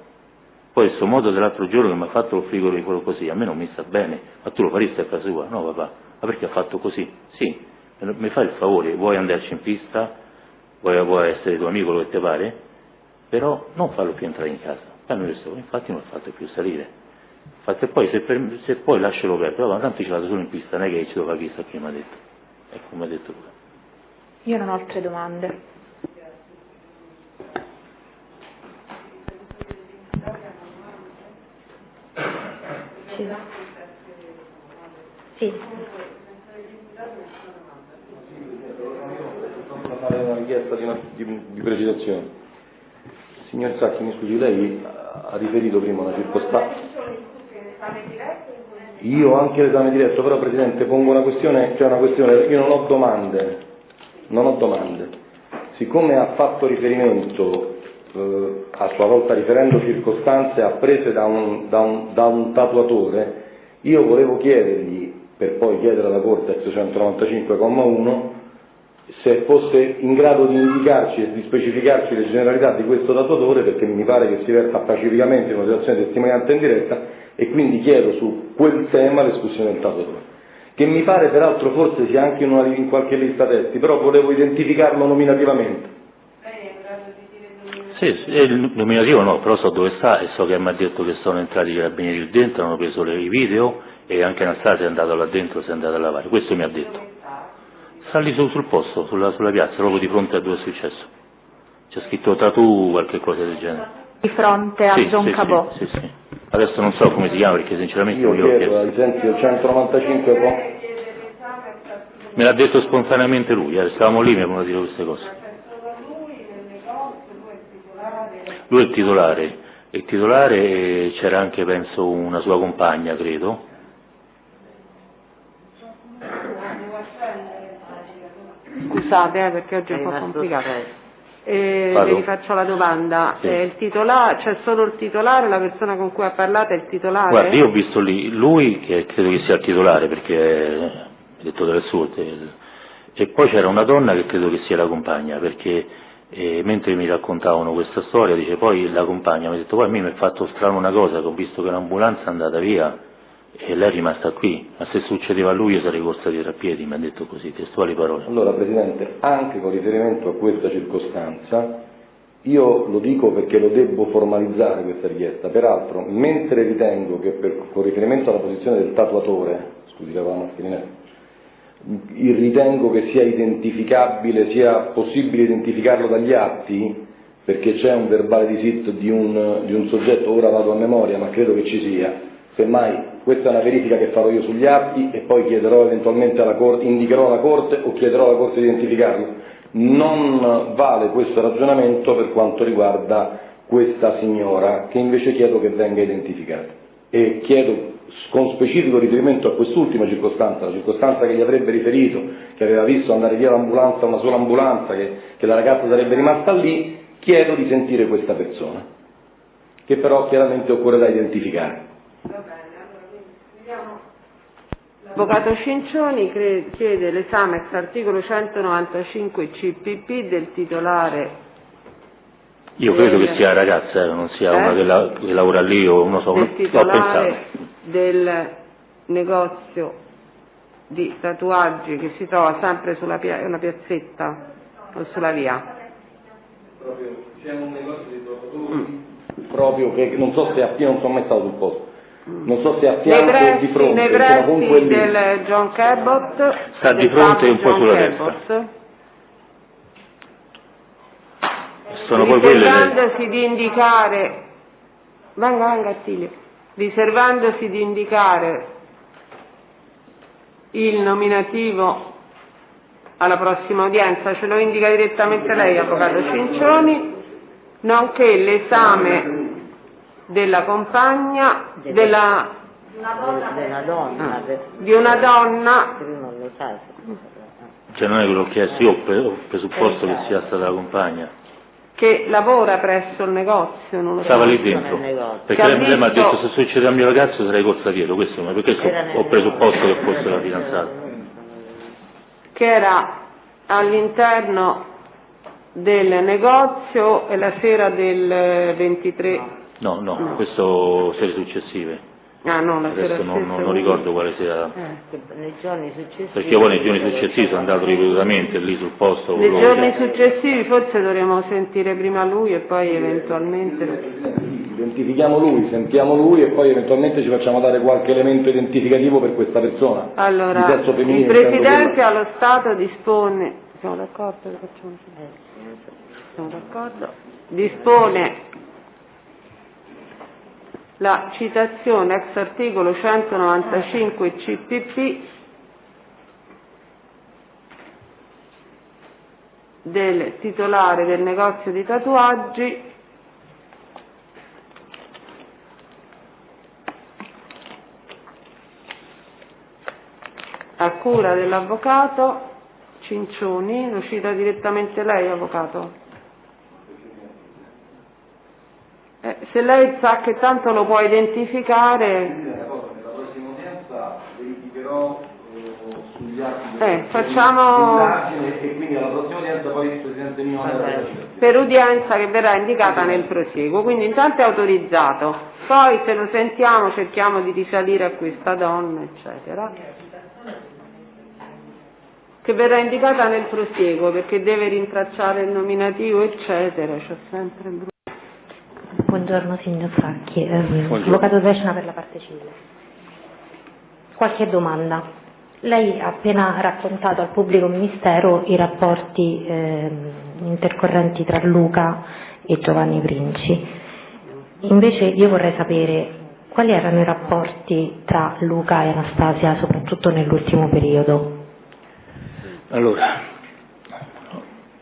Speaker 6: Poi questo modo dell'altro giorno che mi ha fatto il frigorifero così, a me non mi sta bene, ma tu lo faresti a casa tua? No papà, ma perché ha fatto così? Sì, mi fai il favore, vuoi andarci in pista, vuoi essere tuo amico, quello che ti pare, però non farlo più entrare in casa. Infatti non l'ho fatto più salire. Infatti poi se poi lascialo perdere, ma tanto ci vado solo in pista, non è che ci devo fare chissà chi mi ha detto. Ecco come ha detto Luca.
Speaker 3: Io non ho altre domande. Sì. Sì.
Speaker 7: Fare una richiesta di precisazione. Signor Sacchi, mi scusi, lei ha riferito prima una circostanza. Io ho anche l'esame diretto, però Presidente pongo una questione, io non ho domande. Siccome ha fatto riferimento, a sua volta riferendo circostanze apprese da un tatuatore, io volevo chiedergli, per poi chiedere alla Corte ex 195,1, se fosse in grado di indicarci e di specificarci le generalità di questo tatuatore, perché mi pare che si versa pacificamente in una situazione di testimonianza in diretta, e quindi chiedo su quel tema l'esclusione del tatuatore, che mi pare peraltro forse sia anche in qualche lista testi, però volevo identificarlo nominativamente.
Speaker 6: Sì, il nominativo no, però so dove sta e so che mi ha detto che sono entrati i carabinieri lì dentro, hanno preso i video e anche Anastasia è andata là dentro, si è andata a lavare, questo mi ha detto. Sta lì sul posto, sulla piazza, proprio di fronte a dove è successo. C'è scritto Tatu, qualche cosa del genere.
Speaker 3: Di fronte a John Cabot.
Speaker 6: Sì. Adesso non so come si chiama perché sinceramente
Speaker 7: Io
Speaker 6: non gliel'ho
Speaker 7: chiedo ai
Speaker 6: chiesto.
Speaker 7: sensi del 195.
Speaker 6: Me l'ha detto spontaneamente lui, stavamo lì e mi avevano detto queste cose. Lui è il titolare c'era anche penso una sua compagna, credo.
Speaker 1: Scusate perché oggi è un po' complicato. Le rifaccio la domanda.
Speaker 6: Sì.
Speaker 1: Il titolare, c'è solo il titolare, la persona con cui ha parlato è il titolare?
Speaker 6: Guarda, io ho visto lì lui che credo che sia il titolare perché ha detto delle sue, e poi c'era una donna che credo che sia la compagna perché mentre mi raccontavano questa storia dice poi la compagna mi ha detto poi a me mi è fatto strano una cosa che ho visto che l'ambulanza è andata via e lei è rimasta qui, ma se succedeva a lui io sarei corsa dietro a piedi, mi ha detto così, testuali parole.
Speaker 7: Allora Presidente, anche con riferimento a questa circostanza, io lo dico perché lo debbo formalizzare questa richiesta, peraltro mentre ritengo che con riferimento alla posizione del tatuatore, scusi la mascherina, ritengo che sia identificabile, sia possibile identificarlo dagli atti, perché c'è un verbale di sitto di un soggetto, ora vado a memoria, ma credo che ci sia, semmai questa è una verifica che farò io sugli atti e poi chiederò eventualmente alla Corte, indicherò alla Corte o chiederò alla Corte di identificarlo. Non vale questo ragionamento per quanto riguarda questa signora, che invece chiedo che venga identificata. E chiedo con specifico riferimento a quest'ultima circostanza, la circostanza che gli avrebbe riferito, che aveva visto andare via l'ambulanza, una sola ambulanza, che la ragazza sarebbe rimasta lì, chiedo di sentire questa persona, che però chiaramente occorre da identificare.
Speaker 1: L'avvocato Cincioni chiede l'esame ex articolo 195 CPP del titolare.
Speaker 6: Io credo che sia la ragazza, non sia una che lavora lì o non so,
Speaker 1: del
Speaker 6: ho
Speaker 1: titolare
Speaker 6: pensato.
Speaker 1: del negozio di tatuaggi che si trova sempre sulla una piazzetta o sulla via.
Speaker 7: Proprio c'è un negozio di tatuaggi proprio che non so se non sono mai stato sul posto. Non so se a fianco o di fronte,
Speaker 1: nei pressi del John Cabot,
Speaker 6: sta di fronte un po' sulla destra. Sono poi quelle
Speaker 1: riservandosi di indicare, venga Attilio, riservandosi di indicare il nominativo alla prossima udienza, ce lo indica direttamente lei, avvocato Cincioni, nonché l'esame della compagna, di una donna,
Speaker 6: Cioè non è quello che ho chiesto, io ho presupposto che sia stata la compagna.
Speaker 1: che lavora presso il negozio, non lo so.
Speaker 6: Stava lì dentro, perché
Speaker 1: Che ha
Speaker 6: lei mi ha
Speaker 1: visto-
Speaker 6: detto se succede al mio ragazzo sarei corsa dietro, questo, ma perché ho presupposto che fosse la fidanzata.
Speaker 1: che era all'interno del negozio la sera del 23.
Speaker 6: No, questo sere successive.
Speaker 1: Ah no, la sera
Speaker 6: Adesso non
Speaker 1: stessa.
Speaker 6: ricordo quale sia.
Speaker 4: Nei giorni successivi.
Speaker 6: Perché io poi nei giorni successivi sono andato ripetutamente lì sul posto. con
Speaker 1: Nei
Speaker 6: loro,
Speaker 1: giorni
Speaker 6: cioè.
Speaker 1: successivi forse dovremo sentire prima lui e poi eventualmente...
Speaker 7: Identifichiamo lui, sentiamo lui e poi eventualmente ci facciamo dare qualche elemento identificativo per questa persona.
Speaker 1: Allora,
Speaker 7: Di sesso femminile,
Speaker 1: il Presidente
Speaker 7: intendo
Speaker 1: allo Stato dispone... Siamo d'accordo? Che facciamo? Siamo d'accordo? Dispone la citazione ex articolo 195 CPP del titolare del negozio di tatuaggi a cura dell'avvocato Cincioni. Lo cita direttamente lei, avvocato? Se lei sa che tanto lo può identificare,
Speaker 7: Nella prossima udienza verificherò sugli atti
Speaker 1: facciamo
Speaker 7: dell'indagine e quindi alla prossima udienza poi il Presidente mio
Speaker 1: per udienza che verrà indicata nel prosieguo, quindi intanto è autorizzato, poi se lo sentiamo cerchiamo di risalire a questa donna, eccetera, che verrà indicata nel prosieguo perché deve rintracciare il nominativo, eccetera, c'è sempre brutto.
Speaker 3: Buongiorno signor Sacchi, avvocato Vesna per la parte civile. Qualche domanda. Lei ha appena raccontato al pubblico ministero i rapporti intercorrenti tra Luca e Giovanni Princi. Invece io vorrei sapere quali erano i rapporti tra Luca e Anastasia, soprattutto nell'ultimo periodo.
Speaker 6: Allora,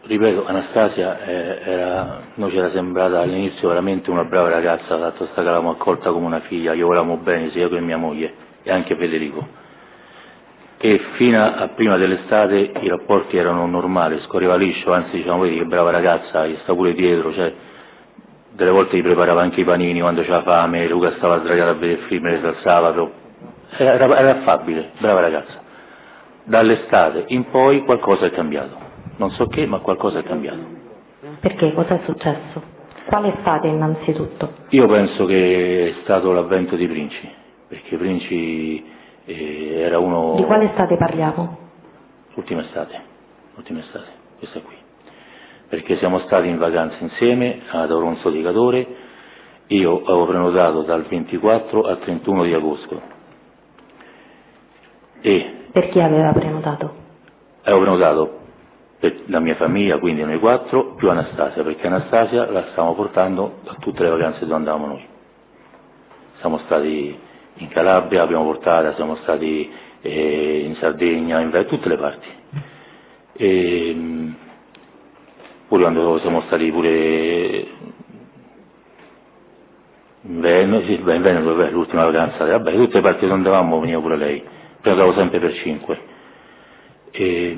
Speaker 6: ripeto, Anastasia noi ci era sembrata all'inizio veramente una brava ragazza, l'altra che l'avevamo accolta come una figlia, io volevamo bene sia io che mia moglie e anche Federico. E fino a prima dell'estate i rapporti erano normali, scorreva liscio, anzi diciamo vedi che brava ragazza, gli sta pure dietro, cioè delle volte gli preparava anche i panini quando c'era fame, Luca stava sdraiato a vedere il film, le salsava, era affabile, brava ragazza. Dall'estate in poi qualcosa è cambiato, non so che, ma qualcosa è cambiato.
Speaker 3: Perché? Cosa è successo? Quale estate innanzitutto?
Speaker 6: Io penso che è stato l'avvento di Princi, perché Princi era uno...
Speaker 3: Di quale estate parliamo?
Speaker 6: L'ultima estate, questa qui. Perché siamo stati in vacanza insieme ad Auronzo di Cadore, io avevo prenotato dal 24 al 31 di agosto. E
Speaker 3: Per chi aveva prenotato?
Speaker 6: avevo prenotato per la mia famiglia, quindi noi 4, più Anastasia, perché Anastasia la stavamo portando a tutte le vacanze dove andavamo noi. Siamo stati in Calabria, l'abbiamo portata, siamo stati in Sardegna, in tutte le parti. Pure quando siamo stati pure in Veneto, l'ultima vacanza, vabbè, tutte le parti dove andavamo veniva pure lei, prenotavo sempre per 5. E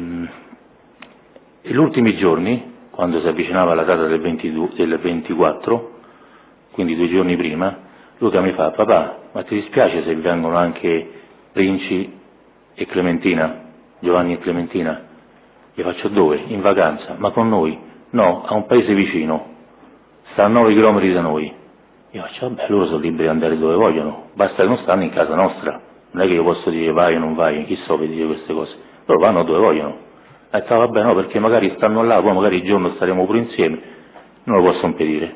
Speaker 6: gli ultimi giorni, quando si avvicinava la data del 24, quindi 2 giorni prima, Luca mi fa: papà, ma ti dispiace se vengono anche Princi e Clementina, Giovanni e Clementina? Gli faccio: dove? In vacanza. Ma con noi? No, a un paese vicino, sta a 9 km da noi. Io faccio: vabbè, loro sono liberi di andare dove vogliono, basta che non stanno in casa nostra, non è che io posso dire vai o non vai, chi so per dire queste cose, loro vanno dove vogliono. E vabbè, no, perché magari stanno là, poi magari il giorno staremo pure insieme, non lo posso impedire.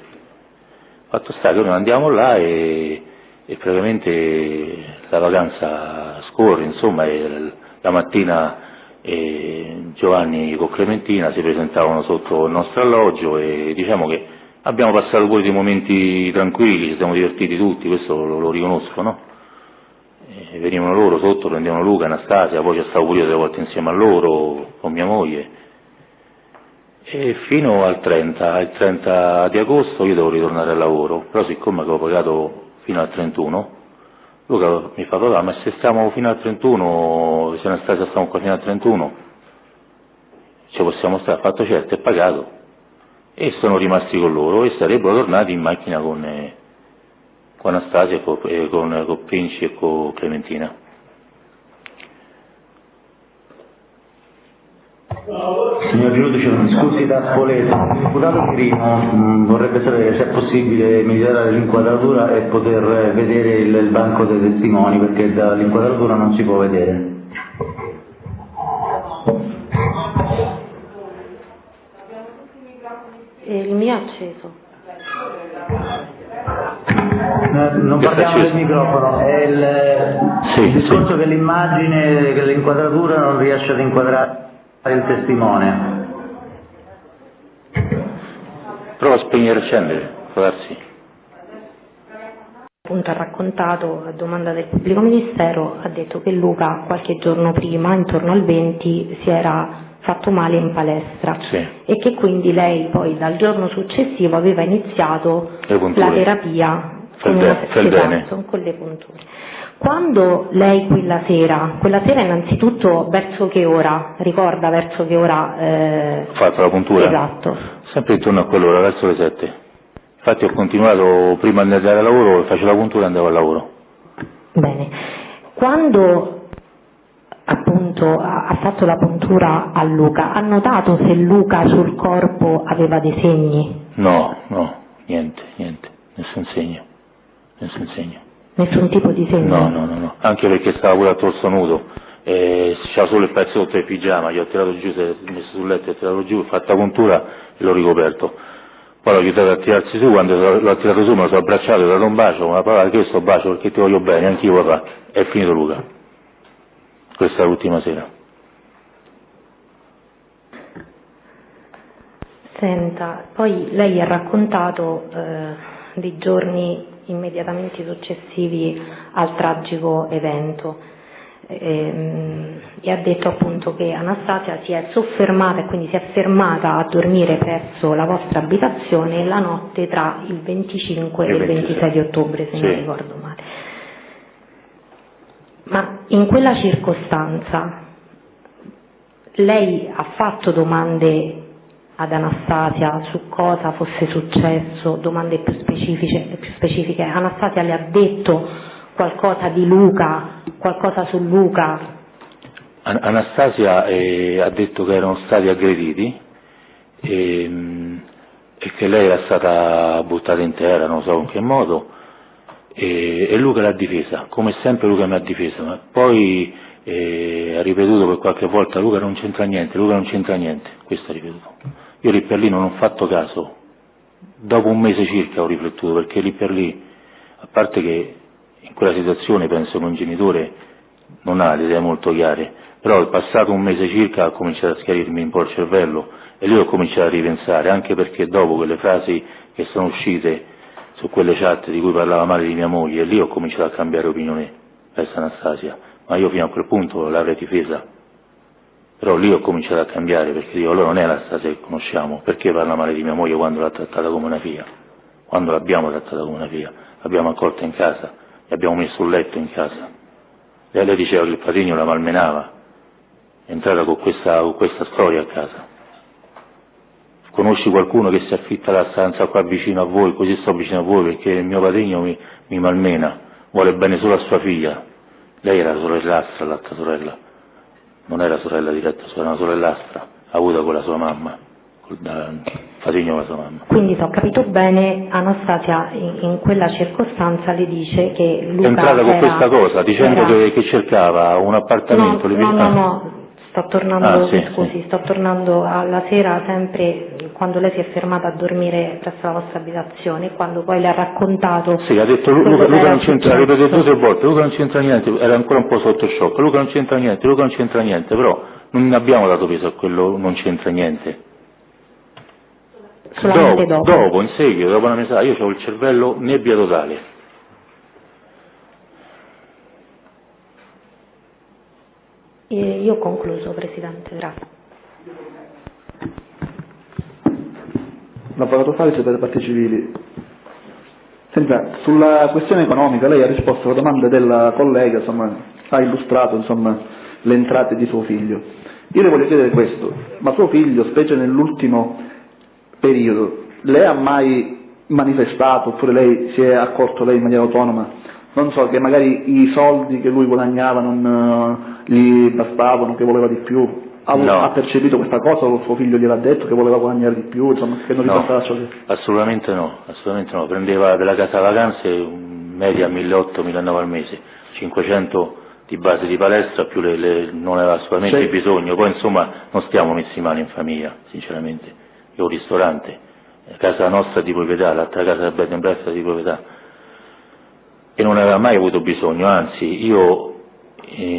Speaker 6: Fatto sta che noi andiamo là e praticamente la vacanza scorre, insomma, e la mattina Giovanni con Clementina si presentavano sotto il nostro alloggio e diciamo che abbiamo passato pure dei momenti tranquilli, ci siamo divertiti tutti, questo lo riconosco, no? venivano loro sotto, prendevano Luca, Anastasia, poi c'è stato pure io 3 volte insieme a loro, con mia moglie, e fino al 30 di agosto io devo ritornare al lavoro, però siccome avevo pagato fino al 31, Luca mi fa: papà, ma se stiamo fino al 31, se Anastasia stiamo qua fino al 31, ci possiamo stare? Ha fatto: certo, è pagato. E sono rimasti con loro e sarebbero tornati in macchina con Anastasia, con Princi e con Clementina.
Speaker 8: Signor giudice, scusi da Spoleto, l'imputato Chirino vorrebbe sapere se è possibile migliorare l'inquadratura e poter vedere il banco dei testimoni, perché dall'inquadratura non si può vedere.
Speaker 3: Il mio è acceso.
Speaker 8: Non parliamo del microfono, è il discorso che l'immagine, che l'inquadratura non riesce ad inquadrare il testimone.
Speaker 6: Prova a spegnere e accendere, può darsi.
Speaker 3: Appunto ha raccontato, a domanda del pubblico ministero, ha detto che Luca qualche giorno prima, intorno al 20, si era fatto male in palestra,
Speaker 6: sì,
Speaker 3: e che quindi lei poi dal giorno successivo aveva iniziato la terapia con le punture. Quando lei quella sera innanzitutto verso che ora, ricorda verso che ora?
Speaker 6: Ho fatto la puntura?
Speaker 3: Esatto.
Speaker 6: Sempre intorno a quell'ora, verso le 7. Infatti ho continuato, prima di andare al lavoro, facevo la puntura e andavo al lavoro.
Speaker 3: Bene. Quando appunto ha fatto la puntura a Luca, ha notato se Luca sul corpo aveva dei segni?
Speaker 6: No, niente, nessun segno.
Speaker 3: Nessun tipo di segno?
Speaker 6: No, anche perché stava pure a torso nudo, c'era solo il pezzo sotto il pigiama, gli ho tirato giù, si è messo sul letto, ho tirato giù, ho fatto la puntura e l'ho ricoperto. Poi l'ho aiutato a tirarsi su, quando l'ho tirato su me lo sono abbracciato, ho dato un bacio, ma papà, che sto bacio, perché ti voglio bene, anche io papà. È finito Luca. Questa è l'ultima sera.
Speaker 3: Senta, poi lei ha raccontato dei giorni immediatamente successivi al tragico evento e ha detto appunto che Anastasia si è soffermata e quindi si è fermata a dormire presso la vostra abitazione la notte tra il 25 e il 26 di ottobre, se non ricordo male. Ma in quella circostanza lei ha fatto domande ad Anastasia su cosa fosse successo, domande più specifiche? Anastasia le ha detto qualcosa di Luca, qualcosa su Luca?
Speaker 6: Anastasia ha detto che erano stati aggrediti e che lei era stata buttata in terra, non so in che modo, e Luca l'ha difesa, come sempre Luca mi ha difesa, ma poi ha ripetuto per qualche volta: Luca non c'entra niente, questo ha ripetuto. Io lì per lì non ho fatto caso, dopo un mese circa ho riflettuto, perché lì per lì, a parte che in quella situazione penso che un genitore non ha le idee molto chiare, però è passato un mese circa, ha cominciato a schiarirmi un po' il cervello e lì ho cominciato a ripensare, anche perché dopo quelle frasi che sono uscite su quelle chat di cui parlava male di mia moglie, lì ho cominciato a cambiare opinione verso Anastasia, ma io fino a quel punto l'avrei difesa. Però lì ho cominciato a cambiare, perché dico: allora non è Anastasia che conosciamo, perché parla male di mia moglie quando l'ha trattata come una figlia? Quando l'abbiamo trattata come una figlia? L'abbiamo accolta in casa, gli abbiamo messo un letto in casa. Lei diceva che il patrigno la malmenava, è entrata con questa storia a casa. Conosci qualcuno che si affitta la stanza qua vicino a voi, così sto vicino a voi, perché il mio patrigno mi malmena, vuole bene solo a sua figlia. Lei era sorellastra, l'altra sorella. Non era sorella diretta, era una sorellastra, avuta con la sua mamma, col patrigno con la sua mamma.
Speaker 3: Quindi, se ho capito bene, Anastasia in quella circostanza le dice che Luca
Speaker 6: è entrata con questa cosa, dicendo che cercava un appartamento.
Speaker 3: No, sto tornando alla sera, sempre quando lei si è fermata a dormire presso la vostra abitazione, quando poi le ha raccontato...
Speaker 6: Sì, ha detto Luca non c'entra, ha ripetuto 2 o 3 volte, Luca non c'entra niente, era ancora un po' sotto shock, Luca non c'entra niente, però non abbiamo dato peso a quello non c'entra niente.
Speaker 3: Solamente dopo,
Speaker 6: in seguito, dopo una mesa, io avevo il cervello nebbia totale.
Speaker 3: Io ho concluso, Presidente, grazie.
Speaker 5: L'avvocato Faris per le parti civili. Senta, sulla questione economica lei ha risposto alla domanda della collega, insomma, ha illustrato insomma, le entrate di suo figlio. Io le voglio chiedere questo, ma suo figlio, specie nell'ultimo periodo, lei ha mai manifestato, oppure lei si è accorto lei in maniera autonoma, non so, che magari i soldi che lui guadagnava non gli bastavano, che voleva di più? Ha percepito questa cosa o suo figlio gliel'ha detto che voleva guadagnare di più, insomma, che non gli bastava ciò che...
Speaker 6: Assolutamente no, prendeva della casa vacanze in media 1.800-1.900 al mese, 500 di base di palestra più non aveva assolutamente bisogno, poi insomma non stiamo messi male in famiglia, sinceramente, io ho un ristorante, la casa nostra è di proprietà, l'altra casa del bed and breakfast è di proprietà e non aveva mai avuto bisogno, anzi io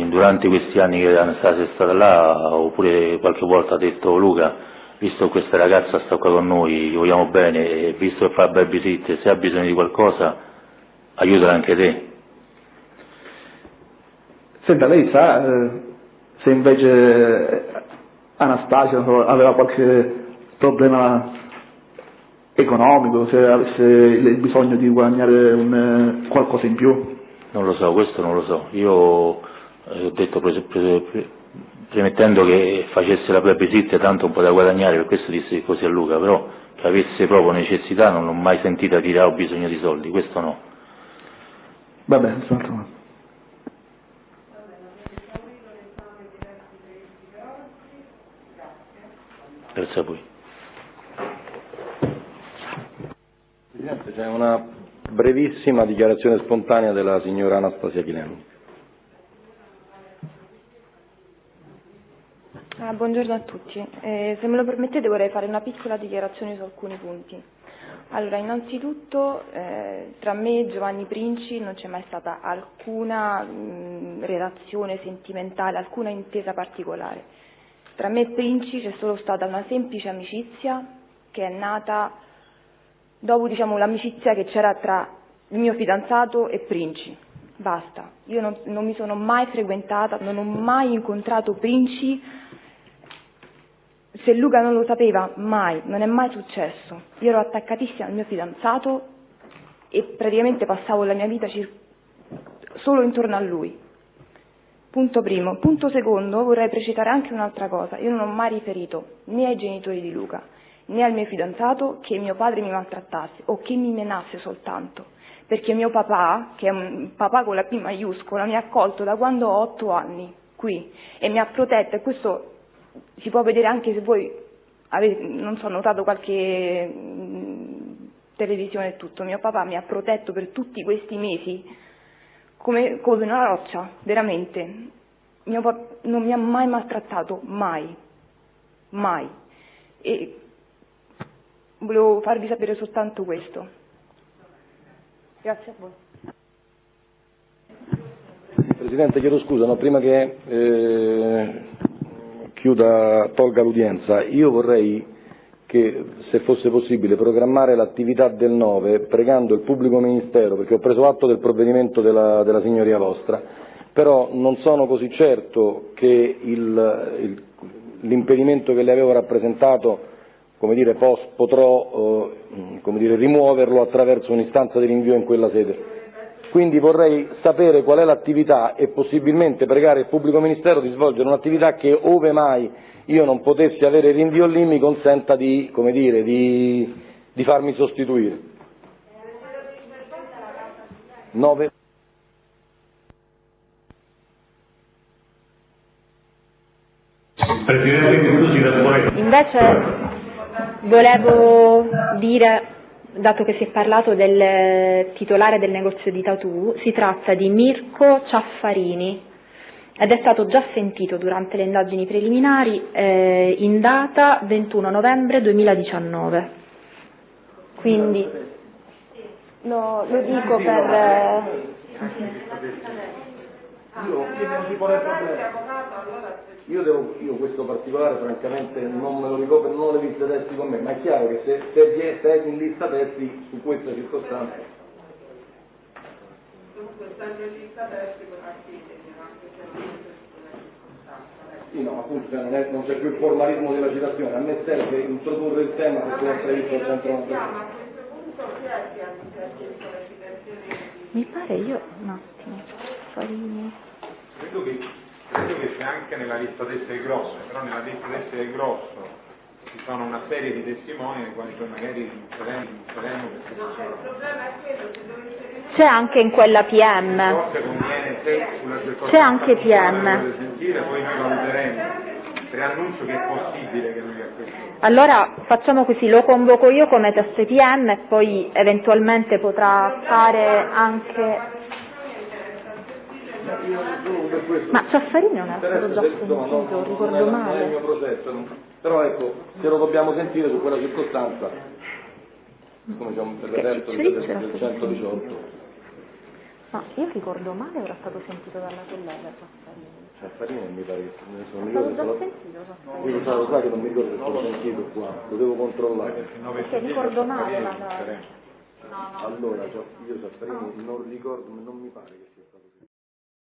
Speaker 6: durante questi anni che Anastasia è stata là, oppure qualche volta ha detto Luca, visto che questa ragazza sta qua con noi, gli vogliamo bene, e visto che fa babysitter, se ha bisogno di qualcosa, aiutala anche te.
Speaker 5: Senta, lei sa se invece Anastasia aveva qualche problema economico, se avesse il bisogno di guadagnare qualcosa in più?
Speaker 6: Non lo so, questo non lo so. Io ho detto, premettendo che facesse la babysitter tanto un po' da guadagnare, per questo dissi così a Luca, però che avesse proprio necessità non l'ho mai sentita dire ho bisogno di soldi, questo no.
Speaker 5: Va bene, sono altro.
Speaker 6: Grazie a voi.
Speaker 7: Presidente, c'è una brevissima dichiarazione spontanea della signora Anastasia Chilemi.
Speaker 3: Buongiorno a tutti. Se me lo permettete vorrei fare una piccola dichiarazione su alcuni punti. Allora, innanzitutto tra me e Giovanni Princi non c'è mai stata alcuna relazione sentimentale, alcuna intesa particolare. Tra me e Princi c'è solo stata una semplice amicizia che è nata dopo, diciamo, l'amicizia che c'era tra il mio fidanzato e Princi. Basta. Io non mi sono mai frequentata, non ho mai incontrato Princi. Se Luca non lo sapeva, mai, non è mai successo. Io ero attaccatissima al mio fidanzato e praticamente passavo la mia vita solo intorno a lui. Punto primo. Punto secondo, vorrei precisare anche un'altra cosa. Io non ho mai riferito né ai genitori di Luca né al mio fidanzato che mio padre mi maltrattasse o che mi menasse soltanto. Perché mio papà, che è un papà con la P maiuscola, mi ha accolto da quando ho 8 anni qui e mi ha protetto, e questo si può vedere anche se voi avete, non so, notato qualche televisione e tutto. Mio papà mi ha protetto per tutti questi mesi come una roccia, veramente. Mio papà non mi ha mai maltrattato, mai, mai. E volevo farvi sapere soltanto questo. Grazie a voi.
Speaker 7: Presidente, chiedo scusa, no, prima che tolga l'udienza, io vorrei che, se fosse possibile, programmare l'attività del 9 pregando il pubblico ministero, perché ho preso atto del provvedimento della signoria vostra, però non sono così certo che l'impedimento che le avevo rappresentato, come dire, potrò rimuoverlo attraverso un'istanza di rinvio in quella sede. Quindi vorrei sapere qual è l'attività e possibilmente pregare il pubblico ministero di svolgere un'attività che, ove mai io non potessi avere il rinvio lì, mi consenta di farmi sostituire. 9.
Speaker 3: Invece volevo dire, dato che si è parlato del titolare del negozio di Tatu, si tratta di Mirko Ciaffarini ed è stato già sentito durante le indagini preliminari in data 21 novembre 2019. Quindi lo dico per...
Speaker 7: Io questo particolare francamente non me lo ricordo, non ho le liste testi con me, ma è chiaro che se è in lista testi su questa circostanza.
Speaker 1: Dunque, stando in lista testi, con anche se non è circostanza.
Speaker 7: Sì, no, appunto non c'è più il formalismo della citazione, a me serve introdurre il tema perché non previsto al centro nazionale.
Speaker 3: Mi pare un attimo, Farini.
Speaker 9: Credo che c'è anche nella lista teste del Grosso, però nella lista teste del Grosso ci sono una serie di testimoni nei quali poi magari inseremo
Speaker 3: C'è anche in quella PM. C'è anche PM.
Speaker 9: Sentire, poi noi valuteremo. Preannuncio che è possibile che lui a questo.
Speaker 3: Allora facciamo così, lo convoco io come teste PM e poi eventualmente potrà fare anche... Ma Ciaffarini non è stato già sentito, ricordo male.
Speaker 7: Non è il mio processo, però ecco, se lo dobbiamo sentire su quella circostanza, come siamo per l'evento del 118.
Speaker 3: Ma io ricordo male, era stato sentito dalla collega
Speaker 7: Ciaffarini mi pare che
Speaker 3: non è stato sentito Ciaffarini.
Speaker 7: io lo sai che non mi ricordo se l'ho sentito qua, lo devo controllare.
Speaker 3: Perché ricordo male la...
Speaker 7: Allora, io Ciaffarini non ricordo, non mi pare che sia.